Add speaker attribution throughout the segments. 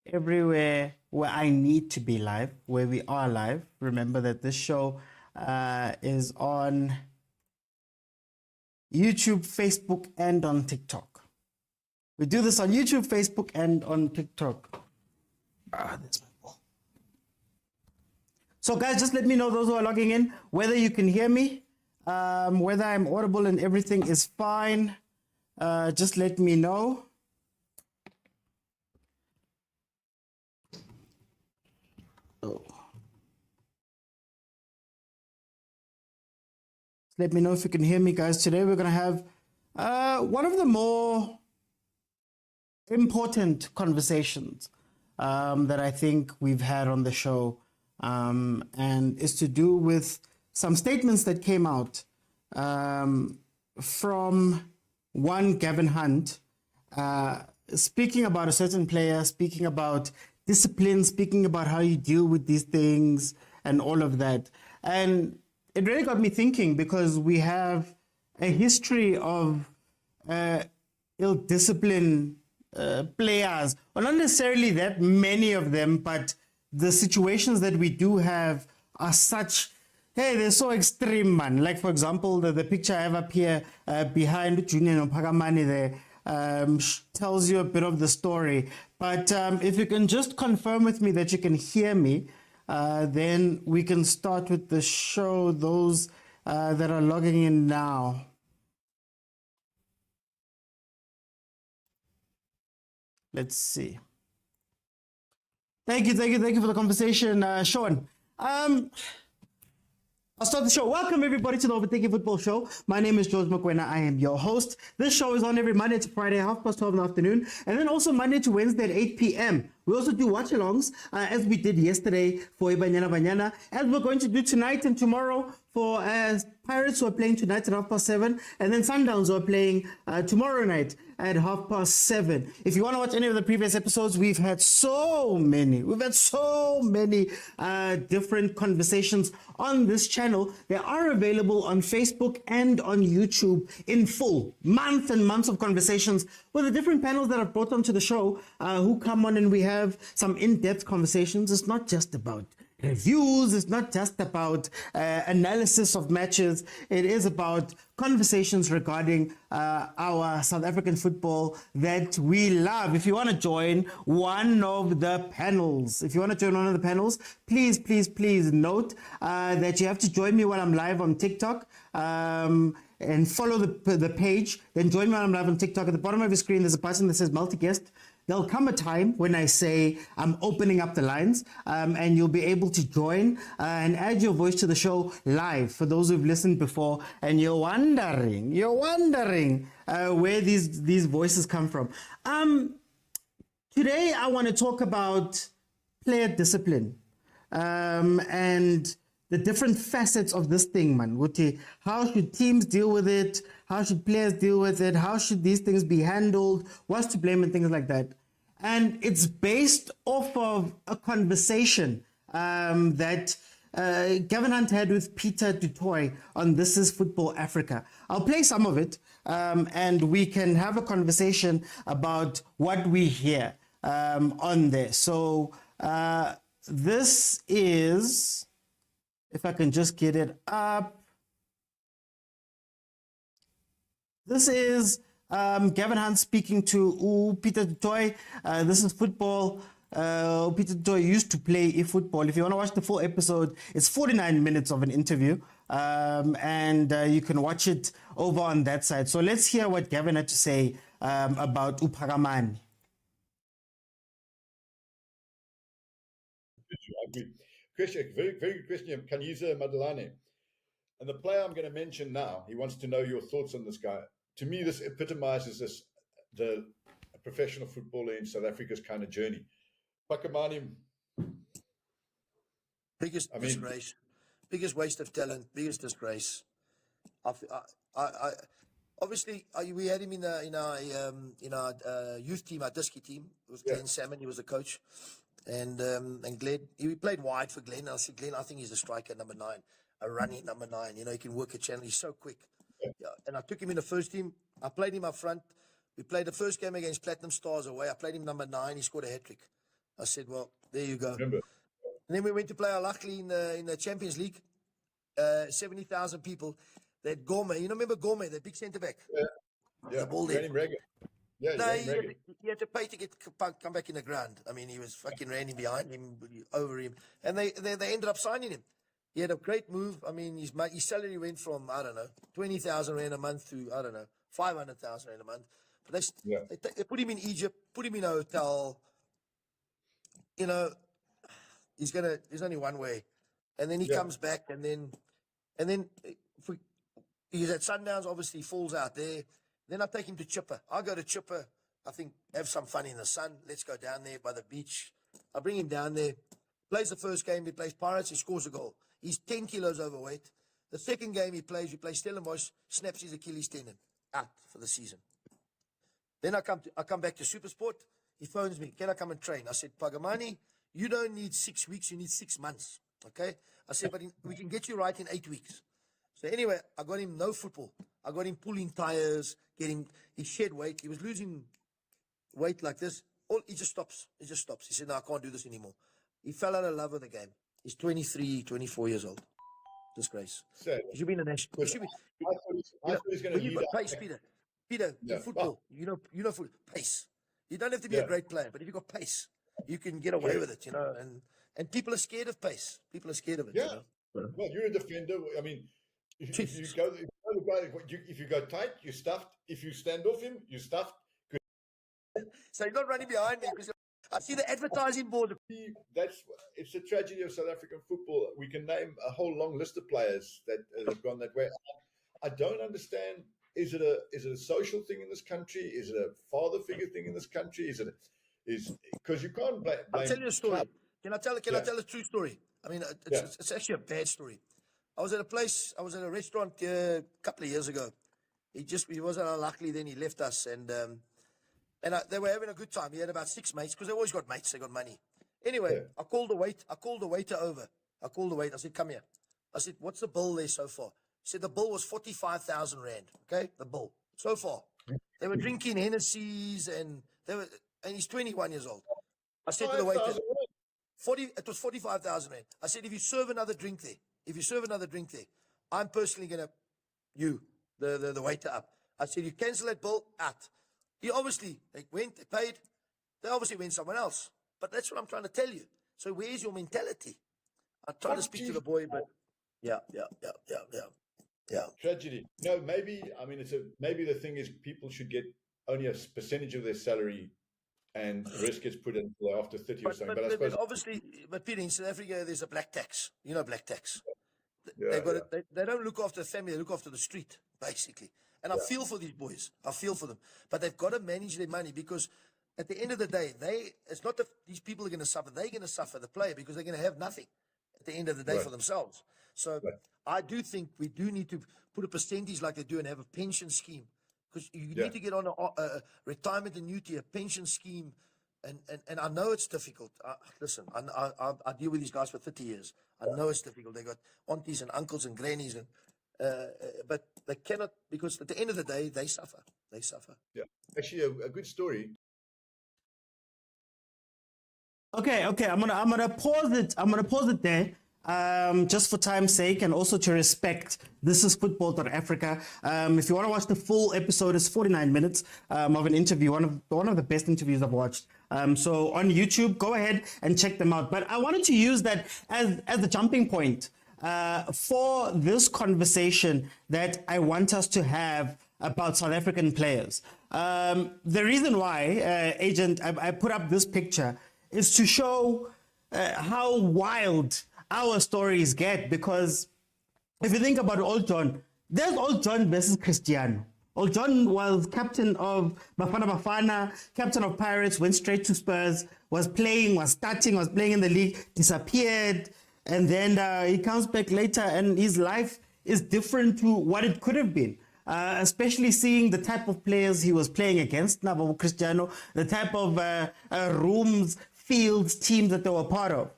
Speaker 1: everywhere where I need to be live, where we are live. Remember that this show is on YouTube, Facebook, and on TikTok. We do this on YouTube, Facebook, and on TikTok. That's my ball. So, guys, just let me know, those who are logging in, whether you can hear me, whether I'm audible and everything is fine. Just let me know. Oh. Let me know if you can hear me, guys. Today we're going to have one of the more important conversations that I think we've had on the show, and is to do with some statements that came out from one Gavin Hunt, speaking about a certain player, speaking about discipline, speaking about how you deal with these things and all of that. And it really got me thinking, because we have a history of ill-disciplined players, or not necessarily that many of them, but the situations that we do have are such, hey, they're so extreme, man. Like, for example, the picture I have up here behind Junior Pagamani there tells you a bit of the story. But if you can just confirm with me that you can hear me, then we can start with the show, those that are logging in now. Let's see. Thank you for the conversation, Sean. I'll start the show. Welcome, everybody, to the Overthinking Football Show. My name is George Mokwena. I am your host. This show is on every Monday to Friday, 12:30 in the afternoon, and then also Monday to Wednesday at 8 p.m. We also do watch-alongs, as we did yesterday for Ibanyana Banyana, as we're going to do tonight and tomorrow for Pirates, who are playing tonight at 7:30, and then Sundowns, who are playing tomorrow night at 7:30. If you want to watch any of the previous episodes, we've had so many different conversations on this channel. They are available on Facebook and on YouTube in full. Months and months of conversations with the different panels that I've brought onto the show, who come on, and we have some in-depth conversations. It's not just about reviews, it's not just about analysis of matches. It is about conversations regarding our South African football that we love. If you want to join one of the panels, please note that you have to join me when I'm live on TikTok, and follow the page. Then join me when I'm live on TikTok. At the bottom of your screen, there's a button that says multi-guest. There'll come a time when I say I'm opening up the lines, and you'll be able to join and add your voice to the show live. For those who've listened before and you're wondering where these voices come from. Today I want to talk about player discipline, and the different facets of this thing, man. How should teams deal with it? How should players deal with it? How should these things be handled? What's to blame and things like that? And it's based off of a conversation that Gavin Hunt had with Peter du Toit on This Is Football Africa. I'll play some of it, and we can have a conversation about what we hear on there. So this is, if I can just get it up. This is Gavin Hunt speaking to Peter du Toit. This is football. Peter du Toit used to play football. If you want to watch the full episode, it's 49 minutes of an interview, and you can watch it over on that side. So let's hear what Gavin had to say about Uphakamani.
Speaker 2: Question, very good question. Kanyisa Madalane. And the player I'm going to mention now, he wants to know your thoughts on this guy. To me, this epitomizes the professional footballer in South Africa's kind of journey. Pakamani.
Speaker 3: Disgrace, biggest waste of talent, biggest disgrace. Obviously, we had him in our youth team, our Diski team. It was Glenn Salmon. He was the coach. And Glenn, he played wide for Glenn. I said, Glenn, I think he's a striker, number 9, a running number 9. He can work a channel. He's so quick. Yeah. And I took him in the first team. I played him up front. We played the first game against Platinum Stars away. I played him number 9. He scored a hat-trick. I said, well, there you go.
Speaker 2: Remember?
Speaker 3: And then we went to play Al Ahly in the Champions League. 70,000 people. That Gourmet, you know, remember Gourmet, the big centre back?
Speaker 2: Yeah.
Speaker 3: The ball there.
Speaker 2: Ran him ragged. Yeah,
Speaker 3: No,
Speaker 2: ran him ragged.
Speaker 3: he had to pay to come back in the ground. I mean, he was fucking running behind him, over him. And they ended up signing him. He had a great move. I mean, his salary went from, I don't know, 20,000 rand a month to, I don't know, 500,000 rand a month. But they put him in Egypt, put him in a hotel. You know, there's only one way. And then he comes back, and then he's at Sundowns, obviously falls out there. Then I take him to Chipper. I go to Chipper, I think, have some fun in the sun. Let's go down there by the beach. I bring him down there. Plays the first game, he plays Pirates, he scores a goal. He's 10 kilos overweight. The second game we play Stellenbosch, snaps his Achilles tendon, out for the season. Then I come back to Supersport. He phones me, can I come and train? I said, Pagamani, you don't need 6 weeks, you need 6 months. Okay? I said, but we can get you right in 8 weeks. So anyway, I got him no football. I got him pulling tires, he shed weight. He was losing weight like this. He just stops. He said, no, I can't do this anymore. He fell out of love with the game. He's 23, 24 years old. Disgrace.
Speaker 2: Sad.
Speaker 3: He should be in the national.
Speaker 2: I thought he was going to
Speaker 3: You've
Speaker 2: lead
Speaker 3: got pace, Peter. Peter, in football, you know pace. You don't have to be a great player, but if you've got pace, you can get away with it, you know. And people are scared of pace. People are scared of it.
Speaker 2: Yeah.
Speaker 3: You know?
Speaker 2: Well, you're a defender. I mean, if you go tight, you're stuffed. If you stand off him, you're stuffed.
Speaker 3: So you're not running behind me because I see the advertising board.
Speaker 2: It's a tragedy of South African football. We can name a whole long list of players that have gone that way. I don't understand. Is it a social thing in this country? Is it a father figure thing in this country? Is because you can't blame.
Speaker 3: I'll tell you a story. Can I tell a true story? I mean, it's actually a bad story. I was at a restaurant a couple of years ago. He wasn't unlucky. Then he left us, and they were having a good time. He had about 6 mates because they always got mates. They got money. Anyway, I called the waiter over. I said, come here. I said, what's the bill there so far? He said the bill was 45,000 rand. Okay, the bill so far. They were drinking Hennessy's, and he's 21 years old. I said to the waiter, it was 45,000 rand. I said, if you serve another drink there, I'm personally gonna the waiter up. I said, you cancel that bill out. He obviously they paid. They obviously went somewhere else. But that's what I'm trying to tell you. So where's your mentality? I try to speak to the boy, but yeah.
Speaker 2: Tragedy. No, maybe. I mean, maybe the thing is people should get only a percentage of their salary, and the rest gets put in after 30 or something. But I suppose
Speaker 3: obviously, Peter, in South Africa, there's a black tax. You know, black tax. They don't look after the family; they look after the street, basically. And I feel for these boys. I feel for them, but they've got to manage their money because at the end of the day, it's not that these people are going to suffer. They're going to suffer, the player, because they're going to have nothing at the end of the day for themselves. So I do think we do need to put a percentage like they do and have a pension scheme, because you need to get on a retirement annuity, a pension scheme. And I know it's difficult. Listen, I deal with these guys for 30 years. I know it's difficult. They got aunties and uncles and grannies, but they cannot, because at the end of the day, they suffer. They suffer.
Speaker 2: Yeah, actually, a good story.
Speaker 1: Okay. I'm gonna pause it. I'm gonna pause it there, just for time's sake, and also to respect. This is Football.Africa. If you want to watch the full episode, it's 49 minutes of an interview. One of the best interviews I've watched. So on YouTube, go ahead and check them out. But I wanted to use that as a jumping point for this conversation that I want us to have about South African players. The reason why, Agent, I put up this picture is to show how wild our stories get, because if you think about Old John, there's Old John versus Cristiano. Old John was captain of Bafana Bafana, captain of Pirates, went straight to Spurs, was playing in the league, disappeared, and then he comes back later and his life is different to what it could have been. Especially seeing the type of players he was playing against, Nabo Cristiano, the type of rooms, fields, teams that they were part of.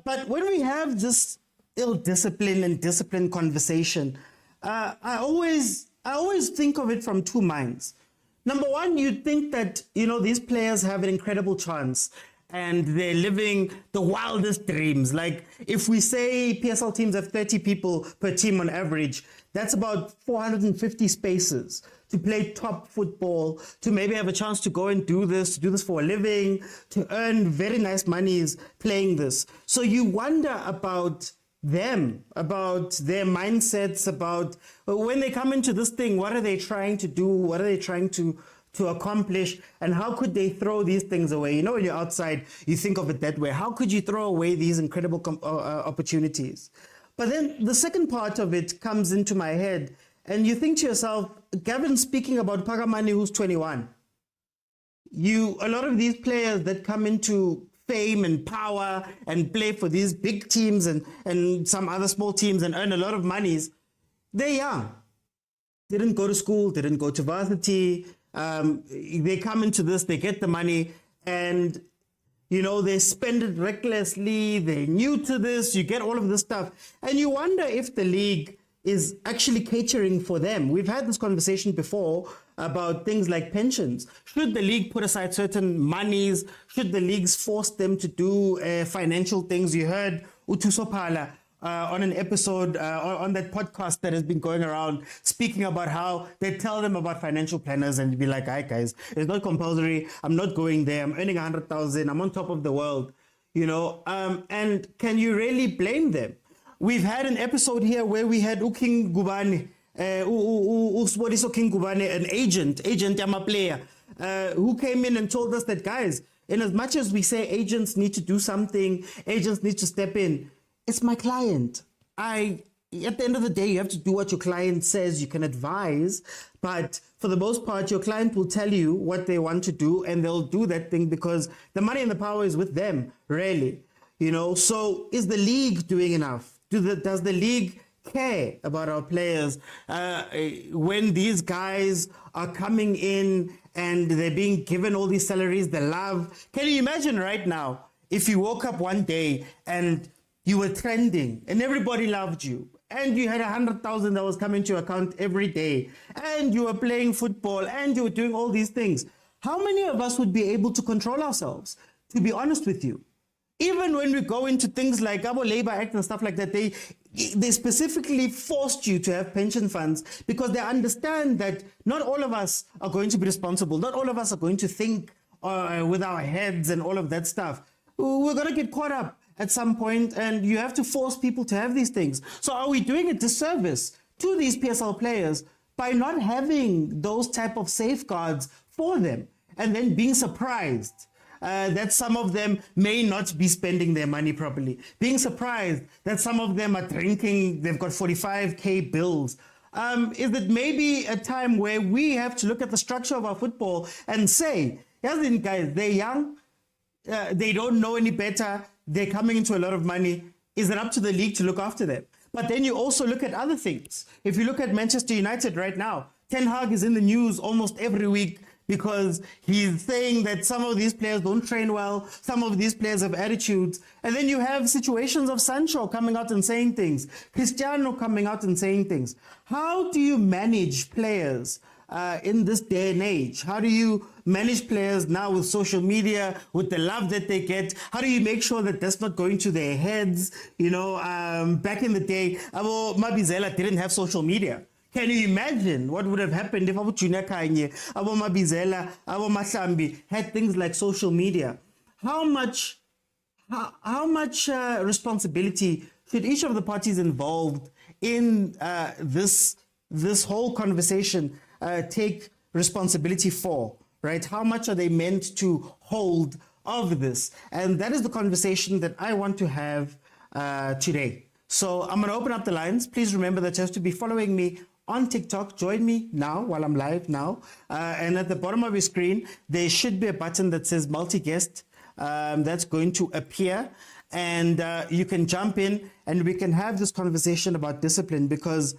Speaker 1: But when we have this ill-discipline and discipline conversation, I always think of it from two minds. Number one, you'd think that, these players have an incredible chance and they're living the wildest dreams. Like if we say PSL teams have 30 people per team on average, that's about 450 spaces to play top football, to maybe have a chance to go and do this for a living, to earn very nice monies playing this. So you wonder about them, about their mindsets, about when they come into this thing, what are they trying to do? What are they trying to accomplish, and how could they throw these things away? You know, when you're outside, you think of it that way. How could you throw away these incredible opportunities? But then the second part of it comes into my head, and you think to yourself, Gavin, speaking about Phakamani, who's 21, a lot of these players that come into fame and power and play for these big teams and some other small teams and earn a lot of monies, they're young. Didn't go to school, didn't go to varsity. They come into this, they get the money, and they spend it recklessly. They're new to this. You get all of this stuff, and you wonder if the league is actually catering for them. We've had this conversation before about things like pensions. Should the league put aside certain monies? Should the leagues force them to do financial things? You heard Utuso Phala on an episode on that podcast that has been going around, speaking about how they tell them about financial planners and be like, "Hi guys, it's not compulsory. I'm not going there. I'm earning 100,000. I'm on top of the world." And can you really blame them? We've had an episode here where we had King Gubane, Usbodiso King Gubane, an agent Yama player, who came in and told us that, guys, in as much as we say agents need to do something, agents need to step in, it's my client. At the end of the day, you have to do what your client says. You can advise, but for the most part, your client will tell you what they want to do, and they'll do that thing because the money and the power is with them, really. So is the league doing enough? Does the league care about our players when these guys are coming in and they're being given all these salaries, the love? Can you imagine right now if you woke up one day and you were trending and everybody loved you and you had 100,000 that was coming to your account every day and you were playing football and you were doing all these things? How many of us would be able to control ourselves, to be honest with you? Even when we go into things like our Labor Act and stuff like that, they specifically forced you to have pension funds because they understand that not all of us are going to be responsible. Not all of us are going to think with our heads and all of that stuff. We're going to get caught up at some point, and you have to force people to have these things. So are we doing a disservice to these PSL players by not having those type of safeguards for them and then being surprised that some of them may not be spending their money properly, being surprised that some of them are drinking, they've got 45K bills? Is it maybe a time where we have to look at the structure of our football and say, guys, they're young, they don't know any better, they're coming into a lot of money. Is it up to the league to look after them? But then you also look at other things. If you look at Manchester United right now, Ten Hag is in the news almost every week because he's saying that some of these players don't train well, some of these players have attitudes. And then you have situations of Sancho coming out and saying things, Cristiano coming out and saying things. How do you manage players in this day and age? How do you manage players now with social media, with the love that they get? How do you make sure that that's not going to their heads? Back in the day, Mabizela didn't have social media. Can you imagine what would have happened if Abu Junior Kanye, Abu Mabizela, Abu Mashambi had things like social media? How much responsibility should each of the parties involved in this whole conversation take responsibility for, right? How much are they meant to hold of this? And that is the conversation that I want to have today. So I'm going to open up the lines. Please remember that you have to be following me on TikTok. Join me now while I'm live now. And at the bottom of your screen, there should be a button that says multi-guest that's going to appear. And you can jump in and we can have this conversation about discipline, because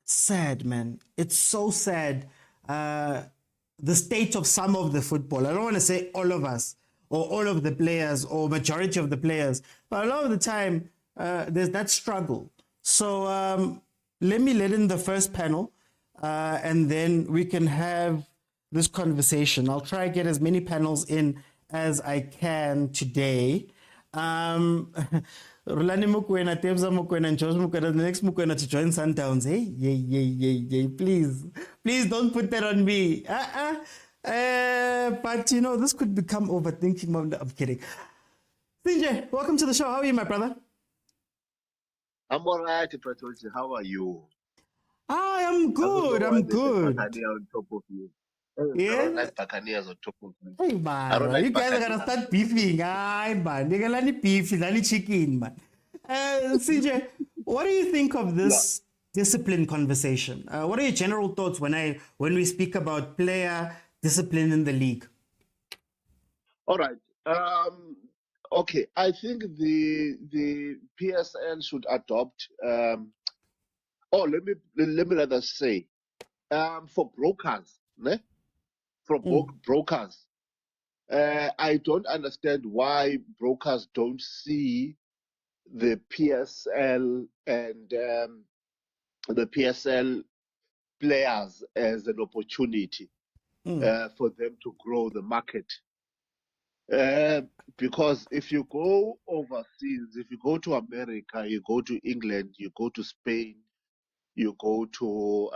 Speaker 1: it's sad, man. It's so sad. The state of some of the football. I don't want to say all of us or all of the players or majority of the players, but a lot of the time there's that struggle. So let me let in the first panel and then we can have this conversation. I'll try to get as many panels in as I can today. Rulani Mukwena, Tebza Mukwena, and George Mukwena, the next Mukwena to join Sundowns. Hey, yay, please don't put that on me. But you know, this could become overthinking. I'm kidding. Sinjay, welcome to the show. How are you, my brother?
Speaker 4: I'm all right, Pratolji. How are you?
Speaker 1: I am good. I'm good.
Speaker 4: Buccaneer on top of you. I
Speaker 1: Yeah.
Speaker 4: don't like Buccaneers on top of you.
Speaker 1: Hey,
Speaker 4: I
Speaker 1: man,
Speaker 4: don't like
Speaker 1: you guys are
Speaker 4: Buccaneers.
Speaker 1: gonna start beefing. Aye, man. You're gonna need beef, lani chicken, man. CJ, what do you think of this discipline conversation? What are your general thoughts when we speak about player discipline in the league?
Speaker 4: All right. Okay. I think the PSL should adopt. Let me rather say, for brokers, ne? For brokers, I don't understand why brokers don't see the PSL and the PSL players as an opportunity for them to grow the market. Because if you go overseas, if you go to America, you go to England, you go to Spain, you go to,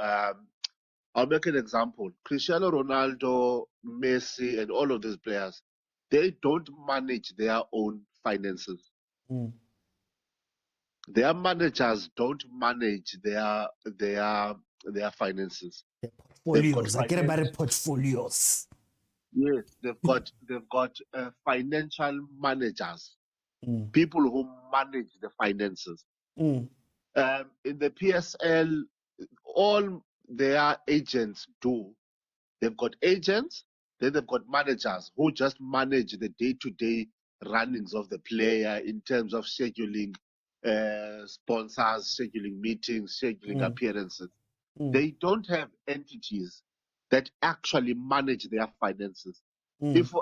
Speaker 4: I'll make an example. Cristiano Ronaldo, Messi, and all of these players, they don't manage their own finances. Their managers don't manage their finances.
Speaker 1: Portfolios. I get about portfolios.
Speaker 4: Yes, they've got financial managers, people who manage the finances. In the PSL, all their agents do. They've got agents, then they've got managers who just manage the day-to-day runnings of the player in terms of scheduling sponsors, scheduling meetings, scheduling appearances. They don't have entities that actually manage their finances. If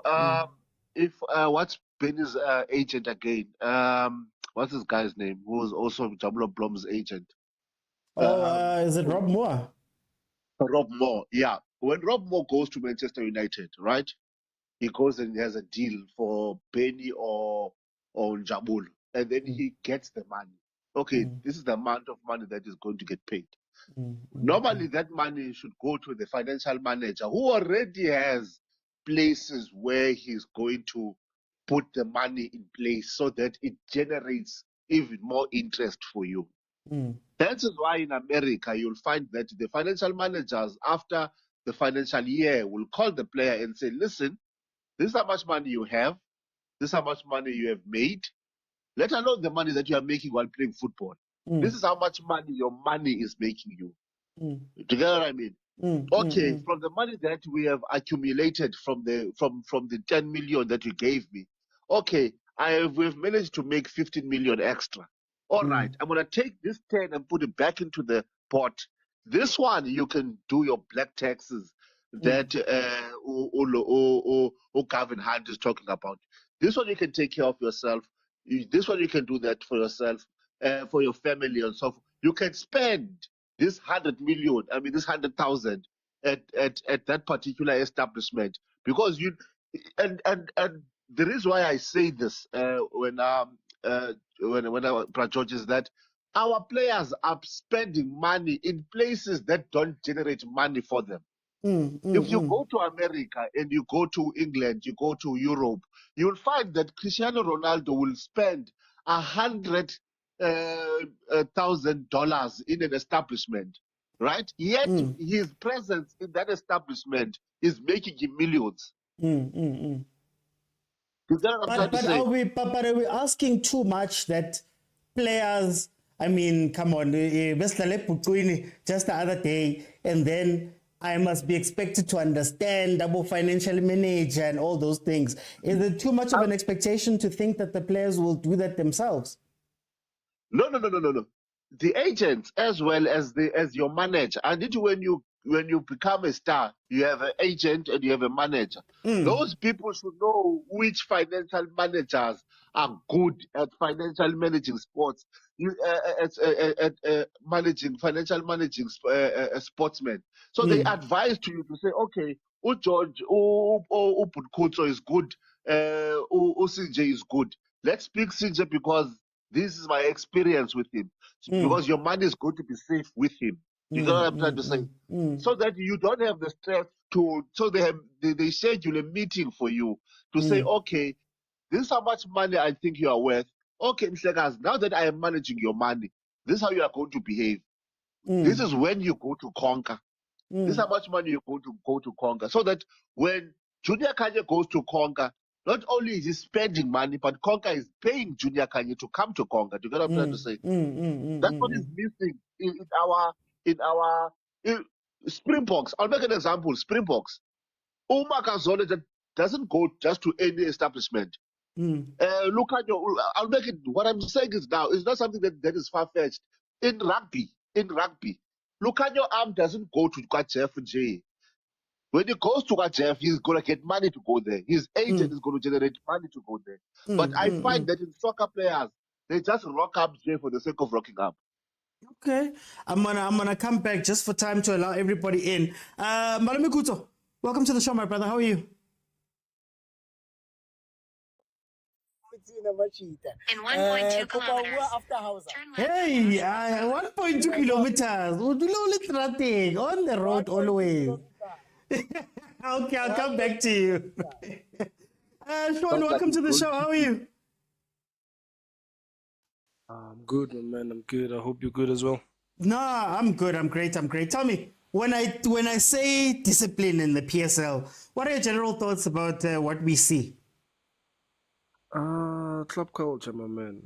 Speaker 4: what's Benny's agent again? What's this guy's name? Who was also Jabulo Blom's agent?
Speaker 1: Is it Rob Moore?
Speaker 4: Rob Moore, yeah. When Rob Moore goes to Manchester United, right? He goes and he has a deal for Benny or Jabulo, and then he gets the money. Okay, this is the amount of money that is going to get paid. Normally, that money should go to the financial manager who already has places where he's going to put the money in place so that it generates even more interest for you. That is why in America, you'll find that the financial managers, after the financial year, will call the player and say, listen, this is how much money you have, this is how much money you have made, let alone the money that you are making while playing football. This is how much money your money is making you. Do you get what I mean? Okay, from the money that we have accumulated from the 10 million that you gave me, okay, we've managed to make 15 million extra. All right, I'm gonna take this 10 and put it back into the pot. This one you can do your black taxes that Gavin Hunt is talking about. This one you can take care of yourself. This one you can do that for yourself, for your family and so forth. You can spend this 100 million, this 100,000 at that particular establishment, because and the reason why I say this when George, is that our players are spending money in places that don't generate money for them. If you go to America and you go to England, you go to Europe, you'll find that Cristiano Ronaldo will spend $100,000 in an establishment, right? Yet his presence in that establishment is making him millions. Is that what I'm trying to say?
Speaker 1: Are we asking too much that players? I mean, come on, just the other day, and then I must be expected to understand double financial manager and all those things. Is it too much of an expectation to think that the players will do that themselves?
Speaker 4: No. The agents as well as your manager. And when you become a star, you have an agent and you have a manager. Those people should know which financial managers are good at managing sports, financial managing sportsmen. So they advise to you to say, okay, George, Butkuzo is good CJ is good. Let's pick CJ because this is my experience with him. Because your money is going to be safe with him. You know what I'm trying to say? So that you don't have the stress so they schedule a meeting for you to say, okay, this is how much money I think you are worth. Okay, Mr. Gas, now that I am managing your money, this is how you are going to behave. This is when you go to conquer. This is how much money you're going to go to conquer. So that when Junior Kanye goes to conquer, not only is he spending money, but Conquer is paying Junior Kanye to come to conquer. Do you get what I'm trying to say? That's what is missing in Springboks. I'll make an example. Springboks. Uma Kazole doesn't go just to any establishment. Look at I'll make it. What I'm saying is now it's not something that is far fetched. In rugby, Lucanio Arm doesn't go to Jeff J. When he goes to Jeff, he's gonna get money to go there. His agent is going to generate money to go there. But I find that in soccer players, they just rock up J for the sake of rocking up.
Speaker 1: Okay, I'm gonna come back just for time to allow everybody in. Malome Kuto, welcome to the show, my brother. How are you?
Speaker 5: In 1.2 kilometers, turn left.
Speaker 1: Hey, 1.2 kilometers. On the road always. Okay, I'll come back to you. Sean, welcome to the show. How are you?
Speaker 6: I'm good, my man. I'm good. I hope you're good as well.
Speaker 1: Nah, I'm good. I'm great. Tell me, when I say discipline in the PSL, what are your general thoughts about what we see?
Speaker 6: Club culture, my man.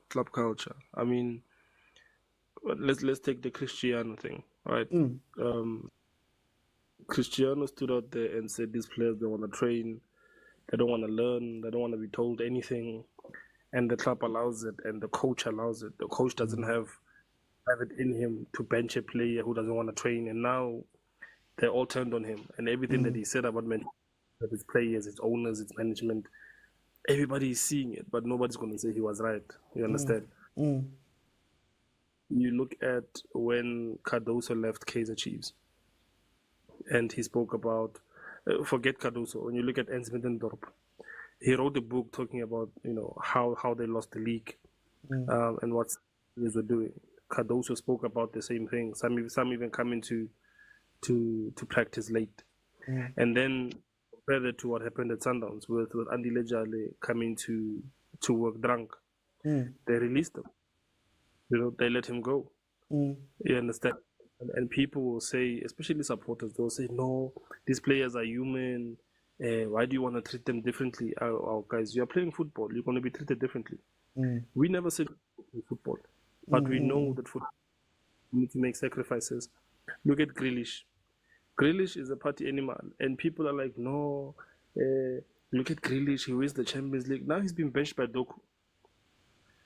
Speaker 6: Club culture. I mean, let's take the Cristiano thing, right? Cristiano stood out there and said these players don't want to train, they don't want to learn, they don't want to be told anything, and the club allows it, and the coach allows it. The coach doesn't have it in him to bench a player who doesn't want to train, and now they're all turned on him, and everything that he said about his players, his owners, his management. Everybody is seeing it, but nobody's going to say he was right. You understand? You look at when Cardoso left Kaizer Chiefs, and he spoke about, forget Cardoso, when you look at Ernst Middendorp, he wrote a book talking about, how they lost the league and what they were doing. Cardoso spoke about the same thing. Some even coming to practice late. And then further to what happened at Sundowns with Andy Lejale coming to work drunk. They released him. They let him go. You understand? And people will say, especially supporters, they'll say, no, these players are human. Why do you want to treat them differently? Guys, you are playing football. You're going to be treated differently. We never said football, but we know that football, we need to make sacrifices. Look at Grealish. Grealish is a party animal, and people are like, no, look at Grealish, he wins the Champions League. Now he's been benched by Doku.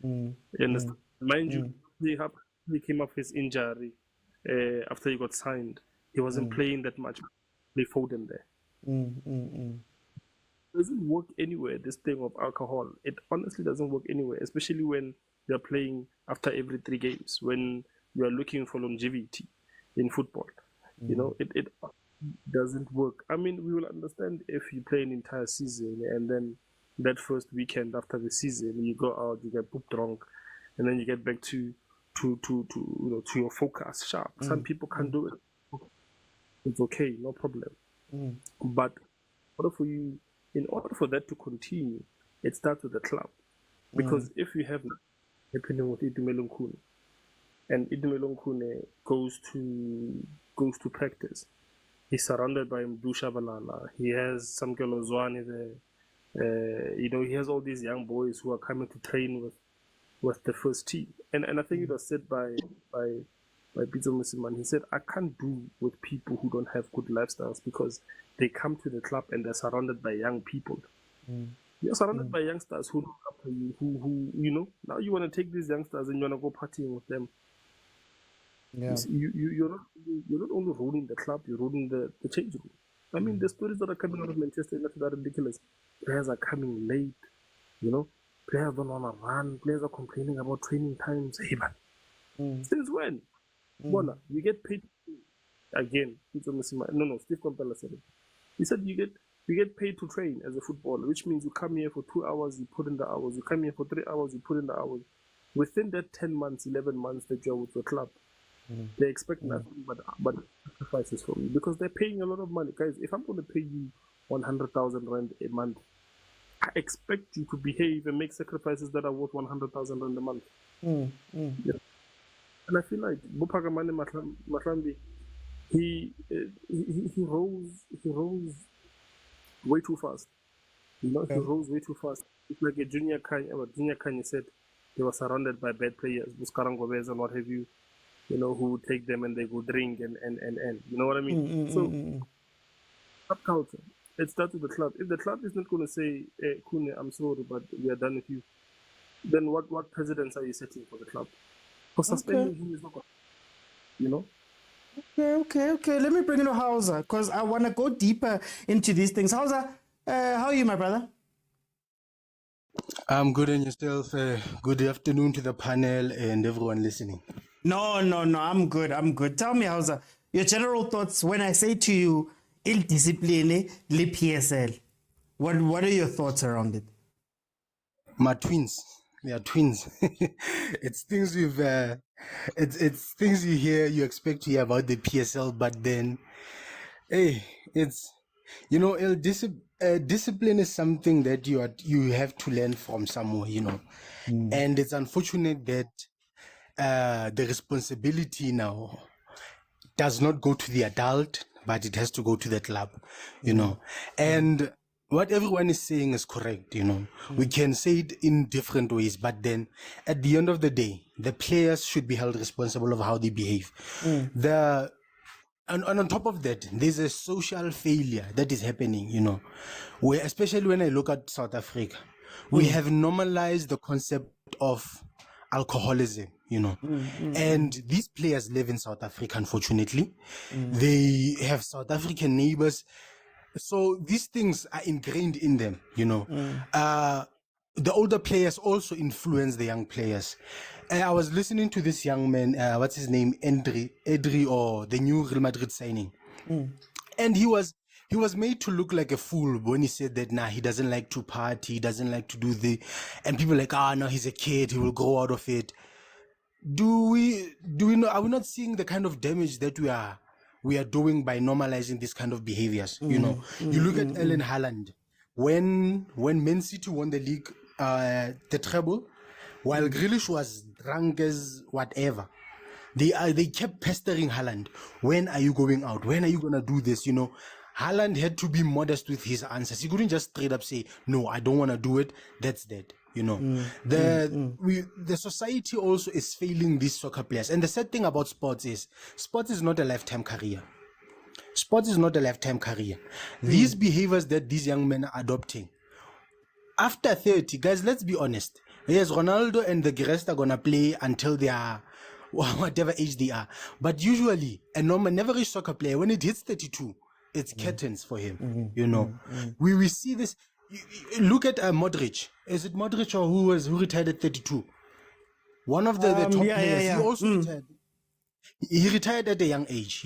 Speaker 6: You understand? Mind you, he came off his injury after he got signed. He wasn't playing that much. They Foden there. It doesn't work anywhere, this thing of alcohol. It honestly doesn't work anywhere, especially when you're playing after every 3 games, when you are looking for longevity in football. It doesn't work. I mean, we will understand if you play an entire season and then that first weekend after the season you go out, you get poop drunk, and then you get back to your focus sharp. Some people can do it. It's okay, no problem. But in order for that to continue, it starts with the club. Because if you have happening with Itumeleng Khune, and Itumeleng Khune goes to practice, he's surrounded by Mdu Shabalala. He has some Zwane there. He has all these young boys who are coming to train with the first team. And I think it was said by Peter Musiman. He said, I can't do with people who don't have good lifestyles because they come to the club and they're surrounded by young people. You're surrounded by youngsters who look up to you, who now you want to take these youngsters and you want to go partying with them. Yeah. You're not only ruling the club, you're ruling the change room. I mean, the stories that are coming out of Manchester United are ridiculous. Players are coming late, Players don't want to run. Players are complaining about training times. Hey, man. Since when? You get paid again. Steve Compella said it. He said you You get paid to train as a footballer, which means you come here for 2 hours, you put in the hours. You come here for 3 hours, you put in the hours. Within that 10 months, 11 months that you're with the club, they expect nothing but sacrifices from you because they're paying a lot of money. Guys, if I'm going to pay you 100,000 rand a month, I expect you to behave and make sacrifices that are worth 100,000 rand a month. Yeah. And I feel like Bupagamane Mahlambi, he rose way too fast. He rose way too fast. It's like a Junior Kanye said, they were surrounded by bad players, Buscaran Gomez and what have you, who would take them and they go drink and you know what I mean? So, subculture. It starts with the club. If the club is not going to say, Kune, I'm sorry, but we are done with you, then what precedents are you setting for the club? For suspending him is not going to,
Speaker 1: Okay. Let me bring in Hauser because I want to go deeper into these things. Hauser, how are you, my brother?
Speaker 7: I'm good, and yourself? Good afternoon to the panel and everyone listening.
Speaker 1: No, I'm good. Tell me, Hauser, your general thoughts when I say to you, Il Discipline, le PSL. What are your thoughts around it?
Speaker 7: My twins. They are twins. It's things it's things you hear, you expect to hear about the PSL, but then, hey, it's, discipline is something that you have to learn from somewhere, and it's unfortunate that the responsibility now does not go to the adult, but it has to go to the club, and what everyone is saying is correct, We can say it in different ways, but then at the end of the day, the players should be held responsible of how they behave. And on top of that, there's a social failure that is happening, where, especially when I look at South Africa, we have normalized the concept of alcoholism, and these players live in South Africa, unfortunately. They have South African neighbors. So these things are ingrained in them, The older players also influence the young players. I was listening to this young man, what's his name, Edri, or the new Real Madrid signing. And he was made to look like a fool when he said that, he doesn't like to party, he doesn't like to do and people are like, no, he's a kid, he will grow out of it. Do we know, are we not seeing the kind of damage that we are doing by normalizing this kind of behaviors? You look at Erling Haaland. When Man City won the league, the treble, while Grealish was drunk as whatever, they kept pestering Haaland. When are you going out? When are you gonna do this? Haaland had to be modest with his answers. He couldn't just straight up say, no, I don't want to do it. That's that. The society also is failing these soccer players. And the sad thing about sports is not a lifetime career. Sports is not a lifetime career. These behaviors that these young men are adopting, after 30, guys, let's be honest. Yes, Ronaldo and the rest are going to play until they are whatever age they are. But usually, a normal, average soccer player, when it hits 32, it's curtains for him. We see this. Look at Modric. Is it Modric or who retired at 32? One of the top players. He also retired. He retired at a young age.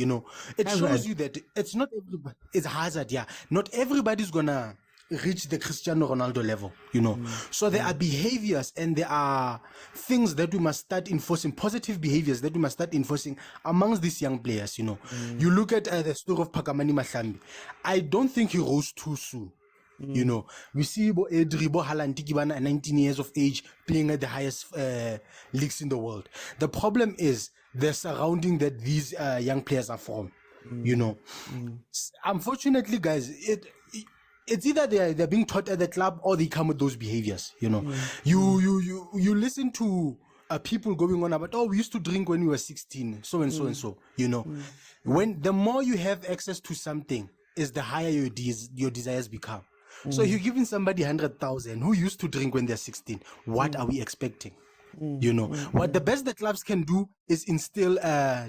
Speaker 7: It shows you that it's not everybody. It's Hazard. Not everybody's gonna reach the Cristiano Ronaldo level. So there are behaviors and there are things that we must start enforcing. Positive behaviors that we must start enforcing amongst these young players. You look at the story of Pakamani Mahlambi. I don't think he rose too soon. We see Edri, Haaland, 19 years of age, playing at the highest leagues in the world. The problem is the surrounding that these young players are from. Unfortunately, guys, it's either they're being taught at the club or they come with those behaviors. You listen to people going on about, we used to drink when we were 16, so and so and so. When the more you have access to something, is the higher your desires become. So if you're giving somebody 100,000 who used to drink when they're 16, what are we expecting? What the best the clubs can do is instill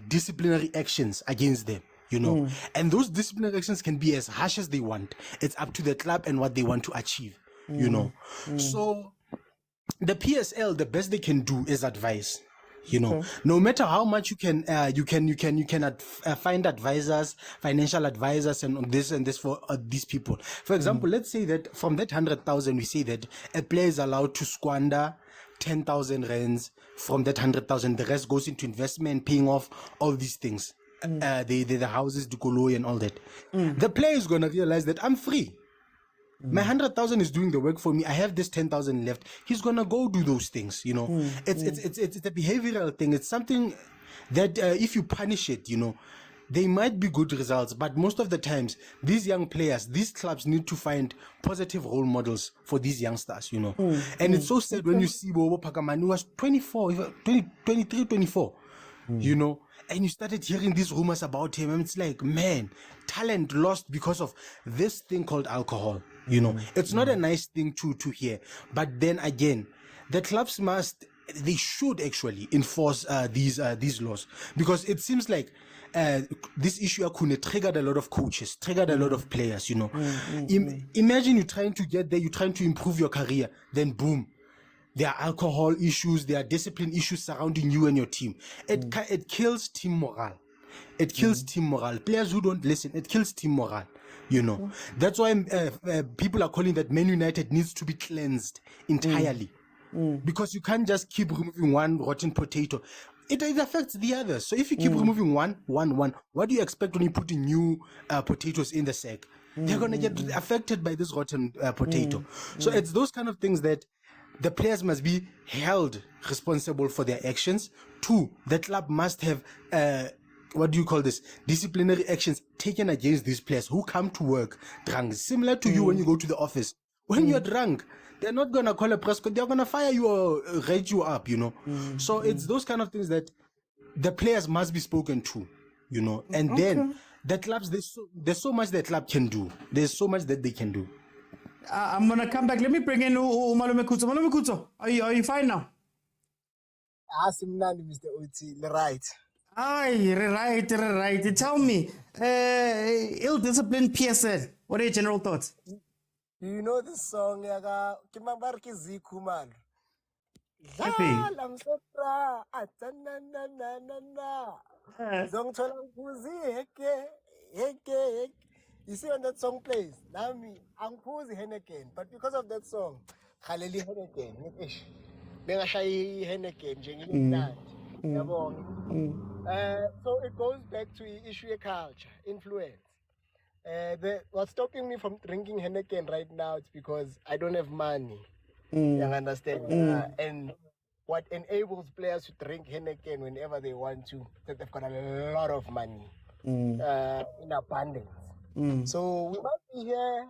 Speaker 7: disciplinary actions against them. And those disciplinary actions can be as harsh as they want. It's up to the club and what they want to achieve. So the PSL, the best they can do is advice. You know, no matter how much you can find advisors, financial advisors, and on this and this for these people. For example, let's say that from that 100,000, we say that a player is allowed to squander 10,000 rands from that 100,000. The rest goes into investment, paying off all these things, the houses, the Koloi, and all that. The player is gonna realize that I'm free. My 100,000 is doing the work for me. I have this 10,000 left. He's gonna go do those things. You know, it's a behavioral thing. It's something that if you punish it, you know, they might be good results. But most of the times, these young players, these clubs need to find positive role models for these youngsters. You know, and it's so sad when you see Bobo Pakamani who was 24, 23, 24. You know, and you started hearing these rumors about him, and it's like, man, talent lost because of this thing called alcohol. You know, it's not a nice thing to hear. But then again, the clubs they should actually enforce these laws, because it seems like this issue triggered a lot of coaches, triggered a lot of players. You know, imagine you're trying to get there, you're trying to improve your career, then boom. There are alcohol issues, there are discipline issues surrounding you and your team. It kills team morale. It kills team morale. Players who don't listen, it kills team morale. You know, that's why people are calling that Man United needs to be cleansed entirely, because you can't just keep removing one rotten potato. It affects the others. So if you keep removing one, what do you expect when you put in new potatoes in the sack? They're gonna get affected by this rotten potato. So it's those kind of things that the players must be held responsible for their actions. 2, the club must have what do you call this? Disciplinary actions taken against these players who come to work drunk. Similar to you when you go to the office. When you're drunk, they're not gonna call a press. They're gonna fire you or rate you up. You know. So it's those kind of things that the players must be spoken to. You know, and then the clubs. There's so much the club can do. There's so much that they can do.
Speaker 1: I'm gonna come back. Let me bring in Malume Kutso. Malume Kutso, are you fine now?
Speaker 8: Asimnandi, Mr. Uti, right.
Speaker 1: Aye, right. Tell me, ill-disciplined PSL. What are your general thoughts?
Speaker 8: Do you know this song? Yaga Kimambarki Ziku man.
Speaker 1: Happy.
Speaker 8: I'm so proud. Zongchola Kuzi heke. You see when that song plays, now me, I'm Kuzi Henneken, but because of that song, Khaleli Henneken, Bengashayi Henneken, Jengin so it goes back to the issue of culture, influence. What's stopping me from drinking Henneken right now is because I don't have money. You understand? And what enables players to drink Henneken whenever they want to, that they've got a lot of money in abundance. So we must be here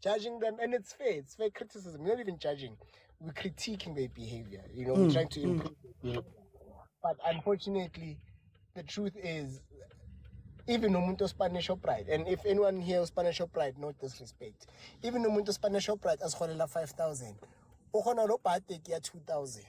Speaker 8: judging them, and it's fair criticism. We're not even judging, we're critiquing their behavior. You know, we're trying to improve their behavior. But unfortunately, the truth is, even umuntu Spanish pride, and if anyone here is Spanish pride, no disrespect, even umuntu Spanish pride as holela 5,000, ukhona lo bhatek ya 2,000.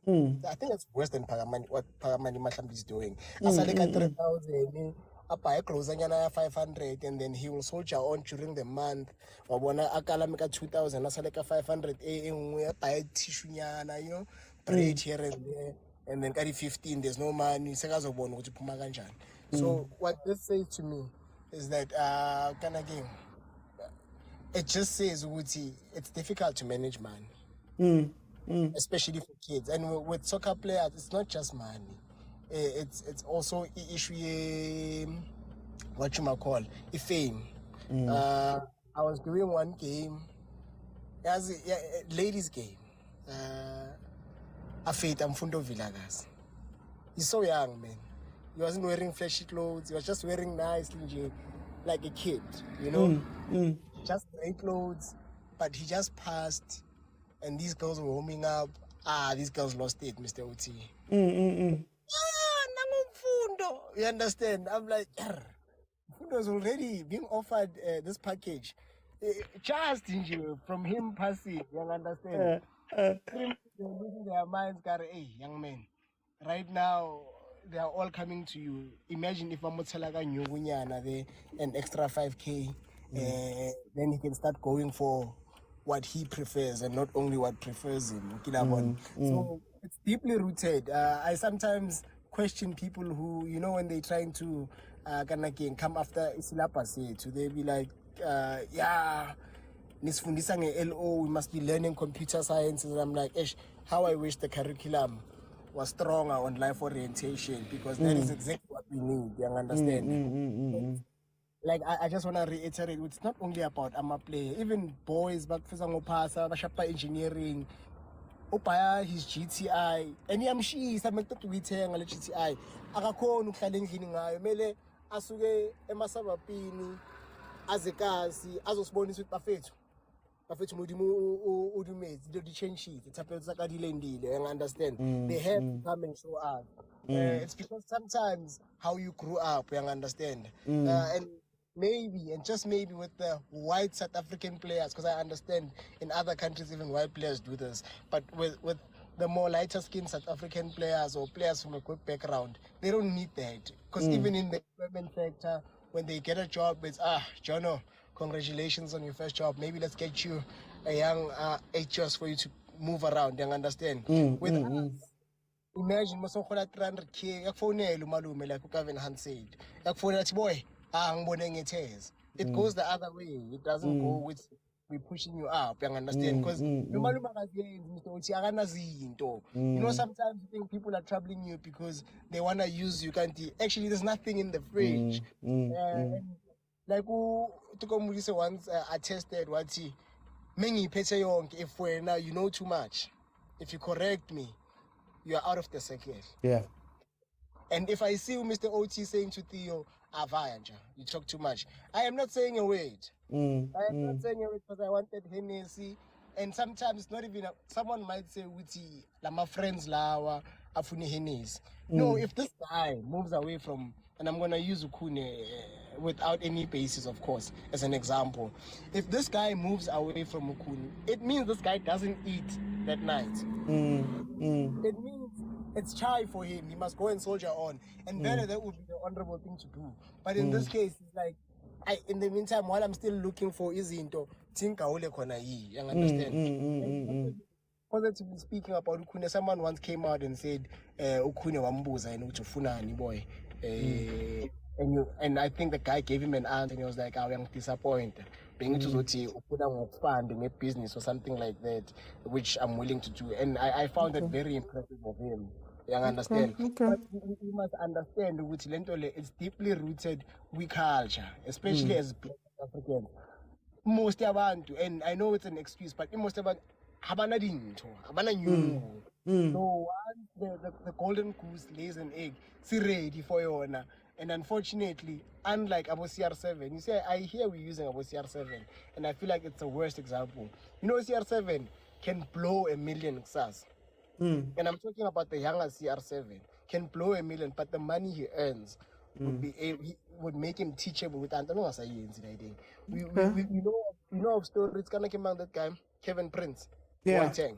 Speaker 8: I think that's worse than Pagamani, what Pagamani Mahlambi is doing. Asaleka 3,000, a closer than 500, and then he will soldier on during the month. Wabona akalamika 2,000, asaleka 500, buy tissue, you know, braid here and there. And then carry 15, there's no money. So what this says to me is that it just says it's difficult to manage money, especially for kids. And with soccer players, it's not just money. It's also issue what you might call a fame. I was doing one game, as a ladies' game. Afeta Mfundo Villagas. He's so young, man. He wasn't wearing flashy clothes. He was just wearing nice, like a kid, you know? Just great clothes. But he just passed, and these girls were warming up. These girls lost it, Mr. Uti. Nangu Mfundo. You understand? I'm like, Mfundo was already being offered this package. Just from him passing, you understand? They're losing their minds, hey, young men. Right now, they are all coming to you. Imagine if Mamotelaga Nyugunyana there, an extra 5K, then he can start going for what he prefers and not only what prefers him. So it's deeply rooted. I sometimes question people who, you know, when they're trying to come after syllabus, they be like, yeah, nisifundisa nge-LO, we must be learning computer science. And I'm like, how I wish the curriculum was stronger on life orientation, because that is exactly what we need. You understand? Like I just want to reiterate, it's not only about player. Even boys back for Pasa, Bashapa engineering, Opaya his GTI, and yamshisa mekutwithenga le GTI. Akakhona ukuhlala endlini ngayo, mele asuke emasabapini azekasi azosibonisa ukuthi bafethu modimo udumezi di change sheet ithapelo tsaka di lendile, you understand? They have to come and show up. It's because sometimes how you grew up, you understand? And maybe, and just maybe, with the white South African players, because I understand in other countries even white players do this, but with the more lighter skinned South African players or players from a good background, they don't need that. Because even in the employment sector, when they get a job, it's Jono, congratulations on your first job. Maybe let's get you a young HS for you to move around. You understand? With us, imagine masokola 300k yakufonela umalume like uKevin Hunt said. Yakufonela boy, it goes the other way. It doesn't go with we pushing you up. You understand? Because you know, sometimes you think people are troubling you because they want to use you. Can't actually, there's nothing in the fridge. Like Tukomulise once attested what he many if we're now you know too much. If you correct me, you are out of the circle.
Speaker 1: Yeah.
Speaker 8: And if I see Mr. OT saying to Theo, Avanja, you talk too much, I am not saying a word. I am not saying a word because I wanted Hennessy. And sometimes not even someone might say, Wuti, my friends lawa, afuni Hennessy. No, if this guy moves away from, and I'm gonna use Ukune without any basis, of course, as an example. If this guy moves away from Ukune, it means this guy doesn't eat that night. It means it's chai for him. He must go and soldier on. And then that would be the honorable thing to do. But in this case, it's like, in the meantime, while I'm still looking for Izinto, Tinka Ole Konai. You understand? Positively speaking about Ukune, someone once came out and said, Ukune Wambuza and Uchufunani boy. And I think the guy gave him an answer and he was like, I'm disappointed. Being to expand a business or something like that, which I'm willing to do. And I found that very impressive of him. You understand? But you must understand which Lentole is deeply rooted with culture, especially as Black Africans. Most abantu, and I know it's an excuse, but most of habana dinto, habana new. So once the golden goose lays an egg, it's ready for your honor. And unfortunately, unlike Abo CR7, you say, I hear we're using Abo CR7, and I feel like it's the worst example. You know, CR7 can blow 1 million XAS. And I'm talking about the younger CR7, can blow 1 million, but the money he earns would make him teachable with Antonio Science. We know of stories, it's gonna come out that guy, Kevin Prince.
Speaker 1: Boateng.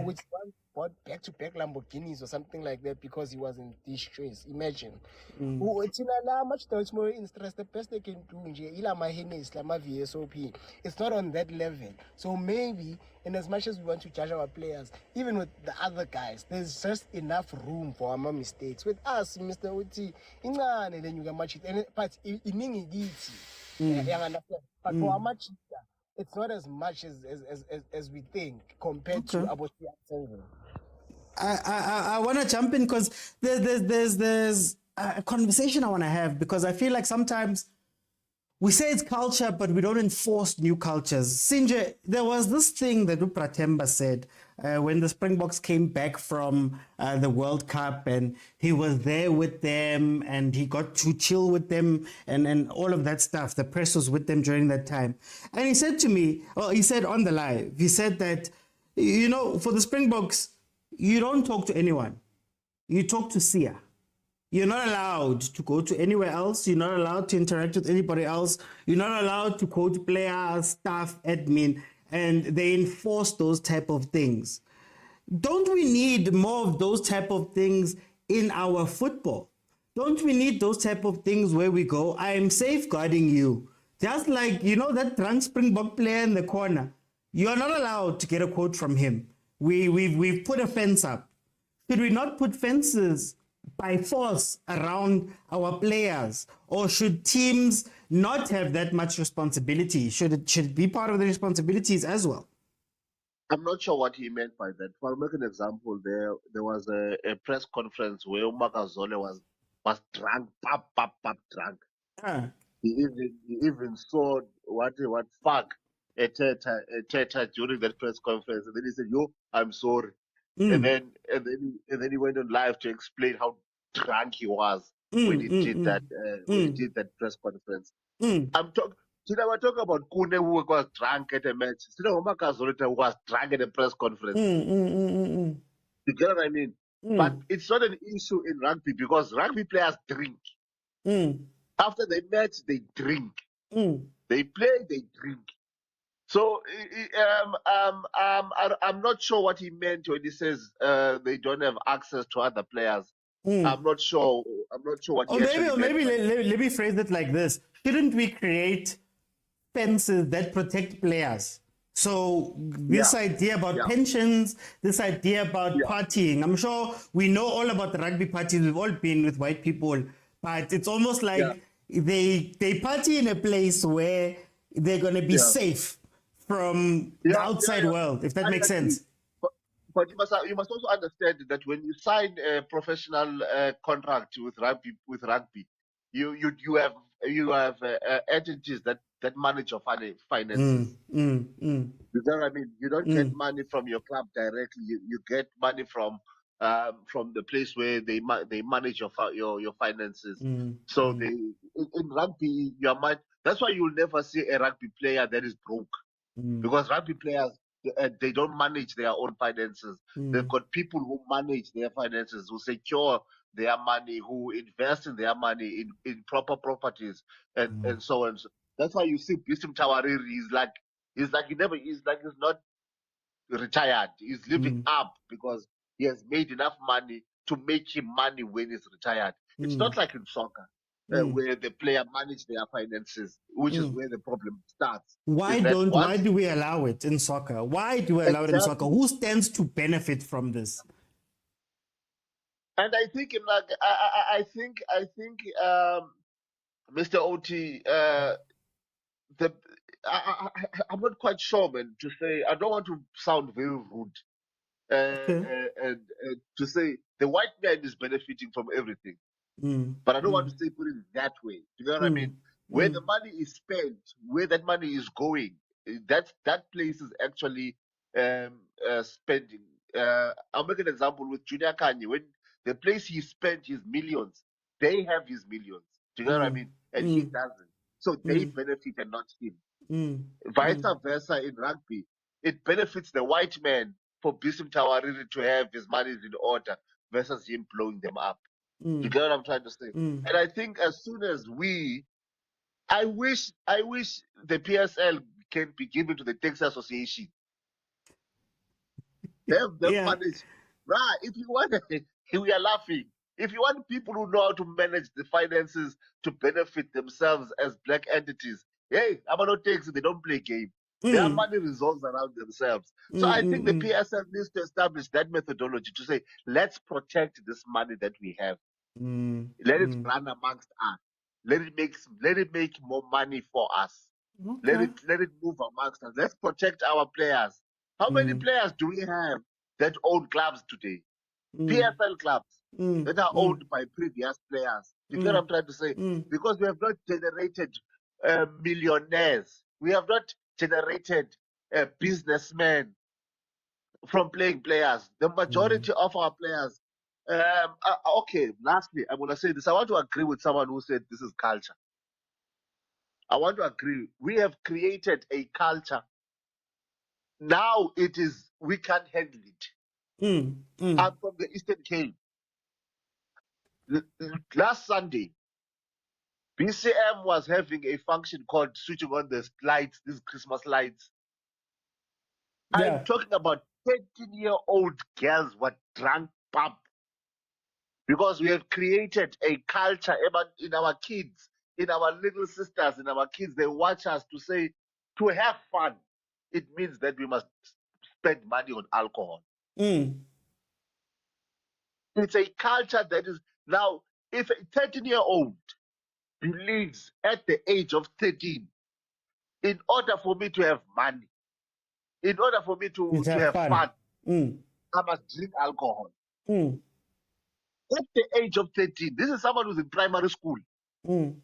Speaker 8: Which one bought back-to-back Lamborghinis or something like that because he was in distress. Imagine. Much more interest. The best they can do VSOP. It's not on that level. So maybe, in as much as we want to judge our players, even with the other guys, there's just enough room for our mistakes. With us, Mr. Oti, then you can match it. But but for our match, it's not as much as we think compared to about the
Speaker 1: I want to jump in because there's a conversation I want to have, because I feel like sometimes we say it's culture, but we don't enforce new cultures. Sinje, there was this thing that Upratemba said when the Springboks came back from the World Cup, and he was there with them and he got to chill with them and all of that stuff. The press was with them during that time. And he said to me, he said on the live, he said that, you know, for the Springboks, you don't talk to anyone. You talk to Sia. You're not allowed to go to anywhere else. You're not allowed to interact with anybody else. You're not allowed to quote players, staff, admin, and they enforce those type of things. Don't we need more of those type of things in our football? Don't we need those type of things where we go, I am safeguarding you. Just like, you know, that drunk Springbok player in the corner. You're not allowed to get a quote from him. We've put a fence up. should we not put fences by force around our players, or should teams not have that much responsibility? Should it be part of the responsibilities as well?
Speaker 4: I'm not sure what he meant by that. For make an example, there was a press conference where Makazole was drunk, pap, drunk.
Speaker 1: Ah.
Speaker 4: He even saw what fuck a Teta during that press conference, and then he said, "Yo, I'm sorry." And then he went on live to explain how drunk he was when he did that press conference. I'm talking. Today we're talking about Kune who was drunk at a match. Today Makazole who was drunk at a press conference. You get what I mean? But it's not an issue in rugby because rugby players drink. After they match, they drink. They play, they drink. So I'm not sure what he meant when he says they don't have access to other players. I'm not sure. I'm not sure what.
Speaker 1: Or maybe let me phrase it like this: shouldn't we create fences that protect players? So this idea about pensions, this idea about partying, I'm sure we know all about the rugby parties. We've all been with white people, but it's almost like they party in a place where they're going to be safe from the outside world, if that makes sense.
Speaker 4: But you must also understand that when you sign a professional contract with rugby, you have entities that manage your finances. You know what I mean? You don't get money from your club directly. You get money from the place where they manage your finances. So in rugby, that's why you'll never see a rugby player that is broke, because rugby players, they don't manage their own finances. They've got people who manage their finances, who secure their money, who invest in their money in proper properties and so on. So that's why you see Bism Tawariri he's not retired. He's living up because he has made enough money to make him money when he's retired. It's not like in soccer where the player manage their finances, which is where the problem starts.
Speaker 1: Why do we allow it in soccer? Why do we allow it in soccer? Who stands to benefit from this?
Speaker 4: And I think Mr. OT, I'm not quite sure, man, to say, I don't want to sound very rude, and to say the white man is benefiting from everything. But I don't want to say put it that way. You know what I mean? Where the money is spent, where that money is going, that place is actually spending. I'll make an example with Junior Kanye. When the place he spent his millions, they have his millions. Do you know what I mean? And he doesn't. So they benefit and not him. Vice versa in rugby. It benefits the white man for Bism Tawariri to have his money in order versus him blowing them up. You get what I'm trying to say? And I think as soon as I wish the PSL can be given to the Taxi Association. Them manage. Right. If you want, we are laughing. If you want people who know how to manage the finances to benefit themselves as black entities, hey, Amano Taxi, they don't play game. Their money resolves around themselves. So I think the PSL needs to establish that methodology to say, let's protect this money that we have. Let it run amongst us. Let it make more money for us.
Speaker 1: Okay.
Speaker 4: Let it move amongst us. Let's protect our players. How many players do we have that own clubs today? PSL clubs that are owned by previous players. You get what I'm trying to say? Because we have not generated millionaires. We have not generated businessmen from playing players. The majority of our players. Okay, lastly, I'm going to say this. I want to agree with someone who said this is culture. I want to agree. We have created a culture. Now we can't handle it. I'm from the Eastern Cape. Last Sunday, BCM was having a function called switching on the lights, these Christmas lights.
Speaker 1: Yeah.
Speaker 4: I'm talking about 13-year-old girls were drunk pub. Because we have created a culture in our kids, in our little sisters, in our kids. They watch us to say, to have fun, it means that we must spend money on alcohol. It's a culture that is now, if a 13-year-old believes at the age of 13, in order for me to have money, in order for me to have fun,
Speaker 1: Mm.
Speaker 4: I must drink alcohol.
Speaker 1: Mm.
Speaker 4: At the age of 13, this is someone who's in primary school.
Speaker 1: Mm.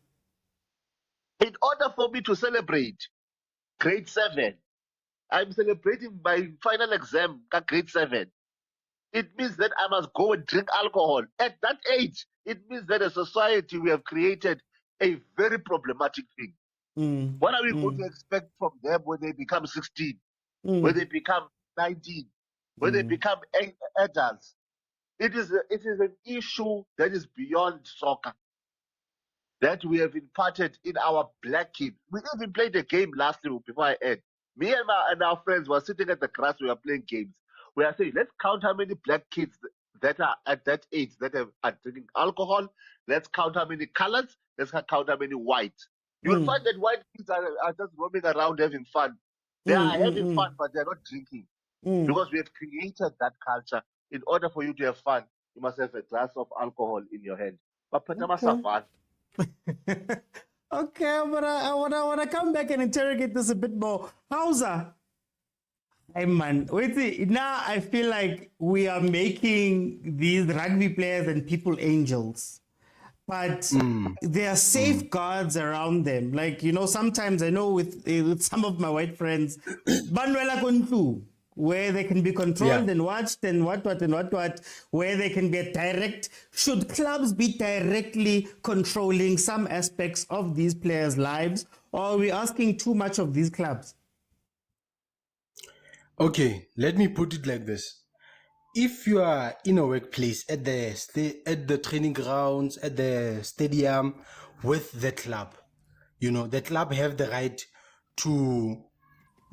Speaker 4: In order for me to celebrate grade 7, I'm celebrating my final exam, grade 7. It means that I must go and drink alcohol. At that age, it means that as a society, we have created a very problematic thing.
Speaker 1: Mm.
Speaker 4: What are we going to expect from them when they become 16, when they become 19, when they become adults? It is an issue that is beyond soccer, that we have imparted in our black kids. We even played a game last week before I end. Me and our friends were sitting at the grass, we were playing games. We are saying, let's count how many black kids that are at that age that are drinking alcohol. Let's count how many colors. Let's count how many whites. You will find that white kids are just roaming around having fun. They are having fun, but they're not drinking. Because we have created that culture. In order for you to have fun, you must have a glass of alcohol in your hand. But
Speaker 1: Okay, but I wanna come back and interrogate this a bit more. Hausa, hey man, wait, now I feel like we are making these rugby players and people angels. But there are safeguards around them. Like, you know, sometimes I know with some of my white friends, Manuela Kontu, where they can be controlled and watched and what, where they can get direct. Should clubs be directly controlling some aspects of these players' lives, or are we asking too much of these clubs?
Speaker 7: Okay, let me put it like this. If you are in a workplace, at the training grounds, at the stadium, with the club, you know, the club have the right to,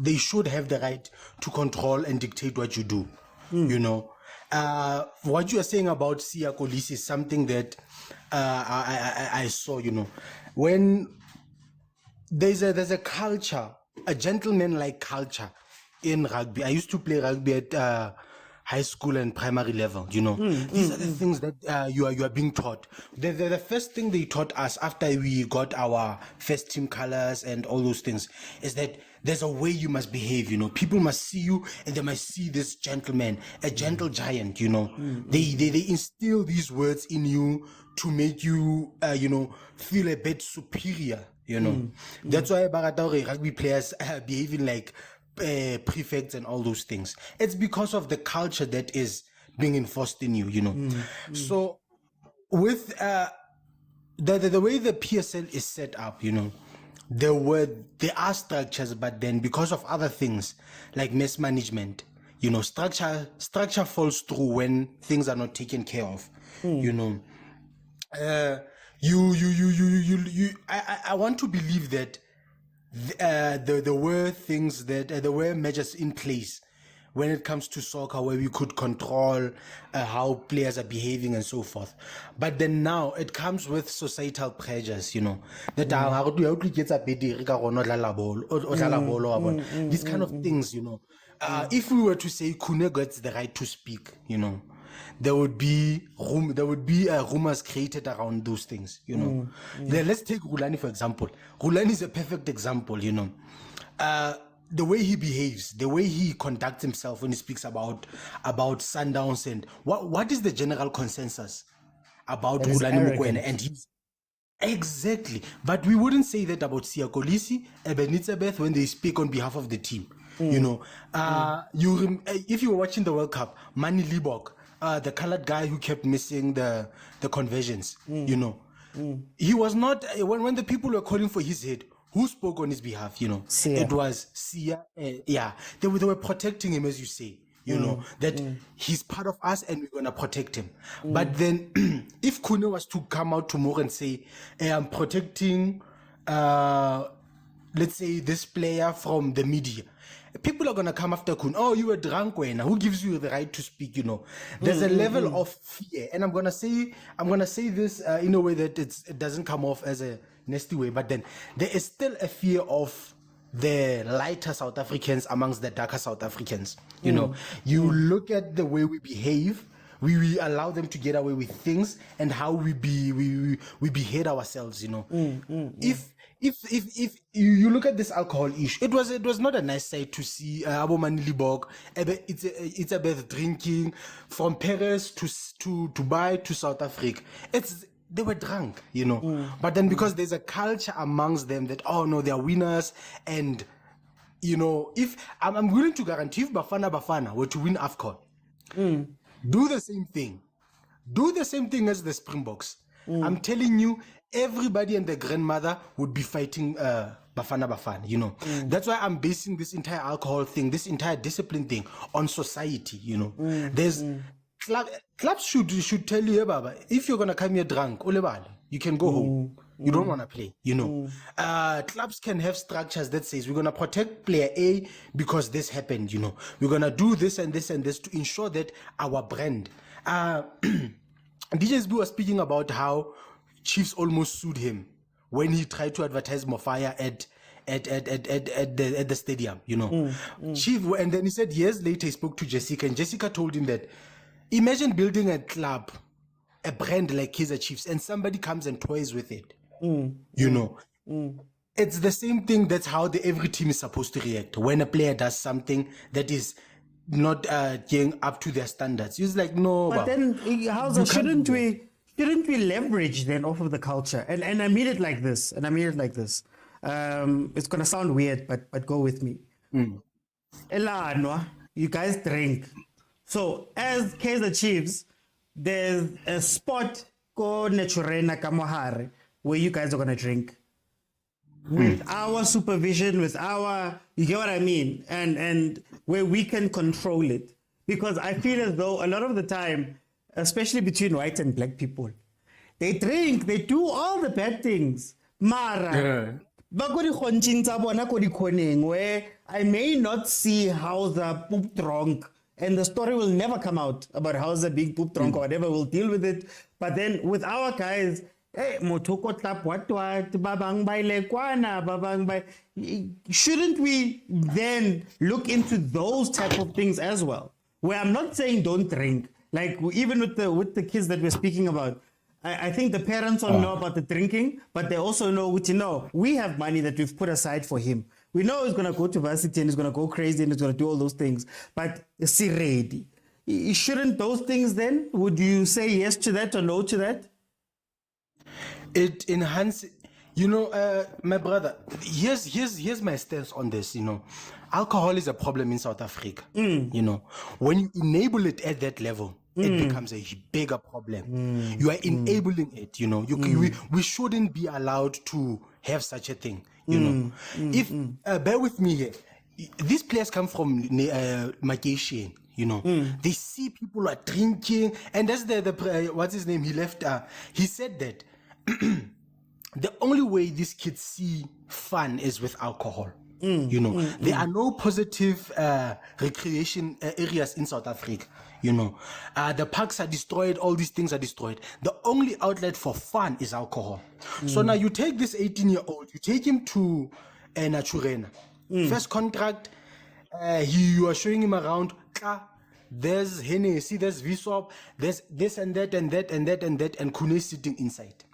Speaker 7: they should have the right to control and dictate what you do, you know. What you are saying about Siya Kolisi is something that I saw, you know. When there's a culture, a gentleman-like culture in rugby. I used to play rugby at high school and primary level, you know. These are the things that you are being taught. The first thing they taught us after we got our first team colors and all those things is that there's a way you must behave, you know. People must see you and they must see this gentleman, a gentle giant, you know. They instill these words in you to make you, you know, feel a bit superior, you know. That's why rugby players are behaving like prefects and all those things. It's because of the culture that is being enforced in you, you know. So with the way the PSL is set up, you know, there are structures, but then because of other things like mismanagement, you know, structure falls through when things are not taken care of, you know. I want to believe that there were things that there were measures in place when it comes to soccer where we could control how players are behaving and so forth. But then now it comes with societal pressures, you know, that these kind of things, you know. If we were to say Kune gets the right to speak, you know, there would be rumors created around those things, you know. Then let's take Rulani for example. Rulani is a perfect example, you know. The way he behaves, the way he conducts himself when he speaks about Sundowns, and what is the general consensus about Rulani Mokoena? And he's exactly, but we wouldn't say that about Siya Kolisi, Ebenezabeth when they speak on behalf of the team. You know, if you were watching the World Cup, Manny Libok, the colored guy who kept missing the conversions, you know, he was not when the people were calling for his head. Who spoke on his behalf? You know, it was Siya. They were protecting him, as you say. You know that he's part of us, and we're gonna protect him. But then, if Kune was to come out tomorrow and say, hey, "I'm protecting," let's say this player from the media. People are gonna come after Kun. Oh, you were drunk, Wena. Who gives you the right to speak? You know, there's a level of fear, and I'm gonna say this in a way that it doesn't come off as a nasty way, but then there is still a fear of the lighter South Africans amongst the darker South Africans. You know, you look at the way we behave we allow them to get away with things, and how we behead ourselves, you know. If you look at this alcohol issue, it was not a nice sight to see Abo Manilibok. It's about drinking from Paris to Dubai to South Africa. They were drunk, you know. But then because there's a culture amongst them that, oh no, they're winners, and you know, if I'm willing to guarantee if Bafana were to win AFCON, do the same thing. Do the same thing as the Springboks. I'm telling you, everybody and their grandmother would be fighting Bafana, you know. That's why I'm basing this entire alcohol thing, this entire discipline thing on society, you know. There's clubs should tell you, Baba, if you're gonna come here drunk, you can go home. You don't want to play, you know. Clubs can have structures that says we're gonna protect player A because this happened, you know. We're gonna do this and this and this to ensure that our brand. DJSB was speaking about how Chiefs almost sued him when he tried to advertise Mofaya at the stadium, you know. Chief, and then he said years later he spoke to Jessica, and Jessica told him that imagine building a club, a brand like Kaizer Chiefs, and somebody comes and toys with it. You know, it's the same thing. That's how every team is supposed to react when a player does something that is not getting up to their standards. It's like, no.
Speaker 1: But then, Hauser, shouldn't we leverage then off of the culture? And I mean it like this. It's gonna sound weird, but go with me. Elanwa, you guys drink. So as Kaizer Chiefs, there's a spot called Naturena Kamohare where you guys are gonna drink. With our supervision, with our, you get what I mean? And where we can control it. Because I feel as though a lot of the time, especially between white and black people, they drink, they do all the bad things. Mara, where I may not see Hauser poop drunk, and the story will never come out about Hauser being poop drunk or whatever. We'll deal with it. But then with our guys, hey, motoko tap what babang bay lekwana babang bay. Shouldn't we then look into those type of things as well? Where I'm not saying don't drink. Like even with the kids that we're speaking about, I think the parents all know about the drinking, but they also know, which, you know, we have money that we've put aside for him. We know he's going to go to varsity and he's going to go crazy and he's going to do all those things. But is he ready? Shouldn't those things then, would you say yes to that or no to that?
Speaker 7: It enhances, you know, my brother, here's my stance on this, you know. Alcohol is a problem in South Africa, you know. When you enable it at that level, it becomes a bigger problem. You are enabling it, you know. We shouldn't be allowed to have such a thing, you know. If bear with me here, these players come from Malaysia, you know. They see people are drinking, and that's the what's his name? He left. He said that the only way these kids see fun is with alcohol. You know, there are no positive recreation areas in South Africa. You know, the parks are destroyed, all these things are destroyed. The only outlet for fun is alcohol. So now you take this 18-year-old, you take him to Naturena. First contract, you are showing him around. There's Hennessy, there's Vswap, there's this and that and that and that and that, and Kune sitting inside.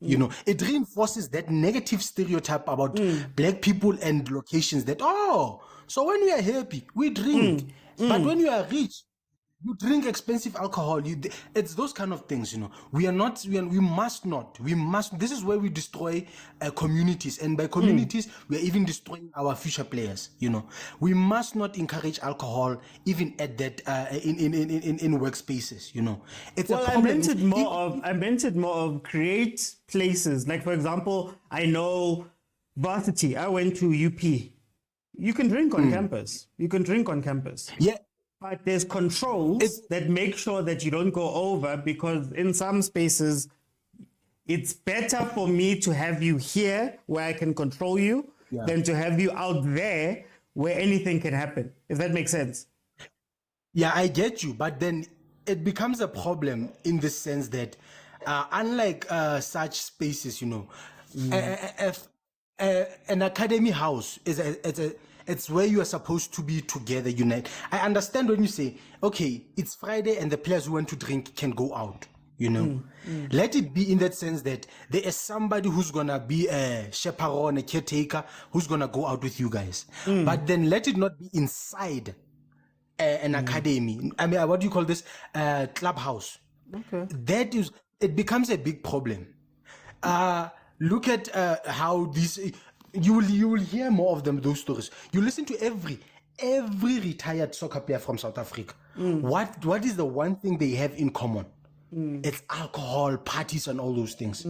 Speaker 7: You know, it reinforces that negative stereotype about black people and locations that, oh, so when we are happy, we drink. But when you are rich, you drink expensive alcohol. It's those kind of things, you know. We must not. This is where we destroy communities. And by communities, we are even destroying our future players, you know. We must not encourage alcohol even at that, in workspaces, you know. It's a problem.
Speaker 1: I meant it more of create places. Like, for example, I know varsity. I went to UP. You can drink on campus.
Speaker 7: Yeah.
Speaker 1: But there's controls that make sure that you don't go over, because in some spaces, it's better for me to have you here where I can control you than to have you out there where anything can happen, if that makes sense.
Speaker 7: Yeah, I get you. But then it becomes a problem in the sense that unlike such spaces, you know, an academy house It's where you are supposed to be together, unite. I understand when you say, okay, it's Friday and the players who want to drink can go out. Let it be in that sense that there is somebody who's gonna be a chaperone, a caretaker, who's gonna go out with you guys. But then let it not be inside an academy. I mean, what do you call this? Clubhouse.
Speaker 1: Okay.
Speaker 7: That is, it becomes a big problem. Look at how these, you will hear more of them, those stories. You listen to every retired soccer player from South Africa. What is the one thing they have in common? It's alcohol, parties, and all those things.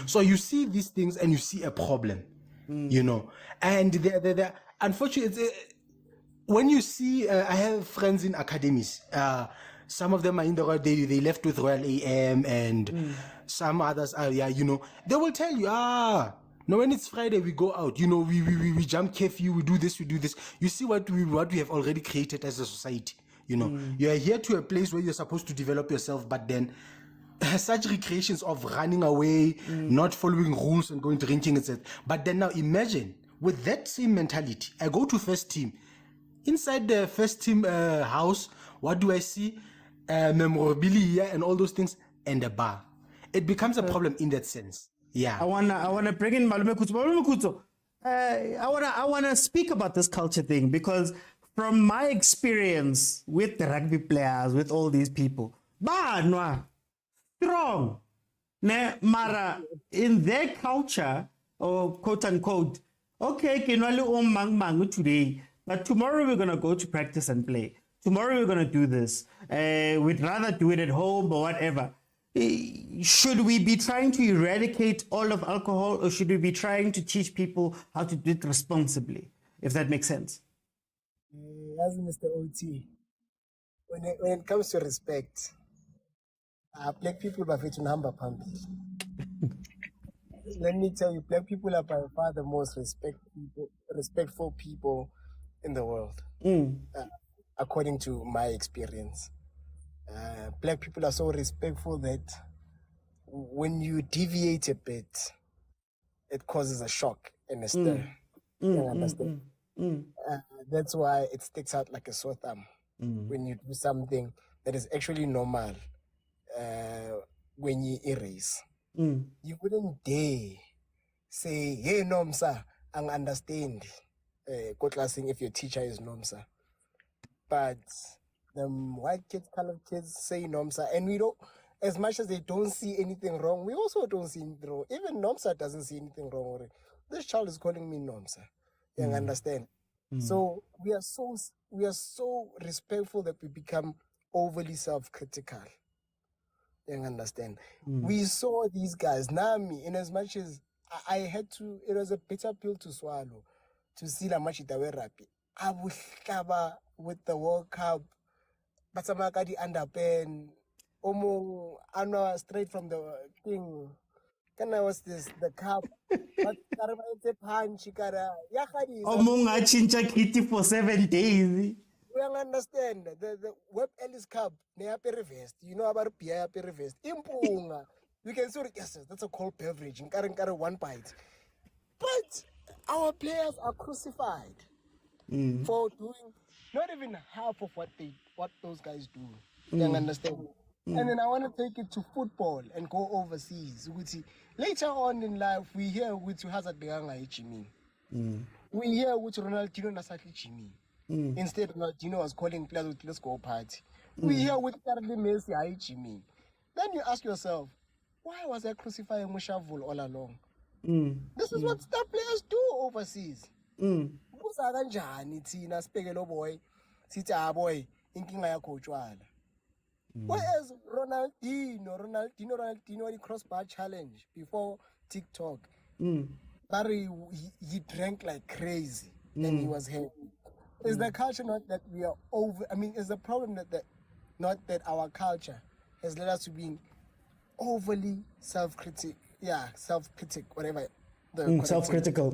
Speaker 7: So you see these things and you see a problem. And they're unfortunately, when you see, I have friends in academies. Some of them are in the Royal, they left with Royal AM, and some others are, they will tell you, no, when it's Friday, we go out, we jump curfew, we do this. You see what we have already created as a society. You are here to a place where you're supposed to develop yourself, but then such recreations of running away, not following rules and going drinking, etc. But then now imagine with that same mentality, I go to first team. Inside the first team house, what do I see? Memorabilia and all those things, and a bar. It becomes a problem in that sense. Yeah.
Speaker 1: I wanna bring in Malume Kutso. Malume Kutso, I wanna speak about this culture thing, because from my experience with the rugby players, with all these people, banwa strong. Ne mara in their culture, or quote unquote, okay, kinwali mang today, but tomorrow we're gonna go to practice and play. Tomorrow we're gonna do this. We'd rather do it at home or whatever. Should we be trying to eradicate all of alcohol, or should we be trying to teach people how to do it responsibly? If that makes sense.
Speaker 8: As Mr. OT, when it comes to respect, black people are fit to number pumping. Let me tell you, black people are by far the most respectful people in the world, according to my experience. Black people are so respectful that when you deviate a bit, it causes a shock and a stir. You understand? That's why it sticks out like a sore thumb when you do something that is actually normal. When you erase, you wouldn't dare say, "Hey, Nomsa, I understand." Kotlasing if your teacher is Nomsa, but the white kids, colored kids say Nomsa, and we don't. As much as they don't see anything wrong, we also don't see anything wrong. Even Nomsa doesn't see anything wrong with it. This child is calling me Nomsa. You understand? So we are so respectful that we become overly self-critical. You understand? We saw these guys, Nami, in as much as I had to, it was a bitter pill to swallow to see how much it were happy. Abu Khaba with the World Cup, but some the underpen, Omo Anna straight from the king. Can I was this the cup? But it's a punch,
Speaker 1: Omunga chincha kitty for 7 days.
Speaker 8: We understand the Web Ellis Cup, Neape Revest, you know about Pia Revest. Impunga. We can say, yes, that's a cold beverage, and carry one bite. But our players are crucified for doing not even half of what those guys do. You understand? And then I want to take it to football and go overseas. Later on in life, we hear which Hazard Beganga Jimmy. We hear which Ronaldinho Nasaki Jimmy. Instead, Ronaldinho was calling players with let's go party. We hear with Carly Messi Jimmy. Then you ask yourself, why was I crucifying Mushavul all along? This is what star players do overseas. Boy, boy, whereas Ronaldinho, the crossbar challenge before TikTok, Barry, he drank like crazy and he was heavy. Is the culture not that we are over? I mean, is the problem not that our culture has led us to being overly self-critic, whatever.
Speaker 1: Self-critical.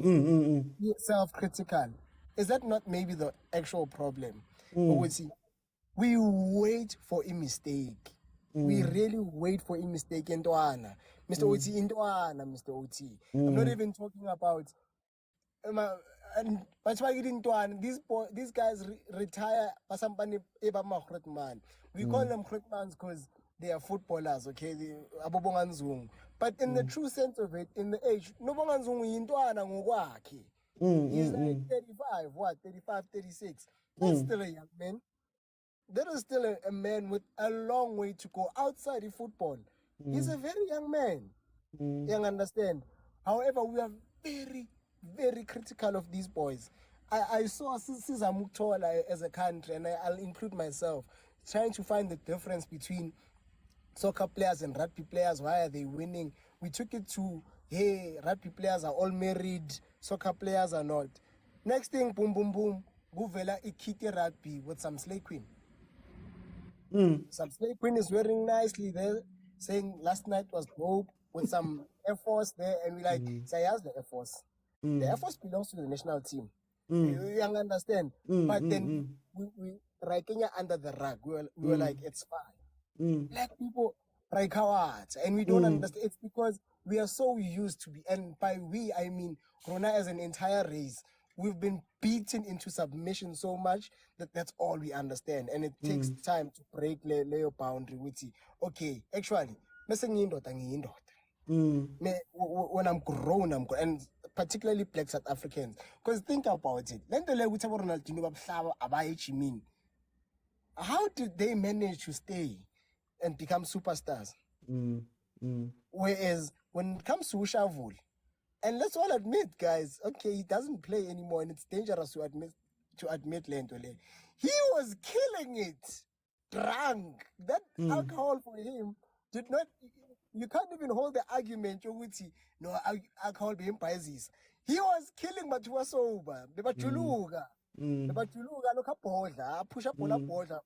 Speaker 8: Yeah, self-critical. Is that not maybe the actual problem? We wait for a mistake. We really wait for a mistake. Mr. OT, Mr. OT. I'm not even talking about and that's why these guys retire basampani ebama man. We call them man because they are footballers, okay? Abobonganzungu. But in the true sense of it, in the age, no bonganzungu yintwana ngokwakhe. He's like 35, 36. That's still a young man. There is still a man with a long way to go outside of football. He's a very young man. You understand? However, we are very, very critical of these boys. I saw Cesar Muktola as a country, and I'll include myself, trying to find the difference between soccer players and rugby players. Why are they winning? We took it to, hey, rugby players are all married, soccer players are not. Next thing, boom, boom, boom, Guvela Ikiti rugby with some slay queen. Some slay queen is wearing nicely there, saying last night was dope with some Air Force there, and we like, say, how's the Air Force? The Air Force belongs to the national team. You understand? But then we right Kenya under the rug. We were like, it's fine. Black people like cowards, and we don't understand. It's because we are so used to be, and by we I mean Rona as an entire race. We've been beaten into submission so much that that's all we understand, and it takes time to break your boundary with it. Okay, actually, when I'm grown, and particularly Black South Africans, because think about it. How did they manage to stay and become superstars? Whereas when it comes to Ushavul, and let's all admit, guys, okay, he doesn't play anymore, and it's dangerous to admit Lentole. He was killing it, drunk. That alcohol for him did not. You can't even hold the argument. No, alcohol being biases. He was killing, but he was sober. The Batuluga, look up push up on a border.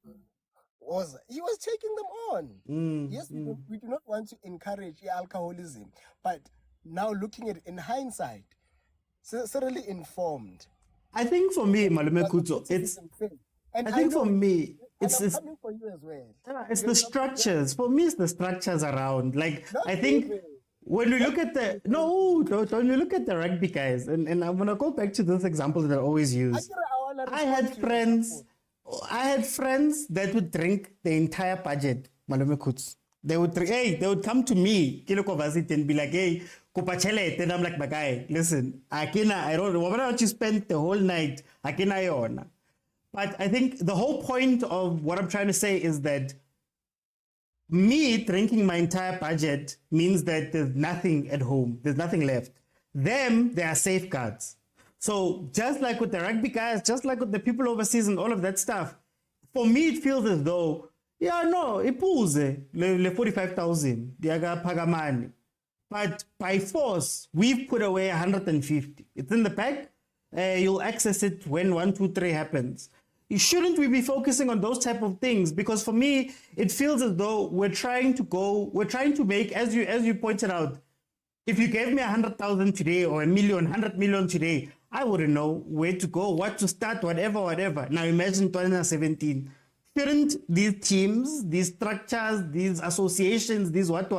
Speaker 8: He was taking them on. Yes, we do not want to encourage alcoholism, but now looking at it in hindsight, thoroughly informed.
Speaker 1: I think for me, Malume Kuto, for me, it's
Speaker 8: coming for you as well.
Speaker 1: It's the structures. For me, it's the structures around. Like, I think when we look at when you look at the rugby guys, and I'm gonna go back to this example that I always use. I had friends that would drink the entire budget, Malume Kuts. They would come to me, Kiloko Vasit, and be like, hey, Kupachele, and I'm like, my guy, listen, I don't know, why don't you spend the whole night, Akina. But I think the whole point of what I'm trying to say is that me drinking my entire budget means that there's nothing at home, there's nothing left. Them, there are safeguards. So just like with the rugby guys, just like with the people overseas and all of that stuff, for me, it feels as though, ipuze le 45,000 diaga pagamani, but by force we've put away 150. It's in the pack. You'll access it when 1, 2, 3 happens. Shouldn't we be focusing on those type of things? Because for me, it feels as though we're trying to make, as you pointed out, if you gave me 100,000 today or 100 million today, I wouldn't know where to go, what to start, whatever. Now imagine 2017. Shouldn't these teams, these structures, these associations, these what,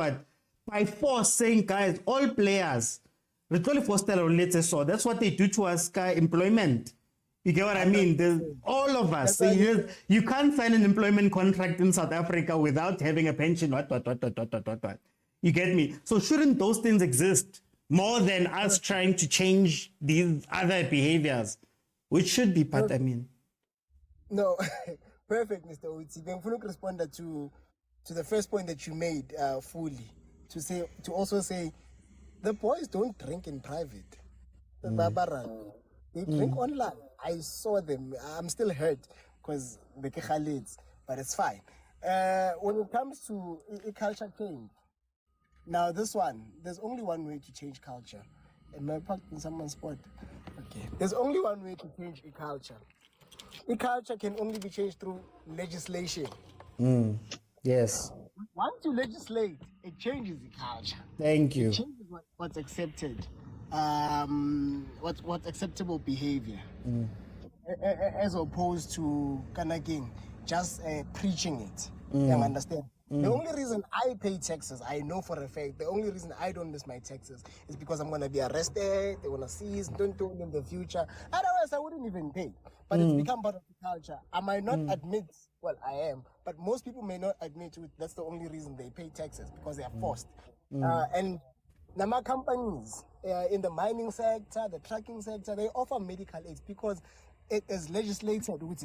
Speaker 1: by force saying, guys, all players, that's what they do to us, employment. You get what I mean? All of us. So you can't sign an employment contract in South Africa without having a pension, what. You get me? So shouldn't those things exist more than us trying to change these other behaviors, which should be part, I mean.
Speaker 8: No. Perfect, Mr. Utsi. I'm going to respond to the first point that you made fully. To also say, the boys don't drink in private. They drink online. I saw them. I'm still hurt because the Khalids, but it's fine. When it comes to culture change, now this one, there's only one way to change culture. Am I parked in someone's spot? Okay. There's only one way to change a culture. A culture can only be changed through legislation.
Speaker 1: Yes.
Speaker 8: Once you legislate, it changes the culture.
Speaker 1: Thank you.
Speaker 8: It changes what's accepted, what's acceptable behavior, as opposed to Kanaging just preaching it. You understand? The only reason I pay taxes, I know for a fact, the only reason I don't miss my taxes is because I'm going to be arrested, they're going to seize, don't do it in the future. Otherwise, I wouldn't even pay. But it's become part of the culture. I might not admit, well, I am, but most people may not admit to it. That's the only reason they pay taxes, because they are forced. And Nama companies in the mining sector, the trucking sector, they offer medical aids because it is legislated, which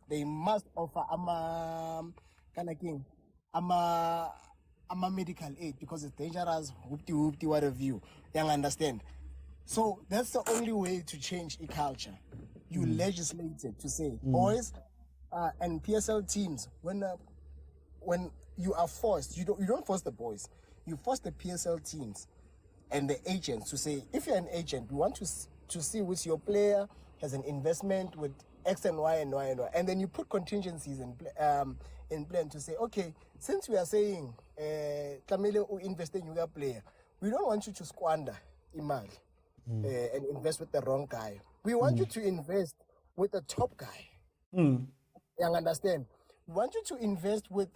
Speaker 8: they must offer a medical aid because it's dangerous, whoopty, whatever you understand. So that's the only way to change a culture. You legislate it to say, boys and PSL teams, when you are forced, you don't force the boys, you force the PSL teams and the agents to say, if you're an agent, we want to see which your player has an investment with X and Y and Y and Y, and then you put contingencies in plan to say, okay, since we are saying Tamile invest in your player, we don't want you to squander Imal and invest with the wrong guy. We want you to invest with the top guy. You understand? We want you to invest with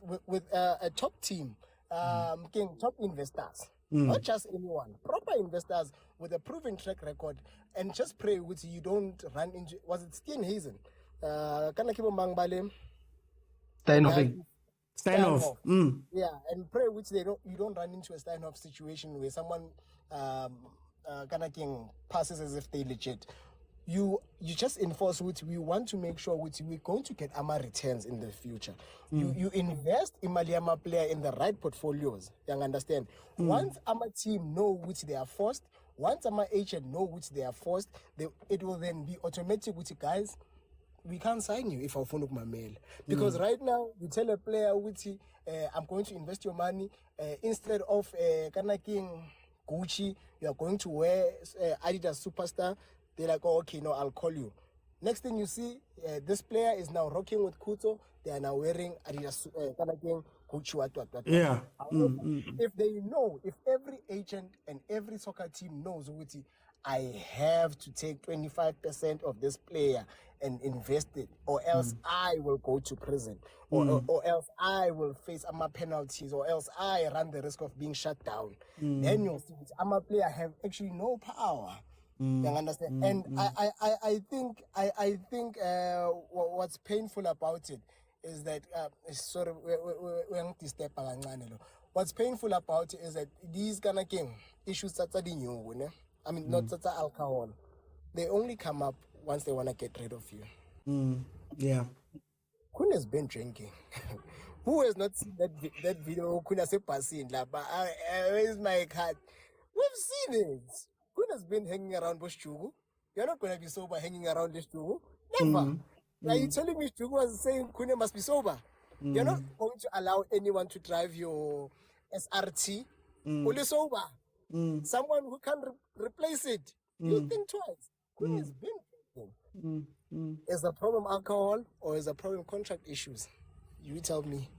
Speaker 8: a top team, top investors. Not just anyone, proper investors with a proven track record, and just pray with you don't run into, was it Steenhuisen? Can I keep on Mangbale?
Speaker 1: Steinhoff.
Speaker 8: Yeah, and pray which you don't run into a Steinhoff situation where someone passes as if they legit. You just enforce which we want to make sure which we're going to get AMA returns in the future. You invest in Maliama player in the right portfolios. You understand? Once AMA team know which they are forced, once AMA agent know which they are forced, it will then be automatic which guys, we can't sign you if I phone up my mail. Because right now you tell a player which I'm going to invest your money instead of Gucci, you are going to wear Adidas Superstar. They're like, oh, okay, no, I'll call you. Next thing you see, this player is now rocking with Kuto. They are now wearing Adidas Gucci.
Speaker 1: Yeah.
Speaker 8: If they know, if every agent and every soccer team knows, I have to take 25% of this player and invest it, or else I will go to prison, or else I will face penalties, or else I run the risk of being shut down. Then you'll see a player have actually no power. You understand? And I think what's painful about it is that what's painful about it is that these kind of issues that are new, I mean, not that alcohol, they only come up once they want to get rid of you.
Speaker 1: Yeah.
Speaker 8: Kun has been drinking. Who has not seen that video? Kun has passing, but where's my card? We've seen it. Kun has been hanging around Bush Chugu. You're not going to be sober hanging around this Chugu. Never. Are you telling me Chugu was saying Kun must be sober? You're not going to allow anyone to drive your SRT only sober. Someone who can replace it. You think twice. Kun has been drinking. Is the problem alcohol or is the problem contract issues? You tell me.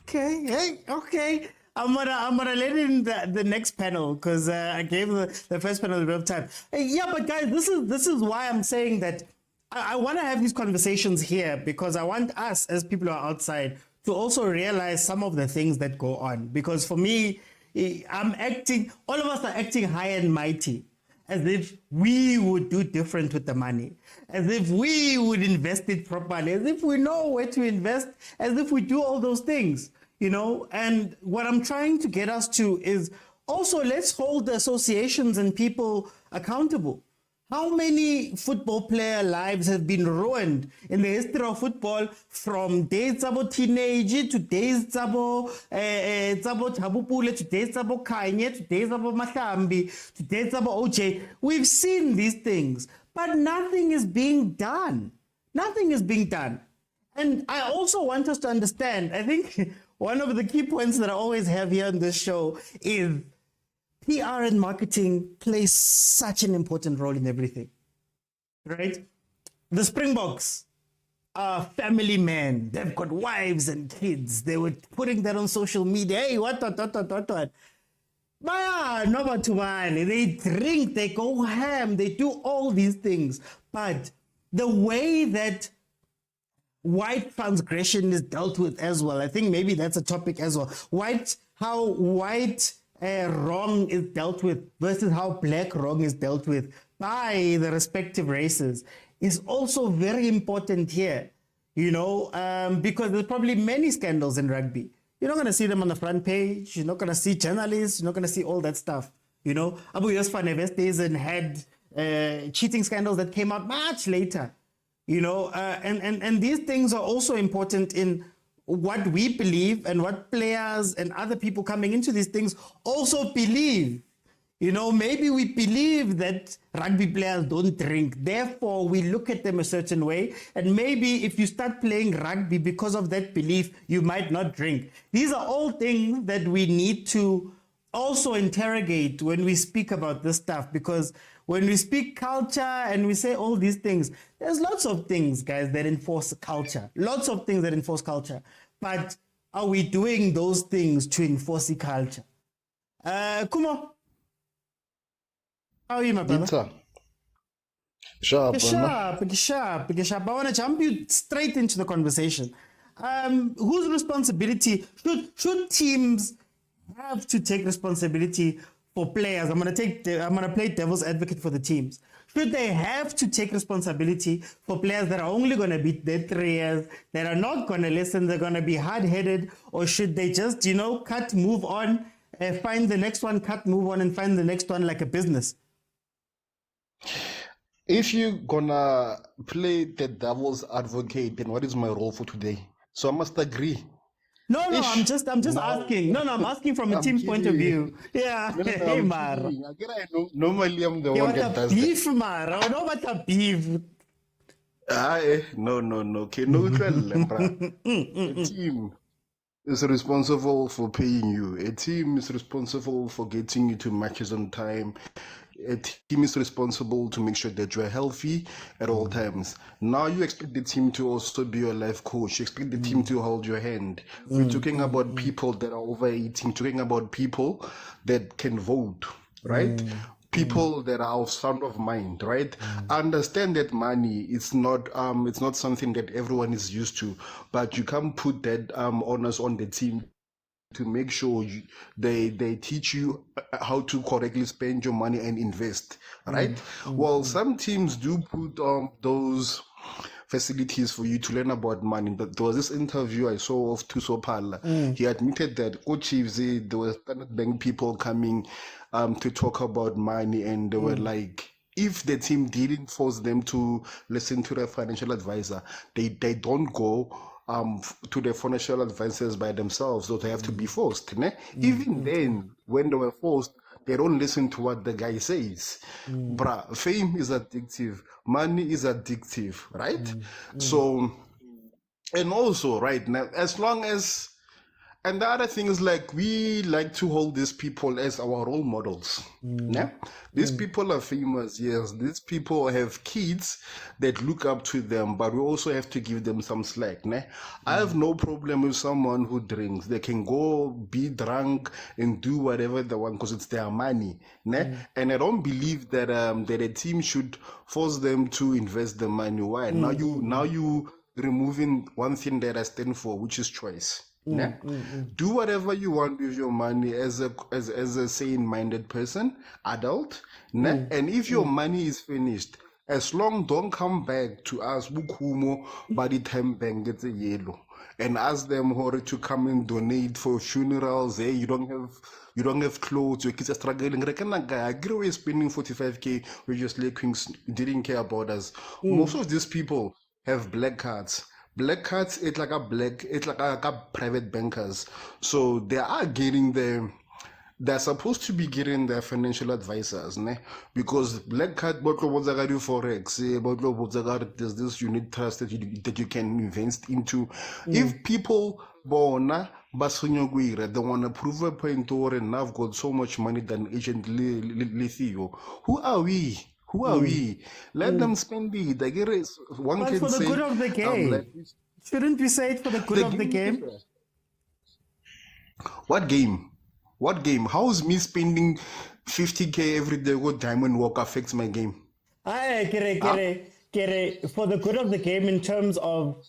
Speaker 1: Okay. I'm gonna let in the next panel because I gave the first panel a bit of time. Yeah, but guys, this is why I'm saying that I want to have these conversations here because I want us as people who are outside to also realize some of the things that go on. Because for me, all of us are acting high and mighty, as if we would do different with the money, as if we would invest it properly, as if we know where to invest, as if we do all those things, And what I'm trying to get us to is also let's hold the associations and people accountable. How many football player lives have been ruined in the history of football from days of teenage to days of Tabupule to days of Kanye to days of Mahlambi to days of OJ? We've seen these things, but nothing is being done. Nothing is being done. And I also want us to understand, I think one of the key points that I always have here on this show is PR and marketing plays such an important role in everything, right? The Springboks are family men. They've got wives and kids. They were putting that on social media. Hey, what. They drink, they go ham, they do all these things. But the way that white transgression is dealt with as well. I think maybe that's a topic as well. How white wrong is dealt with versus how black wrong is dealt with by the respective races is also very important here, because there's probably many scandals in rugby. You're not going to see them on the front page. You're not going to see journalists. You're not going to see all that stuff. Abu Yusuf van Westhuizen had cheating scandals that came out much later. And these things are also important in what we believe and what players and other people coming into these things also believe. Maybe we believe that rugby players don't drink. Therefore, we look at them a certain way. And maybe if you start playing rugby because of that belief, you might not drink. These are all things that we need to also interrogate when we speak about this stuff, because when we speak culture and we say all these things, there's lots of things, guys, that enforce culture. Lots of things that enforce culture. But are we doing those things to enforce the culture? Kumo, how are you, my brother?
Speaker 9: Sharp.
Speaker 1: Sharp. I want to jump you straight into the conversation. Whose responsibility should teams have to take responsibility for players? I'm gonna play devil's advocate for the teams. Should they have to take responsibility for players that are only gonna be there 3 years, that are not gonna listen, they're gonna be hard-headed, or should they just, cut, move on, find the next one, cut, move on, and find the next one like a business?
Speaker 9: If you're gonna play the devil's advocate, then what is my role for today? So I must agree.
Speaker 1: No, I'm just asking. No, I'm asking from a team's point of view. Yeah. Hey, Mar.
Speaker 9: Normally, I'm the one that does
Speaker 1: beef,
Speaker 9: that.
Speaker 1: Mar. I know what a beef.
Speaker 9: No. Okay, no, a team is responsible for paying you. A team is responsible for getting you to matches on time. A team is responsible to make sure that you're healthy at all times. Now you expect the team to also be your life coach. You expect the team to hold your hand. We're talking about people that are over 18, talking about people that can vote, right? People that are of sound of mind, right? Understand that money it's not something that everyone is used to, but you can't put that onus on the team to make sure they teach you how to correctly spend your money and invest, right? Well, some teams do put those facilities for you to learn about money. But there was this interview I saw of Tuso Pala. He admitted that Chiefs, there were Standard Bank people coming to talk about money, and they were like, if the team didn't force them to listen to their financial advisor, they don't go to the financial advisors by themselves, so they have to be forced. Even then, when they were forced, they don't listen to what the guy says. Bruh, fame is addictive, money is addictive, right? So, and also, right now, as long as, and the other thing is, like, we like to hold these people as our role models. These people are famous, yes. These people have kids that look up to them, but we also have to give them some slack. I have no problem with someone who drinks. They can go be drunk and do whatever they want because it's their money. And I don't believe that that a team should force them to invest the money. Why? Now you removing one thing that I stand for, which is choice. Do whatever you want with your money as a sane-minded person, adult. And if your money is finished, as long don't come back to us Bukumo by the time bank gets a yellow and ask them to come and donate for funerals. Hey, you don't have clothes, your kids are struggling. I agree with spending 45K with just Queens didn't care about us. Most of these people have black cards. Black cards, it's like a private bankers. So they are getting they're supposed to be getting their financial advisors, because black card, forex, there's this unit trust that you can invest into. If people they want to prove a point or and I've got so much money than Agent Lithio, who are we? Who are we? Let them spend it. I guess one
Speaker 1: But
Speaker 9: can
Speaker 1: for the
Speaker 9: say,
Speaker 1: good of the game. Shouldn't we say it for the good of the game?
Speaker 9: What game? What game? How is me spending 50K every day with Diamond Walk affects my game?
Speaker 1: Kere, for the good of the game in terms of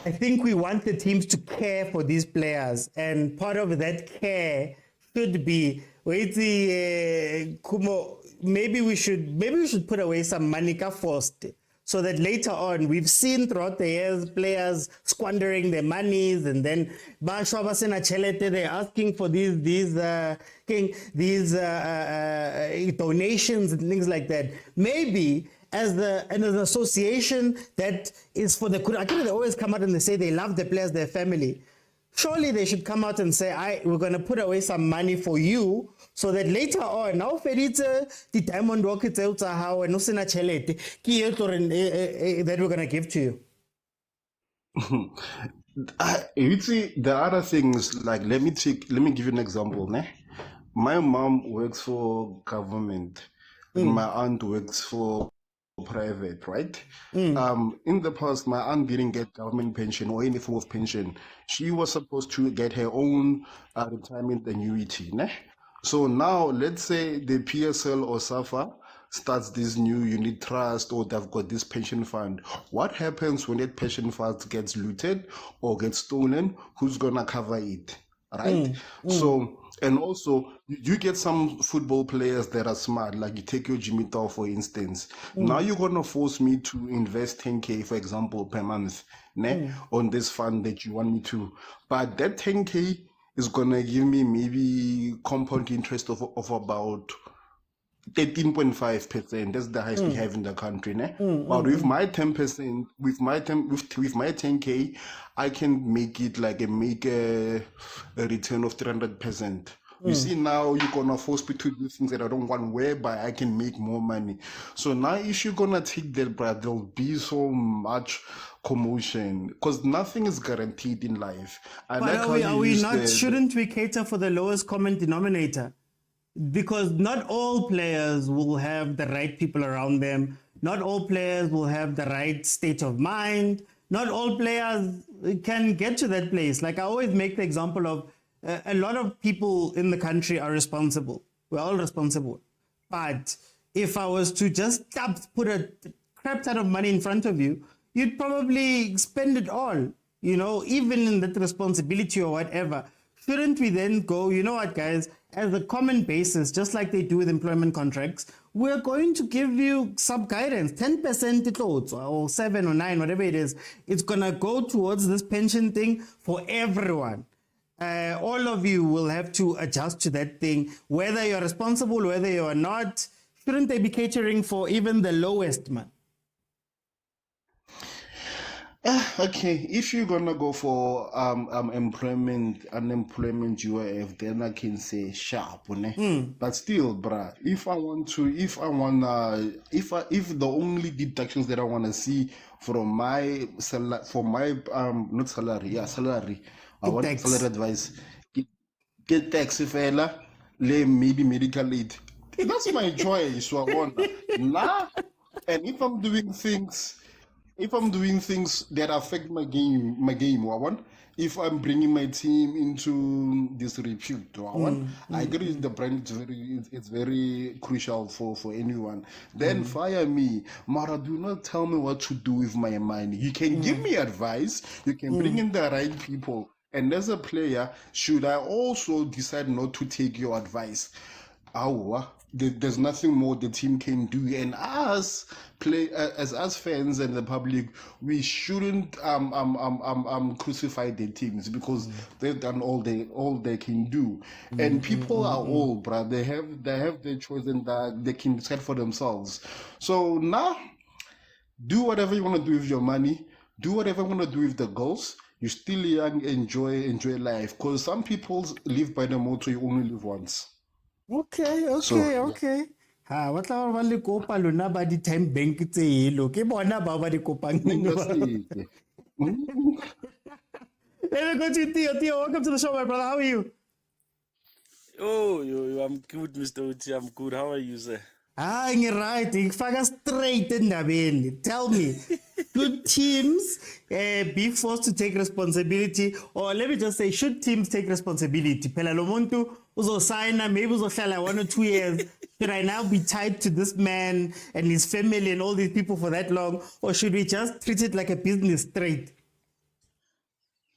Speaker 1: I think we want the teams to care for these players, and part of that care should be Kumo. Maybe we should put away some money first, so that later on we've seen throughout the years players squandering their monies, and then they're asking for these donations and things like that. Maybe as an association that is for the Kurakira, they always come out and they say they love the players, their family. Surely they should come out and say, we're going to put away some money for you, so that later on, now the Diamond Rockets how and that we're going to give to you.
Speaker 9: You see, the other things, like, let me give you an example. Ne? My mom works for government, and my aunt works for private, right? In the past, my aunt didn't get government pension or any form of pension. She was supposed to get her own retirement annuity. Ne? So now, let's say the PSL or SAFA starts this new unit trust, or they've got this pension fund. What happens when that pension fund gets looted or gets stolen? Who's gonna cover it? Right? So, and also you get some football players that are smart, like you take your Jimmy Tau, for instance. Now you're gonna force me to invest 10K, for example, per month, on this fund that you want me to. But that 10K is gonna give me maybe compound interest of about 13.5%. That's the highest we have in the country. But with my 10%, with my 10K, I can make it like a return of 300%. You see, now you're gonna force me to do things that I don't want, whereby I can make more money. So now, if you're gonna take that, bruh, there'll be so much commotion, because nothing is guaranteed in life.
Speaker 1: But are we not? Shouldn't we cater for the lowest common denominator? Because not all players will have the right people around them. Not all players will have the right state of mind. Not all players can get to that place. Like I always make the example of a lot of people in the country are responsible. We're all responsible. But if I was to just put a crap ton of money in front of you, you'd probably spend it all, even in that responsibility or whatever. Shouldn't we then go, you know what, guys, as a common basis, just like they do with employment contracts, we're going to give you some guidance, 10% or 7 or 9, whatever it is. It's going to go towards this pension thing for everyone. All of you will have to adjust to that thing, whether you're responsible, whether you're not. Shouldn't they be catering for even the lowest, man?
Speaker 9: Okay, if you're gonna go for unemployment UIF, then I can say sharp, but still, bruh, if the only deductions that I wanna see from my salary, not salary, salary, I want
Speaker 1: tax.
Speaker 9: salary advice, get tax fella, maybe medical aid. That's my choice. So I want and if I'm doing things that affect my game, if I'm bringing my team into disrepute, I agree the brand it's very crucial for anyone. Then fire me. Mara, do not tell me what to do with my money. You can give me advice, you can bring in the right people. And as a player, should I also decide not to take your advice? There's nothing more the team can do, and as fans and the public, we shouldn't crucify the teams, because they've done all they can do. And people are old, bruh. They have their choice, and they can decide for themselves. So now, do whatever you want to do with your money. Do whatever you want to do with the goals. You're still young. Enjoy life, because some people live by the motto, you only live once.
Speaker 1: Okay. Ha, what are we kopa luna ba di time bank tse yelo ke bona ba ba di kopang. Let me go to Theo. Welcome to the show, my brother. How are you?
Speaker 10: Oh, I'm good, Mr. Uchi. I'm good. How are you, sir?
Speaker 1: You're right. Faka straight in the Tell me, should teams be forced to take responsibility, or let me just say, should teams take responsibility? Pela Lomuntu uzo sign, maybe uzo shall 1 or 2 years. Should I now be tied to this man and his family and all these people for that long, or should we just treat it like a business straight?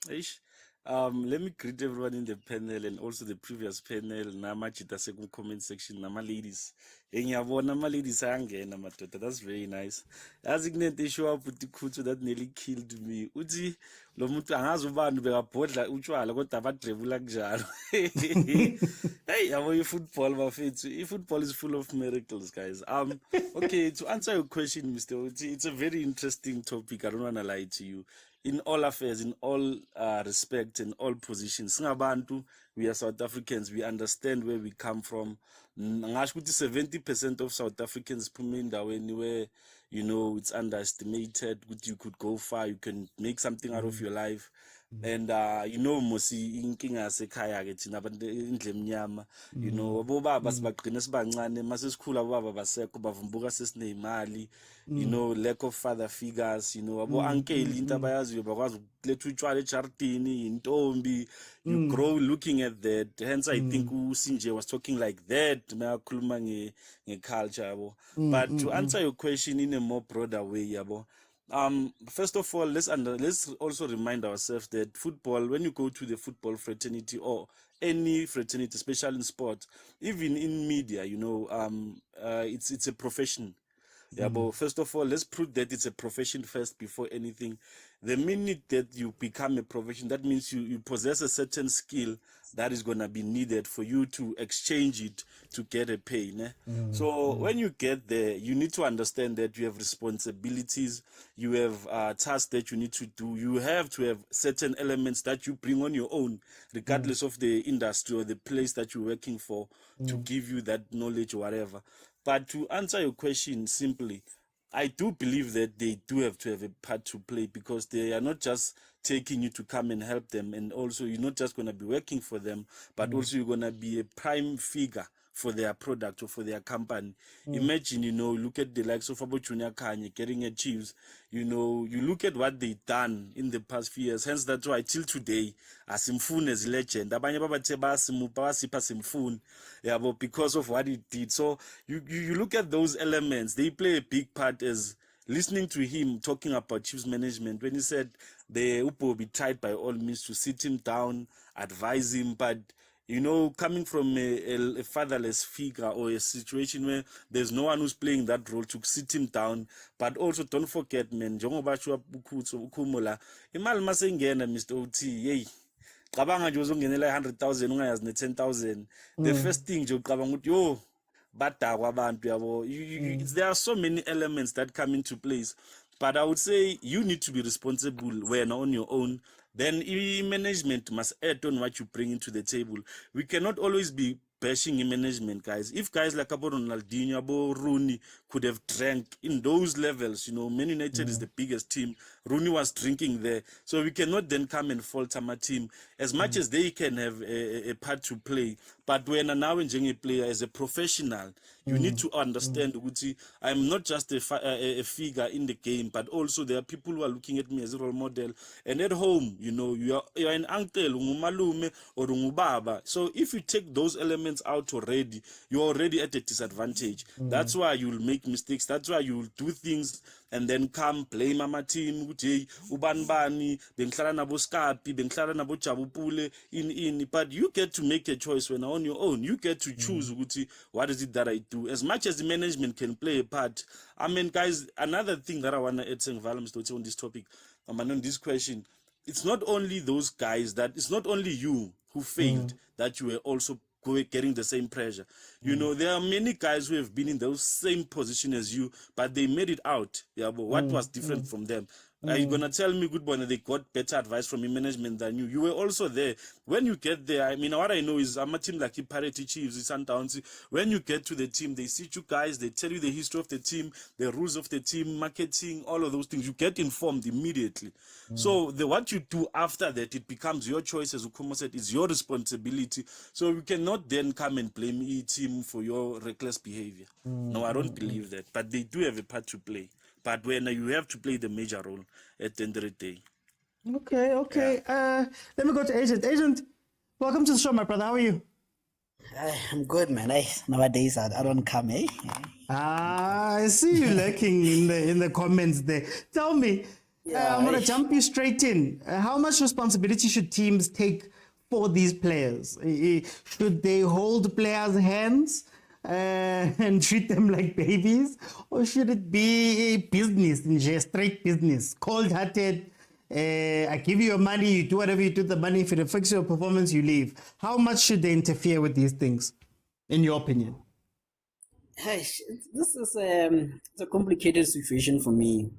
Speaker 10: Eish. Let me greet everyone in the panel and also the previous panel. Namachita second comment section. Nama ladies. Ngiyabona ama ladies ayangena madoda. That's very nice. As ignite show up with the kutu that nearly killed me. Uthi lo muntu angazi ubani bekabhodla utshwala kodwa abadrebula kunjalo. Hey, yabo i-football bafethu. I-football is full of miracles, guys. Okay, to answer your question, Mr. Uthi, it's a very interesting topic. I don't want to lie to you. In all affairs, in all respect, in all positions, Singabantu, we are South Africans. We understand where we come from. Ngasho ukuthi 70% of South Africans phuma endaweni where, you know, it's underestimated. You could go far. You can make something out of your life. And you know, Mosi inkinga yasekhaya ke thina abantu indle emnyama, you know, abobaba sibagcina sibancane masesikhula abobaba basekho bavumbuka sesineyimali, you know, lack of father figures, you know, abo uncle into abayaziyo bakwazi ukuletha utshwala ejardini intombi, you grow looking at that. Hence I think uSinje was talking like that mayakhuluma ngeculture yabo. But to answer your question in a more broader way yabo, first of all, let's also remind ourselves that football, when you go to the football fraternity or any fraternity, especially in sport, even in media, you know, it's a profession. Yeah, but first of all, let's prove that it's a profession first before anything. The minute that you become a profession, that means you possess a certain skill that is going to be needed for you to exchange it to get a pay. Ne? So when you get there, you need to understand that you have responsibilities, you have tasks that you need to do. You have to have certain elements that you bring on your own, regardless of the industry or the place that you're working for, to give you that knowledge or whatever. But to answer your question simply, I do believe that they do have to have a part to play, because they are not just taking you to come and help them, and also you're not just going to be working for them, but also you're going to be a prime figure for their product or for their company. Imagine, you know, look at the likes of Abo Junior Kanye getting achieved. You know, you look at what they've done in the past few years. Hence, that's why till today, Asimfune is legend. Abanye babathe basipha Simfune, yeah, but because of what he did. So you look at those elements, they play a big part as listening to him talking about Chiefs management when he said the Upo will be tried by all means to sit him down, advise him, but you know, coming from a fatherless figure or a situation where there's no one who's playing that role to sit him down. But also don't forget, man, njengoba sho ukhumula imali masengena Mr. OT, hey, cabanga nje uzongenela 100,000 ungayazi ne 10,000. The first thing nje ucabanga ukuthi yo badakwa abantu yabo. There are so many elements that come into place. But I would say you need to be responsible when on your own. Then management must add on what you bring into the table. We cannot always be bashing in management, guys. If guys like Abo Ronaldinho, Abo Rooney could have drank in those levels, you know, Man United is the biggest team. Rooney was drinking there. So we cannot then come and fault my team as much as they can have a part to play. But when I'm now a player as a professional, you need to understand, Uguti, I'm not just a figure in the game, but also there are people who are looking at me as a role model. And at home, you know, you're an uncle, ungumalume, or ungubaba. So if you take those elements out already, you're already at a disadvantage. That's why you'll make mistakes. That's why you'll do things and then come blame my team, ubanbani, bengihlala nabo Skapi, bengihlala nabo Jabupule, in. But you get to make a choice when on your own. You get to choose what is it that I do. As much as the management can play a part. I mean, guys, another thing that I want to add on this topic, on this question, it's not only those guys it's not only you who failed, that you were also getting the same pressure. You know, there are many guys who have been in those same position as you, but they made it out. Yeah, but what was different from them? Are you gonna tell me, good boy, that they got better advice from your management than you? You were also there. When you get there, I mean, what I know is I'm a team like Parity Chiefs, Sundowns. When you get to the team, they sit you guys, they tell you the history of the team, the rules of the team, marketing, all of those things. You get informed immediately. So what you do after that, it becomes your choice, as Ukumo said, it's your responsibility. So you cannot then come and blame the team for your reckless behavior. No, I don't believe that. But they do have a part to play. But when you have to play the major role at the end of the day.
Speaker 1: Okay. Yeah. Let me go to Agent. Agent, welcome to the show, my brother. How are you?
Speaker 11: I'm good, man. Nowadays, I don't come,
Speaker 1: I see you lurking in the comments there. Tell me, I'm going to jump you straight in. How much responsibility should teams take for these players? Should they hold players' hands and treat them like babies? Or should it be a business, straight business, cold-hearted? I give you your money, you do whatever you do with the money. If it affects your performance, you leave. How much should they interfere with these things, in your opinion?
Speaker 11: Hey, this is it's a complicated situation for me.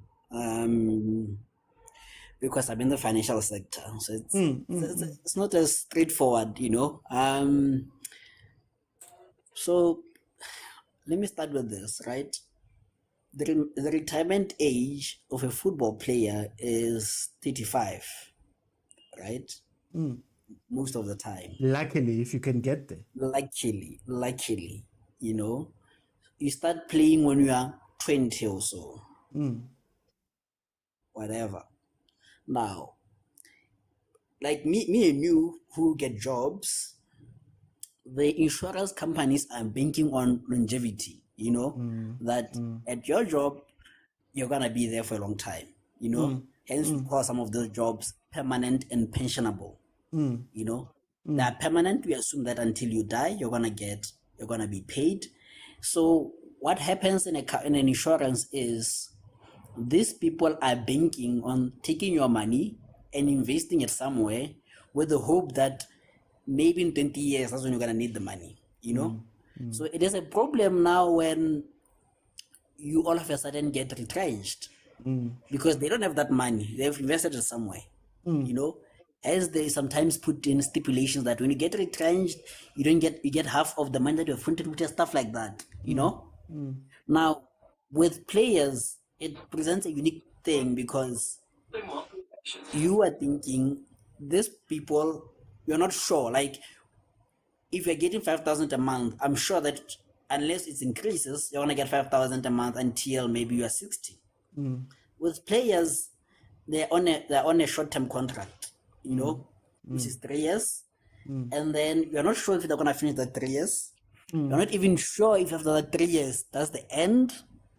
Speaker 11: Because I'm in the financial sector, so it's not as straightforward, you know. So let me start with this, right? The retirement age of a football player is 35, right? Most of the time.
Speaker 1: Luckily, if you can get there.
Speaker 11: Luckily, you know, you start playing when you are 20 or so, whatever. Now, like me and you who get jobs, the insurance companies are banking on longevity, you know, that at your job, you're going to be there for a long time, you know, hence we call some of those jobs permanent and pensionable, you know. They are permanent. We assume that until you die, you're going to be paid. So what happens in an insurance is, these people are banking on taking your money and investing it somewhere with the hope that maybe in 20 years, that's when you're going to need the money, you know? So it is a problem now when you all of a sudden get retrenched because they don't have that money. They've invested it somewhere, you know? As they sometimes put in stipulations that when you get retrenched, you get half of the money that you've printed, which is stuff like that, you know? Now, with players, it presents a unique thing because you are thinking, these people, you're not sure. Like, if you're getting 5,000 a month, I'm sure that unless it increases, you're going to get 5,000 a month until maybe you are 60. With players, they're on a short-term contract, you know, which is 3 years. And then you're not sure if they're going to finish the 3 years. You're not even sure if after the 3 years, that's the end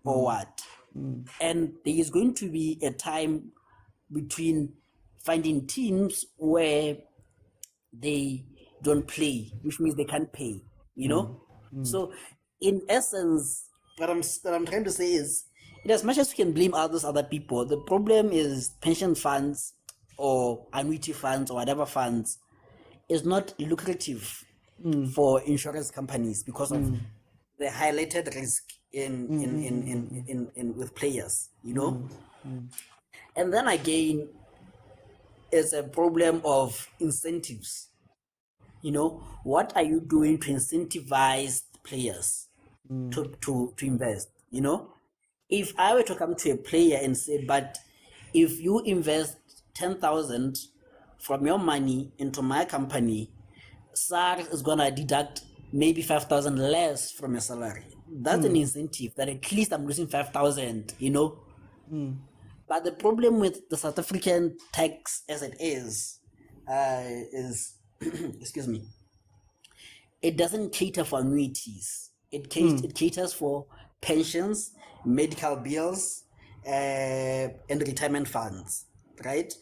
Speaker 11: or what. And there is going to be a time between finding teams where they don't play, which means they can't pay, you know? So in essence, what I'm trying to say is, in as much as we can blame others, other people, the problem is pension funds or annuity funds or whatever funds is not lucrative for insurance companies because of the highlighted risk in with players, you know. And then again, it's a problem of incentives. You know, what are you doing to incentivize players to invest? You know, if I were to come to a player and say, but if you invest 10,000 from your money into my company, SARS is gonna deduct maybe 5,000 less from your salary. That's an incentive that at least I'm losing 5,000, you know. But the problem with the South African tax as it is excuse me, it doesn't cater for annuities. It caters for pensions, medical bills, and retirement funds, right?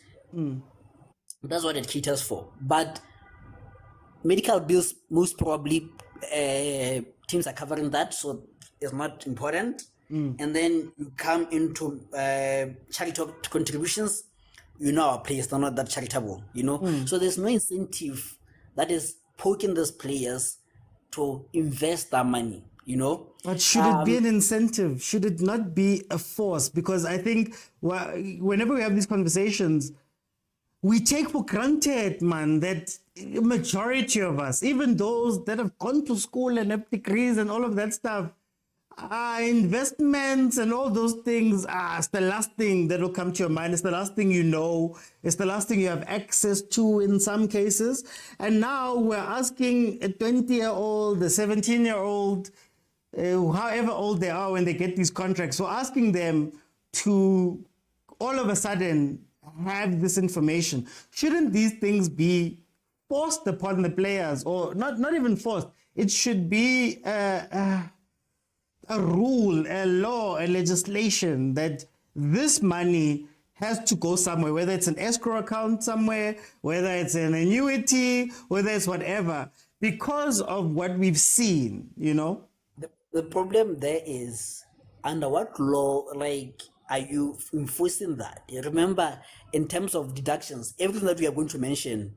Speaker 11: That's what it caters for. But medical bills, most probably teams are covering that, so it's not important. And then you come into charitable contributions, you know, our players are not that charitable, you know. So there's no incentive that is poking those players to invest their money, you know.
Speaker 1: But should it be an incentive? Should it not be a force? Because I think whenever we have these conversations, we take for granted, man, that the majority of us, even those that have gone to school and have degrees and all of that stuff, investments and all those things, it's the last thing that will come to your mind. It's the last thing you know. It's the last thing you have access to in some cases. And now we're asking a 20-year-old, a 17-year-old, however old they are when they get these contracts, we're asking them to all of a sudden have this information. Shouldn't these things be forced upon the players, or not even forced? It should be a rule, a law, a legislation that this money has to go somewhere, whether it's an escrow account somewhere, whether it's an annuity, whether it's whatever, because of what we've seen, you know?
Speaker 11: The problem there is, under what law, like, are you enforcing that? You remember, in terms of deductions, everything that we are going to mention,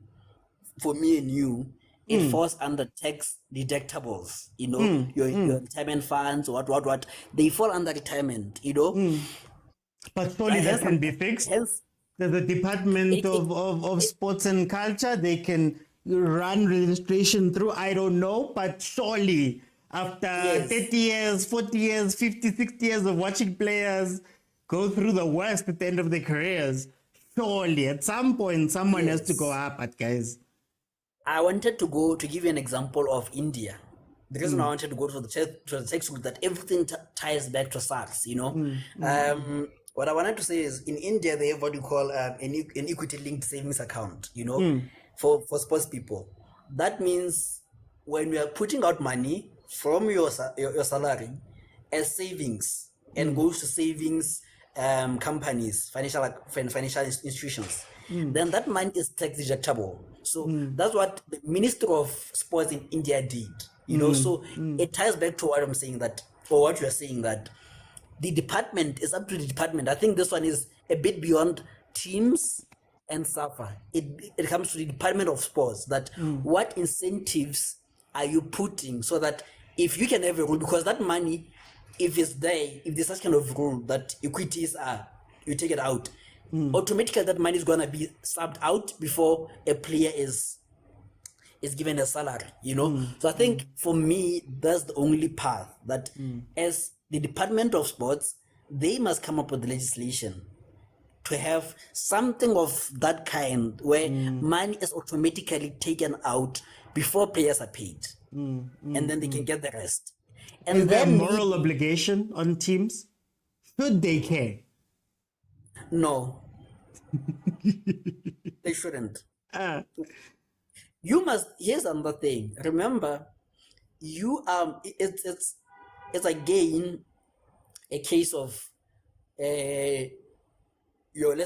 Speaker 11: for me and you, it falls under tax deductibles, you know, your retirement funds, what, they fall under retirement, you know.
Speaker 1: But surely that can be fixed.
Speaker 11: Hence,
Speaker 1: There's a Department of Sports and Culture. They can run registration through, I don't know, but surely after 30 years, 40 years, 50, 60 years of watching players go through the worst at the end of their careers, surely at some point someone has to go up, but guys.
Speaker 11: I wanted to give you an example of India. The reason I wanted to go to the text was that everything ties back to SARS, you know. What I wanted to say is, in India, they have what you call an equity-linked savings account, you know, for sports people. That means when you are putting out money from your salary as savings and goes to savings companies, financial institutions, then that money is tax deductible. So that's what the Minister of Sports in India did, you know. So it ties back to what I'm saying, that, or what you're saying, that the department is up to the department. I think this one is a bit beyond teams and SAFA. It comes to the Department of Sports, that what incentives are you putting so that if you can have a rule, because that money, if it's there, if there's such kind of rule that equities are, you take it out, automatically that money is going to be subbed out before a player is given a salary, you know. So I think for me, that's the only path that as the Department of Sports, they must come up with legislation to have something of that kind where money is automatically taken out before players are paid, and then they can get the rest. And
Speaker 1: is there a
Speaker 11: then
Speaker 1: moral obligation on teams? Should they care?
Speaker 11: No, they shouldn't. You must. Here's another thing. Remember, you it's again a case of let's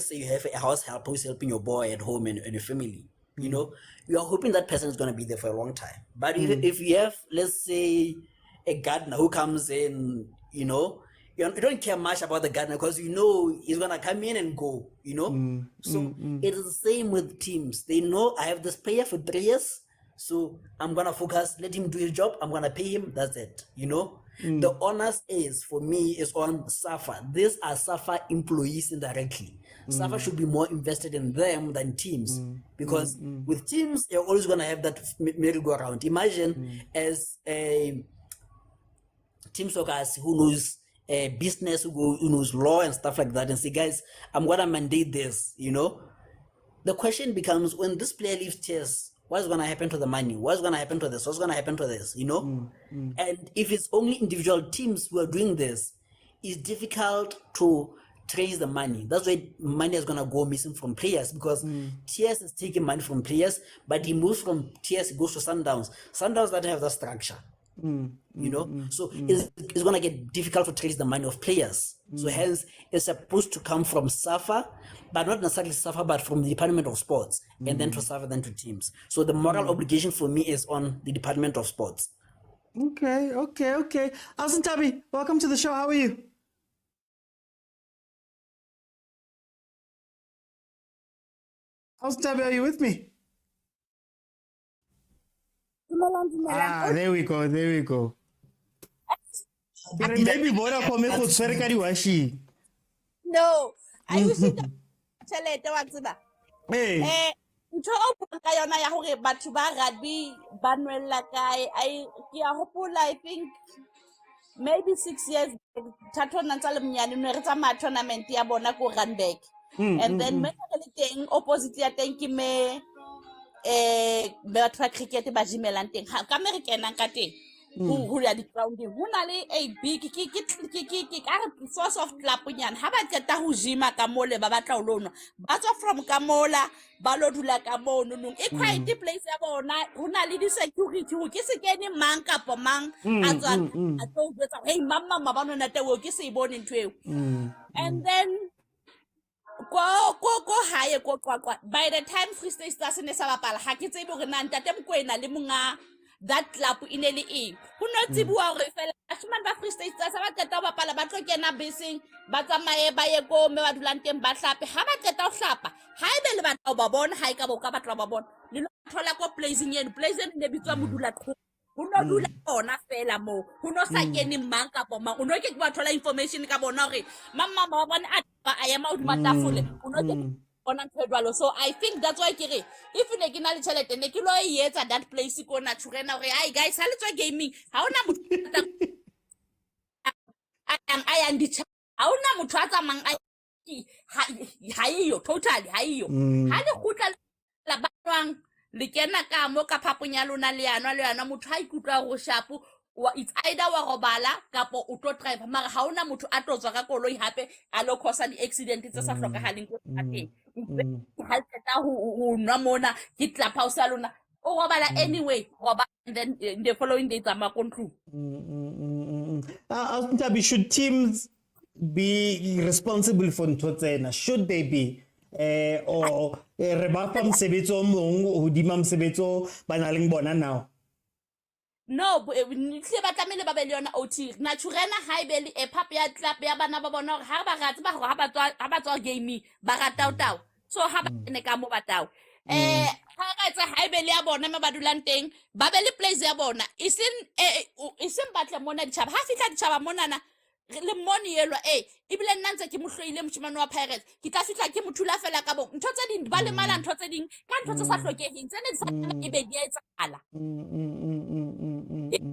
Speaker 11: say you have a house help who's helping your boy at home and your family. You know, you are hoping that person is going to be there for a long time. But if you have, let's say, a gardener who comes in, you know, you don't care much about the gardener because you know he's going to come in and go, you know. So it is the same with teams. They know I have this player for 3 years, so I'm going to focus, let him do his job, I'm going to pay him, that's it, you know. The onus for me is on SAFA. These are SAFA employees indirectly. SAFA should be more invested in them than teams, because with teams, you're always going to have that merry-go-round. Imagine as a team soccer who knows business, who knows law and stuff like that, and say, guys, I'm going to mandate this, you know. The question becomes, when this player leaves TS, what's going to happen to the money? What's going to happen to this? What's going to happen to this? You know? And if it's only individual teams who are doing this, it's difficult to trace the money. That's why money is going to go missing from players, because TS is taking money from players, but he moves from TS, it goes to Sundowns. Sundowns don't have that structure. You know, so it's going to get difficult to trace the money of players. So hence, it's supposed to come from SAFA, but not necessarily SAFA, but from the Department of Sports, and then to SAFA, then to teams. So the moral obligation for me is on the Department of Sports.
Speaker 1: Okay. Alison Tabi, welcome to the show. How are you? Alison Tabi, are you with me? There we go. Maybe Vodacom go tshwere ka di-washing.
Speaker 12: No, I usually tšhelete wa tseba. Ntho o buang ka yona ya hore batho ba rugby ba nwella kae, ke a hopola, I think maybe 6 years Thato ntse le mnyane ne re tsamaya tournament ya bona ko Randburg, and then me le teng opposite ya teng ke me batho ba cricket ba jimelang teng ka me re kenang ka teng ho ya di-grounding ho na le a big ke source of club nyana ha ba tseta ho jima ka mole ba batla ho lona ba tswa from ka mola ba lo dula ka mono nong e quite place ya bona ho na le di-security ho ke se kene mang kapa mang a tswa a tlo jwetsa hey mama ba nona tewe ke se bone ntwe and then ko hae ko Qwaqwa, by the time Free State Stars se ne sa bapala ha ke tsebe hore na Ntate Mokoena le monga that club e ne le eng ho no tsibuwa hore fela bashemane ba Free State Stars ba qeta ho bapala ba tlo kena beseng ba tsamaye ba ye ko me ba dulang teng ba hlape ha ba qeta ho hlapa ha ebe le batla ba bona ha e ka bo ka batla ba bona le lo thola ko placing ne bitswa modula ho no dula bona fela mo ho no sa kene mang ka bo mang o no ke ba thola information ka bona hore mama ba bona a ya ma o matafole o no ke bona tshedwalo. So I think that's why kere if ne ke na le tšhelete ne ke lo e etsa that place ko na tshurena hore ai guys ha le tswa gaming ha ona motho I and ha ona motho a tsamang ha iyo totally ha iyo ha le khutla la batwang le kena ka mo ka phapong ya lona le yana motho ha ikutlwa go shapo it's either wa robala kapo o tlo drive mara ha ona motho a totswa ka koloi hape a lo cause di accident tse sa hlokahaleng ko teng ha tseta ho nwa mona ke club house ya lona o robala anyway roba and then the following day tsamaya ko ntlu.
Speaker 1: Should teams be responsible for ntho tsena? Should they be? Or re ba fa mosebetso o mong hodima mosebetso ba na leng bona now?
Speaker 12: No, tle ba tlamele ba be le yona OT naturena ha e be le e pap ya club ya bana ba bona hore ha ba ratse ba hore ha ba tswa gaming ba ratao so ha ba ne ka mo batao ha ga tsa ha e be le ya bona me ba dulang teng ba be le place ya bona isin batle mona ditšhaba ha fitla ditšhaba mona na le moni yelwa ibile nna ntse ke mohloile moshimane wa Pirates ke tla fitla ke mothula fela ka bo ntho tse ding ba le mala ntho tse ding ka ntho tse sa hlokeheng tsene di sa e be di a etsala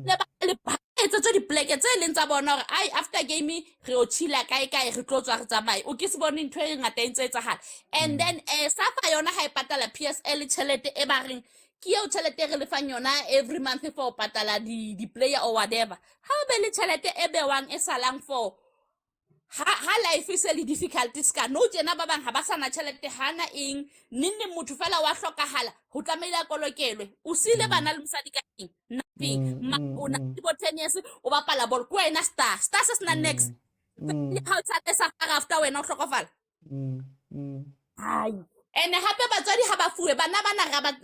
Speaker 12: le ba le etsa tse di pleke tse leng tsa bona hore ai after game re o chila kae re tlo tswa re tsamaye o ke se bone ntho e ngata e ntse etsahala and then safa yona ha e patala PSL tšhelete e ba reng ke yo tšhelete re le fang yona every month for patala di player or whatever ha be le tšhelete e bewang e salang for ha life is le difficulties ka no tsena ba bang ha ba sana tšhelete hana eng nne motho fela wa hlokahala ho tlameile a kolokelwe o sile bana le mosadi ka eng nothing ona bo 10 years o bapala ball ko wena star se sna next how tsa sa after wena o hlokofala hai ene hape batswadi ha ba fuwe bana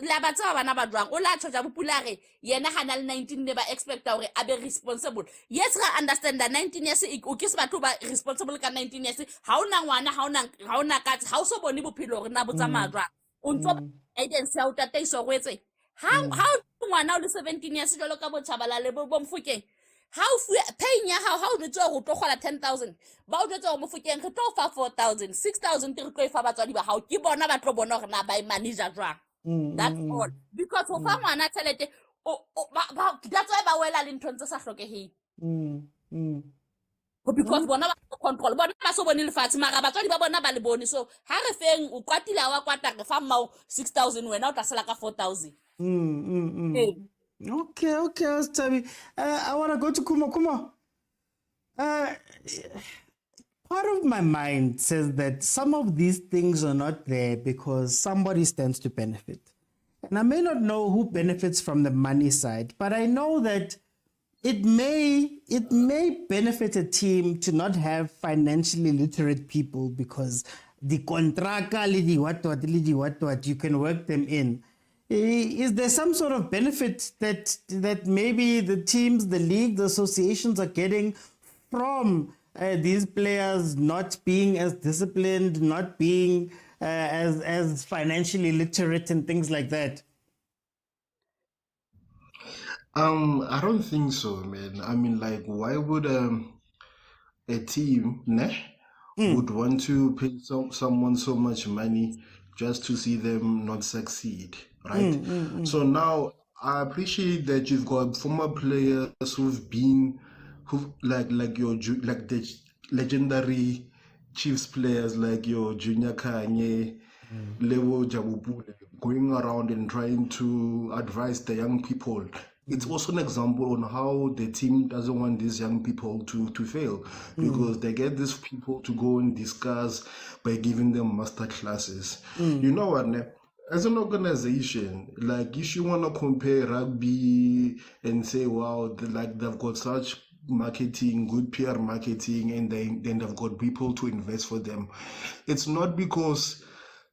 Speaker 12: la ba tsaba bana ba jwang o la tshoja bopulare yena hana le 19 ne ba expect hore a be responsible yes ra understand that 19 years o ke se batho ba responsible ka 19 years ha ona ngwana ha ona ka ha o so bone bophelo hore na botsamaya jwang o ntso agency ya o tataiso go etse ha ngwana o le 17 years jalo ka botšhabala le bo mfukeng ha o fuwe paying ya ha o ntse go tlo gola 10,000 ba o ntse go mofukeng re tlo fa 4,000 6,000 re tlo fa batswadi ba ha o ke bona ba tlo bona hore na ba e manager jwang that's all because ho fa ngwana tšhelete that's why ba wela le ntho tse sa hlokeheng because bona ba control bona ba so bone lefatshe mara batswadi ba bona ba le bone so ha re feng o kwatile wa kwata re fa mau 6,000 wena o tla sala ka 4,000
Speaker 1: Okay, Stabi. I want to go to Kumo. Part of my mind says that some of these things are not there because somebody stands to benefit. And I may not know who benefits from the money side, but I know that it may benefit a team to not have financially literate people because the contracta, you can work them in. Is there some sort of benefit that maybe the teams, the league, the associations are getting from these players not being as disciplined, not being as financially literate and things like that?
Speaker 9: I don't think so, man. I mean, like, why would a team would want to pay someone so much money just to see them not succeed? Right. So now I appreciate that you've got former players who like the legendary Chiefs players like your Junior Kanye, Lewo Jabupule, going around and trying to advise the young people. It's also an example on how the team doesn't want these young people to fail because they get these people to go and discuss by giving them master classes. You know what? As an organization, like if you want to compare rugby and say, wow, they've got such marketing, good PR marketing, and then they've got people to invest for them. It's not because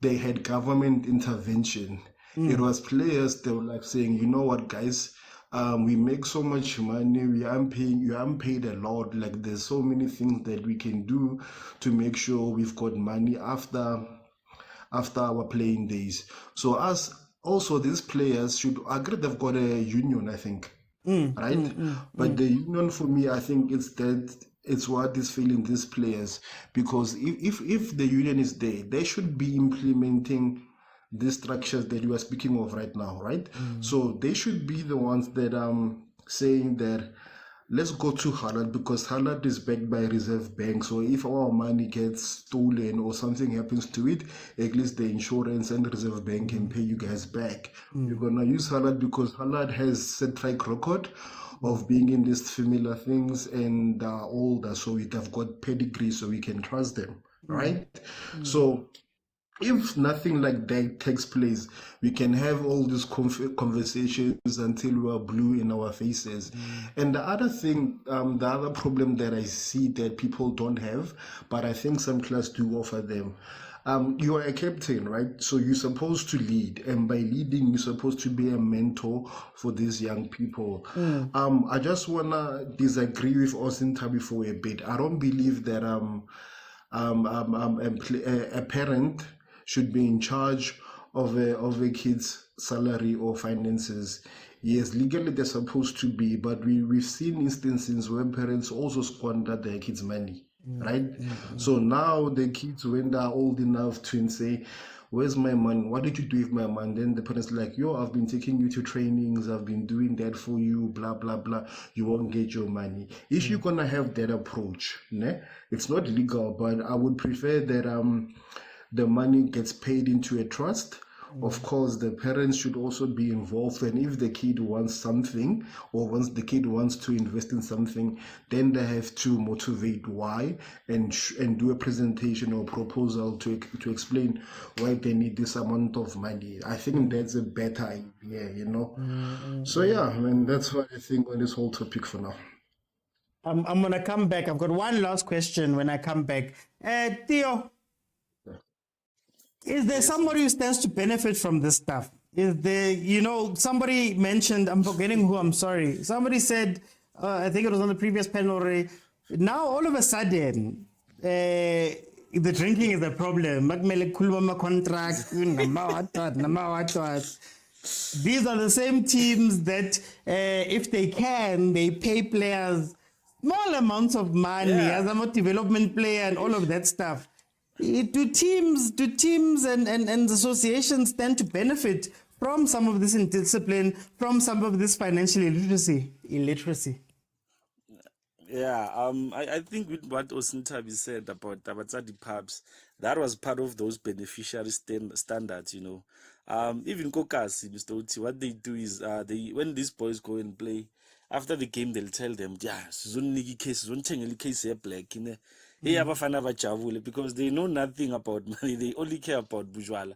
Speaker 9: they had government intervention. It was players, they were like saying, you know what, guys, we make so much money, you aren't paid a lot. Like, there's so many things that we can do to make sure we've got money after our playing days. So us also, these players should agree they've got a union, I think, right? But the union, for me, I think it's what is failing these players, because if the union is there, they should be implementing these structures that you are speaking of right now, right? So they should be the ones that saying that let's go to Halad, because Halad is backed by Reserve Bank. So if our money gets stolen or something happens to it, at least the insurance and Reserve Bank can pay you guys back. You're gonna use Halad because Halad has set track record of being in these familiar things and older, so we have got pedigree, so we can trust them, right? So if nothing like that takes place, we can have all these conversations until we are blue in our faces. And the other thing, the other problem that I see that people don't have, but I think some clubs do offer them, you are a captain, right? So you're supposed to lead, and by leading, you're supposed to be a mentor for these young people. I just wanna disagree with Austin Tabi for a bit. I don't believe that a parent should be in charge of a kid's salary or finances. Yes, legally they're supposed to be, but we've seen instances where parents also squander their kids' money, right? So now the kids, when they're old enough to say, where's my money? What did you do with my money? Then the parents like, yo, I've been taking you to trainings, I've been doing that for you, blah, blah, blah. You won't get your money. If you're gonna have that approach, it's not legal, but I would prefer that the money gets paid into a trust. Of course, the parents should also be involved, and if the kid wants something, or once the kid wants to invest in something, then they have to motivate why, and do a presentation or proposal to explain why they need this amount of money. I think that's a better idea, you know. So yeah, I mean, that's what I think on this whole topic for now.
Speaker 1: I'm gonna come back. I've got one last question when I come back. Theo, is there somebody who stands to benefit from this stuff? Is there, somebody mentioned, I'm forgetting who, I'm sorry. Somebody said, I think it was on the previous panel already, now all of a sudden, the drinking is a problem. These are the same teams that, if they can, they pay players small amounts of money as a development player and all of that stuff. Do teams and associations stand to benefit from some of this indiscipline, from some of this financial illiteracy?
Speaker 10: Yeah, I think with what Osintabi said about Tabatsadi pubs, that was part of those beneficiary standards, Even Kokasi, Mr. Uti, what they do is when these boys go and play, after the game they'll tell them, case black, because they know nothing about money, they only care about bourgeois.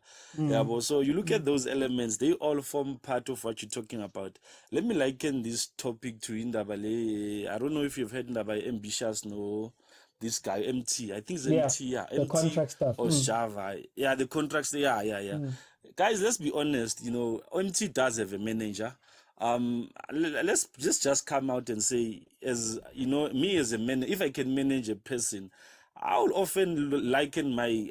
Speaker 10: So you look at those elements, they all form part of what you're talking about. Let me liken this topic to Indabale. I don't know if you've heard Indabale Ambitious, no, this guy MT, I think it's MT,
Speaker 1: the
Speaker 10: MT
Speaker 1: contract stuff.
Speaker 10: or Java, the contracts, Guys, let's be honest, MT does have a manager. Let's just come out and say, as me as a man, if I can manage a person, I will often liken my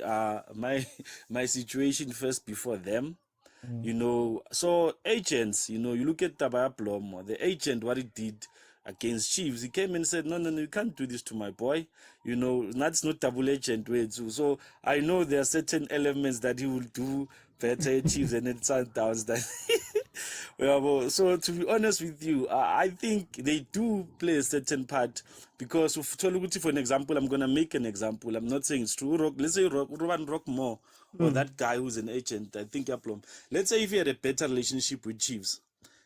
Speaker 10: my situation first before them. So agents, you look at Tabaya Plomo, the agent, what he did against Chiefs, he came and said, no, you can't do this to my boy. That's not double agent way too. So I know there are certain elements that he will do better at Chiefs and at Sundowns than so to be honest with you, I think they do play a certain part, because for an example, I'm going to make an example. I'm not saying it's true. Let's say Rowan Rockmore, or that guy who's an agent, I think Aplom. Let's say if he had a better relationship with Chiefs,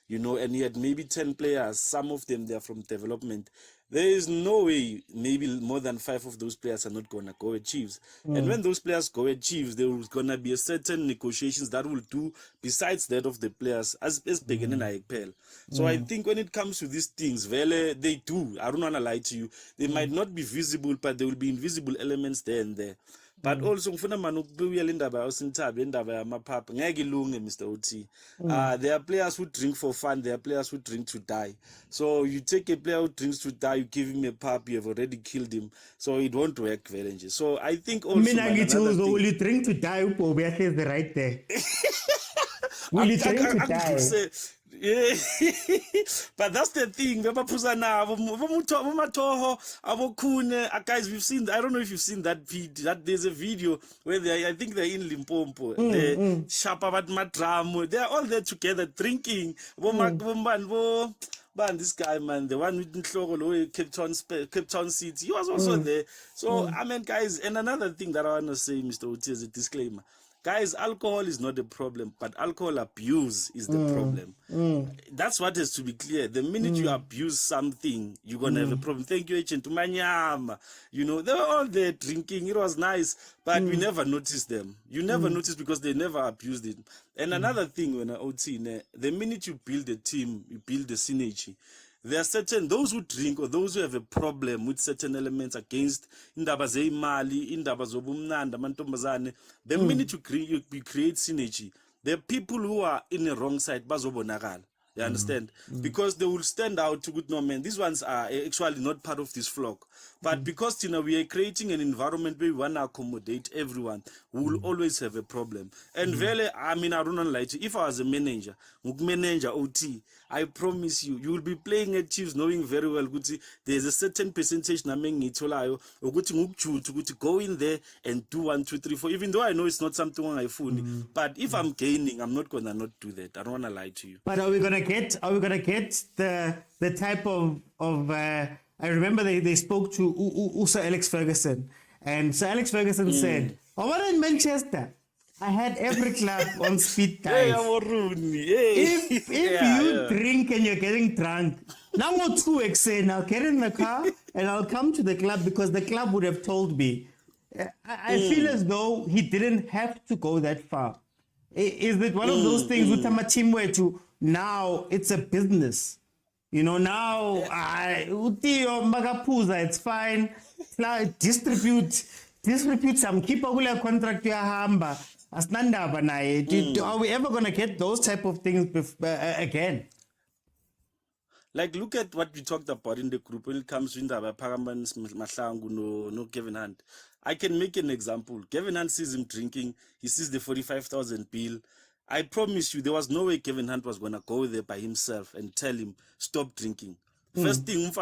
Speaker 10: and he had maybe 10 players, some of them they're from development, there is no way maybe more than 5 of those players are not going to go at Chiefs. And when those players go at Chiefs, there was going to be a certain negotiations that will do besides that of the players as beginning IPL. So I think when it comes to these things, Vele, they do. I don't want to lie to you. They might not be visible, but there will be invisible elements there and there. But also ngifuna manje ukubuyela indaba yasintabi indaba yamaphapha ngeke ilunge Mr. OT. There are players who drink for fun, there are players who drink to die. So you take a player who drinks to die, you give him a pap, you have already killed him. So it won't work very much. So I think also
Speaker 1: will you drink to die? Upobe is the right there. Will you drink to die?
Speaker 10: Yeah. But that's the thing. Guys, we've seen. I don't know if you've seen that video. That there's a video where I think they're in Limpopo. They Shapavat Matram. They're all there together drinking. Man, this guy, man, the one with the Cape Town City, he was also there. So I mean, guys, and another thing that I want to say, Mr. Oti, as a disclaimer. Guys, alcohol is not the problem, but alcohol abuse is the problem. That's what has to be clear. The minute you abuse something, you're going to have a problem. Thank you, Agent Tumanyama. You know, they were all there drinking. It was nice, but we never noticed them. You never noticed because they never abused it. And another thing, when I OT, the minute you build a team, you build a synergy. There are certain, those who drink or those who have a problem with certain elements against indaba zeimali, indaba zobumnanda, mantombazane, the minute you create synergy, there are people who are in the wrong side, bazobonakala. You understand? Because they will stand out to good no man. These ones are actually not part of this flock. But because we are creating an environment where we want to accommodate everyone, we will always have a problem. And really, I mean, I don't want to lie to you. If I was a manager OT, I promise you, you will be playing at Chiefs knowing very well, there's a certain percentage go in there and do 1, 2, 3, 4. Even though I know it's not something I phone, but if I'm gaining, I'm not gonna not do that. I don't want to lie to you.
Speaker 1: But are we gonna get the type of I remember they spoke to Sir Alex Ferguson, and Sir Alex Ferguson said, I was in Manchester. I had every club on speed dial. If you drink and you're getting drunk, now what to say? I'll get in the car and I'll come to the club because the club would have told me. I feel as though he didn't have to go that far. Is it one of those things with Tamachimwe to now it's a business? You know, now it's fine. Distribute some keep a contract hamba. Are we ever gonna get those type of things again?
Speaker 10: Like, look at what we talked about in the group when it comes to Paraman Mahlangu, no Kevin Hunt. I can make an example. Kevin Hunt sees him drinking, he sees the 45,000 bill. I promise you, there was no way Kevin Hunt was gonna go there by himself and tell him, stop drinking. First thing, it's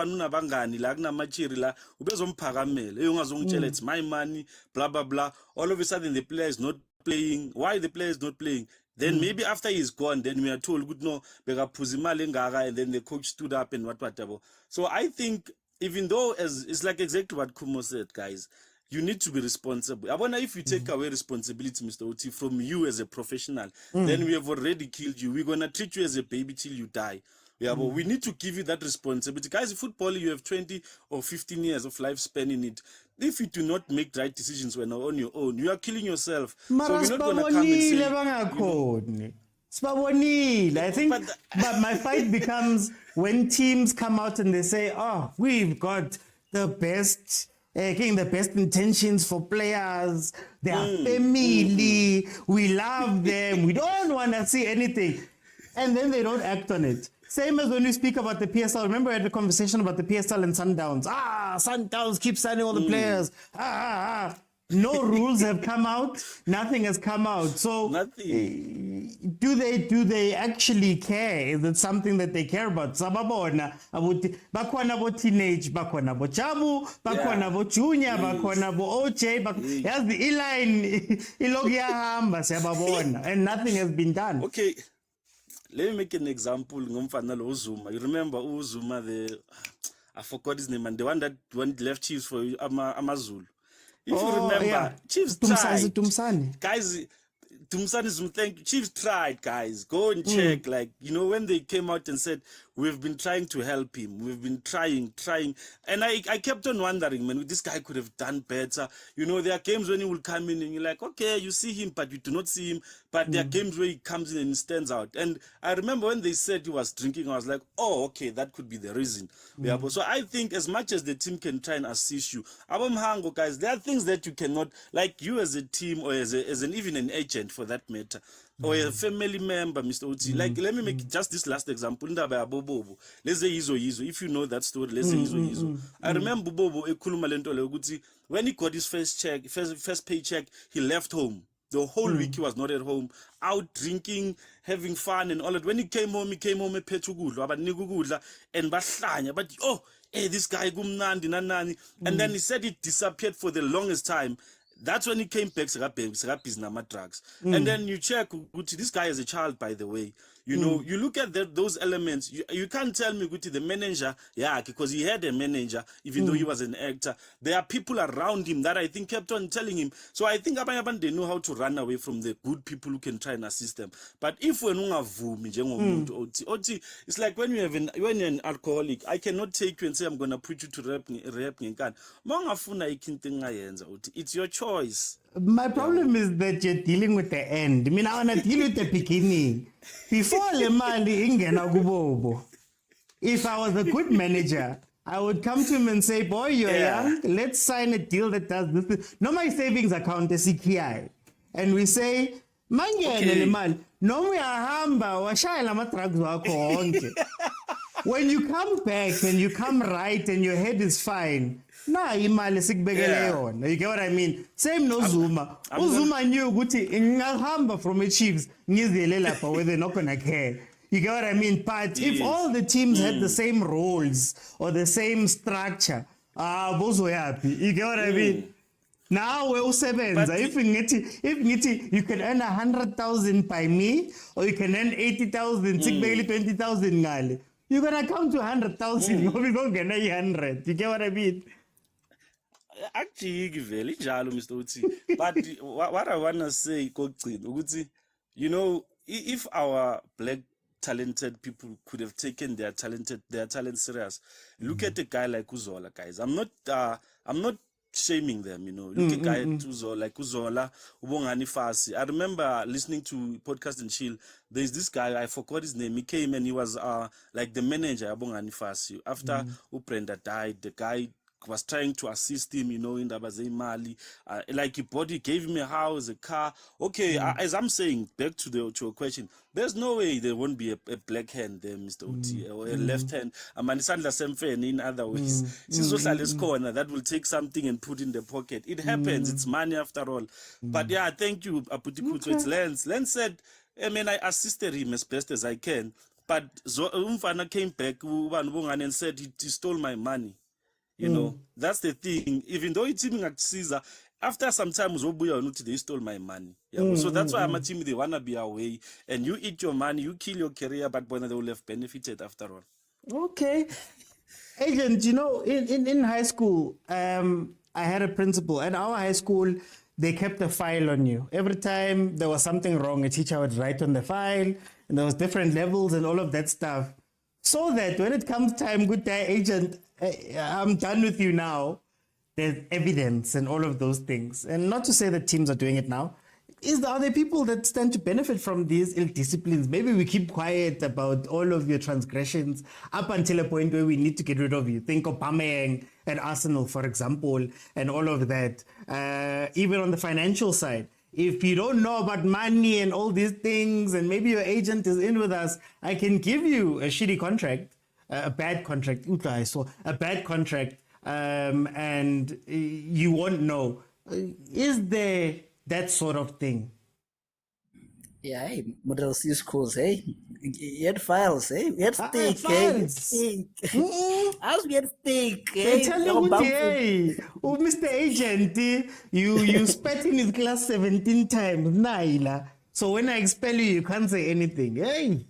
Speaker 10: my money, blah, blah, blah. All of a sudden, the player is not playing. Why the player is not playing? Then maybe after he's gone, then we are told, good no, and then the coach stood up and whatever. So I think, even though it's like exactly what Kumo said, guys, you need to be responsible. I wonder if you take away responsibility, Mr. Oti, from you as a professional, then we have already killed you. We're going to treat you as a baby till you die. Yeah, but we need to give you that responsibility. Guys, in football, you have 20 or 15 years of lifespan in it. If you do not make right decisions when you're on your own, you are killing yourself. So you're not going to come and say...
Speaker 1: I think, but my fight becomes when teams come out and they say, oh, we've got the best... getting the best intentions for players, their family, we love them, we don't want to see anything. And then they don't act on it. Same as when we speak about the PSL. Remember we had a conversation about the PSL and Sundowns. Sundowns keep signing all the players. No rules have come out. Nothing has come out. So do they actually care? Is it something that they care about? Sababona bakwana bo teenage, bakwana bo Jabu, bakwana bo junior, bakwana bo OJ, yes, the E-line ilogia hamba sababona, and nothing has been done.
Speaker 10: Okay. Let me make an example. You remember Uzuma, I forgot his name, and the one that left Chiefs for Amazulu. If you remember, Chiefs tried. Guys, Dumsanism, thank you. Chiefs tried, guys. Go and check. Like, when they came out and said, we've been trying to help him. We've been trying. And I kept on wondering, man, this guy could have done better. There are games when he will come in and you're like, okay, you see him, but you do not see him. But there are games where he comes in and he stands out. And I remember when they said he was drinking, I was like, oh, okay, that could be the reason. Yeah, but so I think as much as the team can try and assist you, Abamhango, guys, there are things that you cannot, like you as a team or as even an agent for that matter, or a family member, Mr. Oti. Like, let me make just this last example. Let's say Izo. If you know that story, let's say Izo. I remember Bobo when he got his first paycheck, he left home. The whole week he was not at home, out drinking, having fun and all that. When he came home a petugudla, and bahlanya, but hey, this guy gumnandi nanani. And then he said it disappeared for the longest time. That's when he came back, drugs. And then you check, this guy is a child, by the way. You look at those elements. You can't tell me, the manager, because he had a manager, even though he was an actor. There are people around him that I think kept on telling him. So I think they know how to run away from the good people who can try and assist them. But if we're not it's like when you're an alcoholic, I cannot take you and say I'm gonna put you to rehab. It's your choice.
Speaker 1: My problem is that you're dealing with the end. I mean, I want to deal with the beginning. Before le mali ingena kubobo. If I was a good manager, I would come to him and say, boy, you're young. Let's sign a deal that does this. No, my savings account is CKI. And we say, mangene le mali. No, we are hamba. Washayela matrags wako onke. When you come back and you come right and your head is fine, imali sikubekele yona. You get what I mean? Same no Zuma. Zuma knew ukuthi ngihamba from the Chiefs ngizele lapha where they're not gonna care. You get what I mean? But if all the teams had the same roles or the same structure, bozo yapi. You get what I mean? Now we're usebenza. If you can earn 100,000 by me, or you can earn 80,000, sikubekele 20,000 ngale. You're gonna come to 100,000. We're gonna get 100. You get what I mean?
Speaker 10: Actually, Mr. Uti. But what I want to say, if our black talented people could have taken their talent serious, look at a guy like Uzola, guys. I'm not shaming them, Look at a guy like Uzola, Ubongani Fasi. I remember listening to Podcast and Chill. There's this guy, I forgot his name. He came and he was like the manager of Ubongani Fasi. After Uprenda died, the guy was trying to assist him, in Dabazei Mali. Like he gave him a house, a car. Okay, as I'm saying, back to your question, there's no way there won't be a black hand there, Mr. Oti, or a left hand. Manisandla Semfen in other ways. Corner that will take something and put in the pocket. It happens. It's money after all. But yeah, thank you, Aputiputo. It's Lance. Lance said, I assisted him as best as I can. But Umfana came back and said he stole my money. That's the thing. Even though it's even at Caesar, after some time, they stole my money. So that's why I'm a team, they want to be away. And you eat your money, you kill your career, but when they will have benefited after all.
Speaker 1: Okay. Agent, in high school, I had a principal. At our high school, they kept a file on you. Every time there was something wrong, a teacher would write on the file, and there was different levels and all of that stuff. So that when it comes time, good day, agent, I'm done with you now. There's evidence and all of those things. And not to say that teams are doing it now. Are there people that stand to benefit from these ill disciplines? Maybe we keep quiet about all of your transgressions up until a point where we need to get rid of you. Think of Aubameyang at Arsenal, for example, and all of that. Even on the financial side. If you don't know about money and all these things, and maybe your agent is in with us, I can give you a shitty contract, a bad contract, a bad contract, and you won't know. Is there that sort of thing?
Speaker 11: Yeah, hey, Model C schools, hey. You had files, hey. We had steak,
Speaker 1: files.
Speaker 11: How's we had steak,
Speaker 1: They
Speaker 11: hey?
Speaker 1: tell you, hey, Mr. Agent, you spat in his class 17 times, Naila. So when I expel you can't say anything, hey.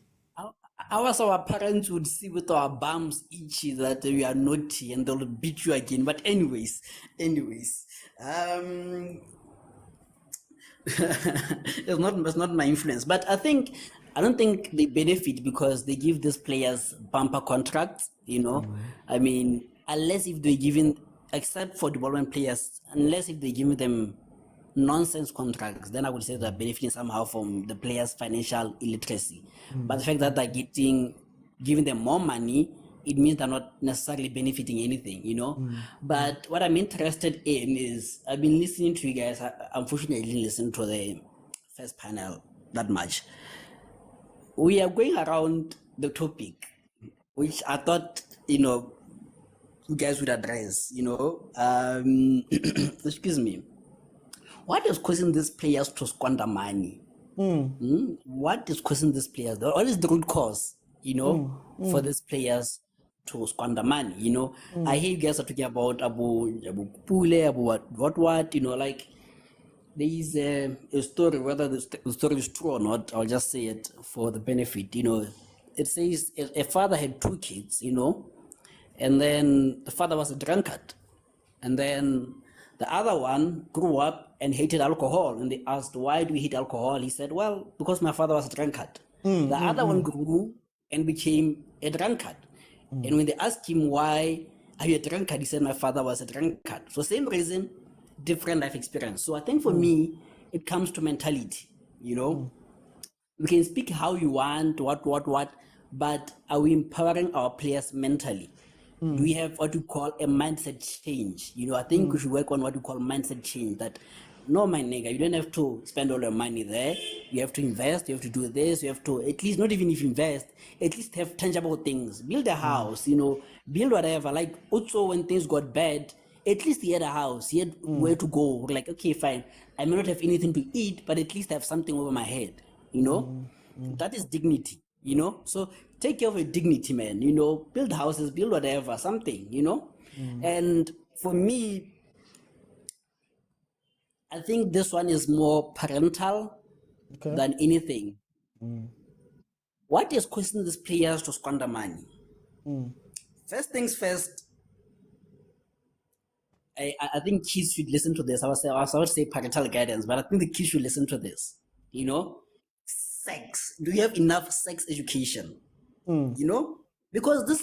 Speaker 11: Our parents would see with our bums itchy that we are naughty and they'll beat you again. But anyways, It's not my influence, but I don't think they benefit because they give these players bumper contracts. I mean, unless if they're giving, except for development players, unless if they're giving them nonsense contracts, then I would say they're benefiting somehow from the players' financial illiteracy. But the fact that they're giving them more money, it means they're not necessarily benefiting anything. But what I'm interested in is, I've been listening to you guys. I unfortunately listened to the first panel that much. We are going around the topic, which I thought, you guys would address, excuse me. What is causing these players to squander money? What is causing these players? What is the root cause, for these players to squander money? I hear you guys are talking about Abu Pule, Abu what, like there is a story, whether the story is true or not, I'll just say it for the benefit. It says a father had 2 kids, and then the father was a drunkard, and then the other one grew up and hated alcohol, and they asked, why do you hate alcohol? He said, well, because my father was a drunkard. The other one grew and became a drunkard. And when they asked him, why are you a drunkard? He said, my father was a drunkard. So same reason, different life experience. So I think for me, it comes to mentality, You can speak how you want, what, but are we empowering our players mentally? Do we have what we call a mindset change? I think we should work on what we call mindset change. That, no, my nigga, you don't have to spend all your money there. You have to invest. You have to do this. You have to, at least, not even if you invest, at least have tangible things. Build a house, build whatever. Like, also when things got bad, at least he had a house. He had where to go. Like, okay, fine. I may not have anything to eat, but at least I have something over my head. That is dignity. So take care of your dignity, man. Build houses, build whatever, something. And for me, I think this one is more parental than anything. What is causing these players to squander money? First things first, I think kids should listen to this. I would say parental guidance, but I think the kids should listen to this. Sex. Do you have enough sex education? Because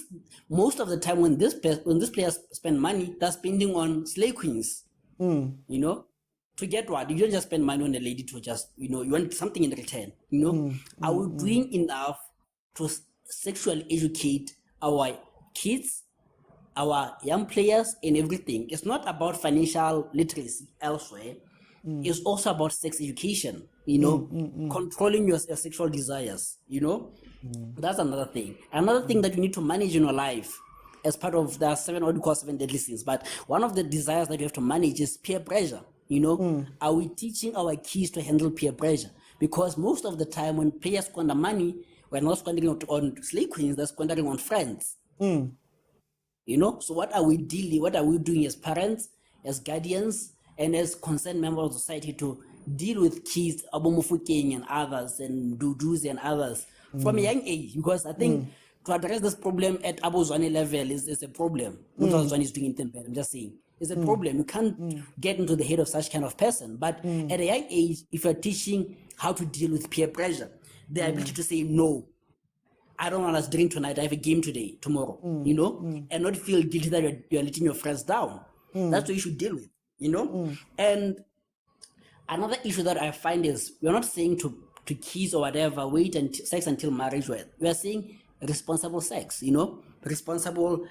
Speaker 11: most of the time when these players spend money, they're spending on slay queens. To get what? You don't just spend money on a lady to just, you want something in return. Are we doing enough to sexually educate our kids, our young players, and everything? It's not about financial literacy elsewhere. It's also about sex education, controlling your sexual desires, That's another thing. Another thing that you need to manage in your life as part of the 7 deadly sins. But one of the desires that you have to manage is peer pressure. Are we teaching our kids to handle peer pressure? Because most of the time when players squander money, we're not squandering on slave queens, they're squandering on friends. So what are we doing as parents, as guardians, and as concerned members of society to deal with kids, Abomufukeng and others, and Dudus and others from a young age? Because I think to address this problem at Abu Zwani level is a problem. Not all Zwani is doing it, I'm just saying. It's a problem. You can't get into the head of such kind of person. But at a young age, if you're teaching how to deal with peer pressure, the ability to say, no, I don't want to drink tonight, I have a game tomorrow, and not feel guilty that you're letting your friends down. That's what you should deal with. And another issue that I find is we're not saying to kids or whatever, wait until sex until marriage. We are saying responsible sex, responsible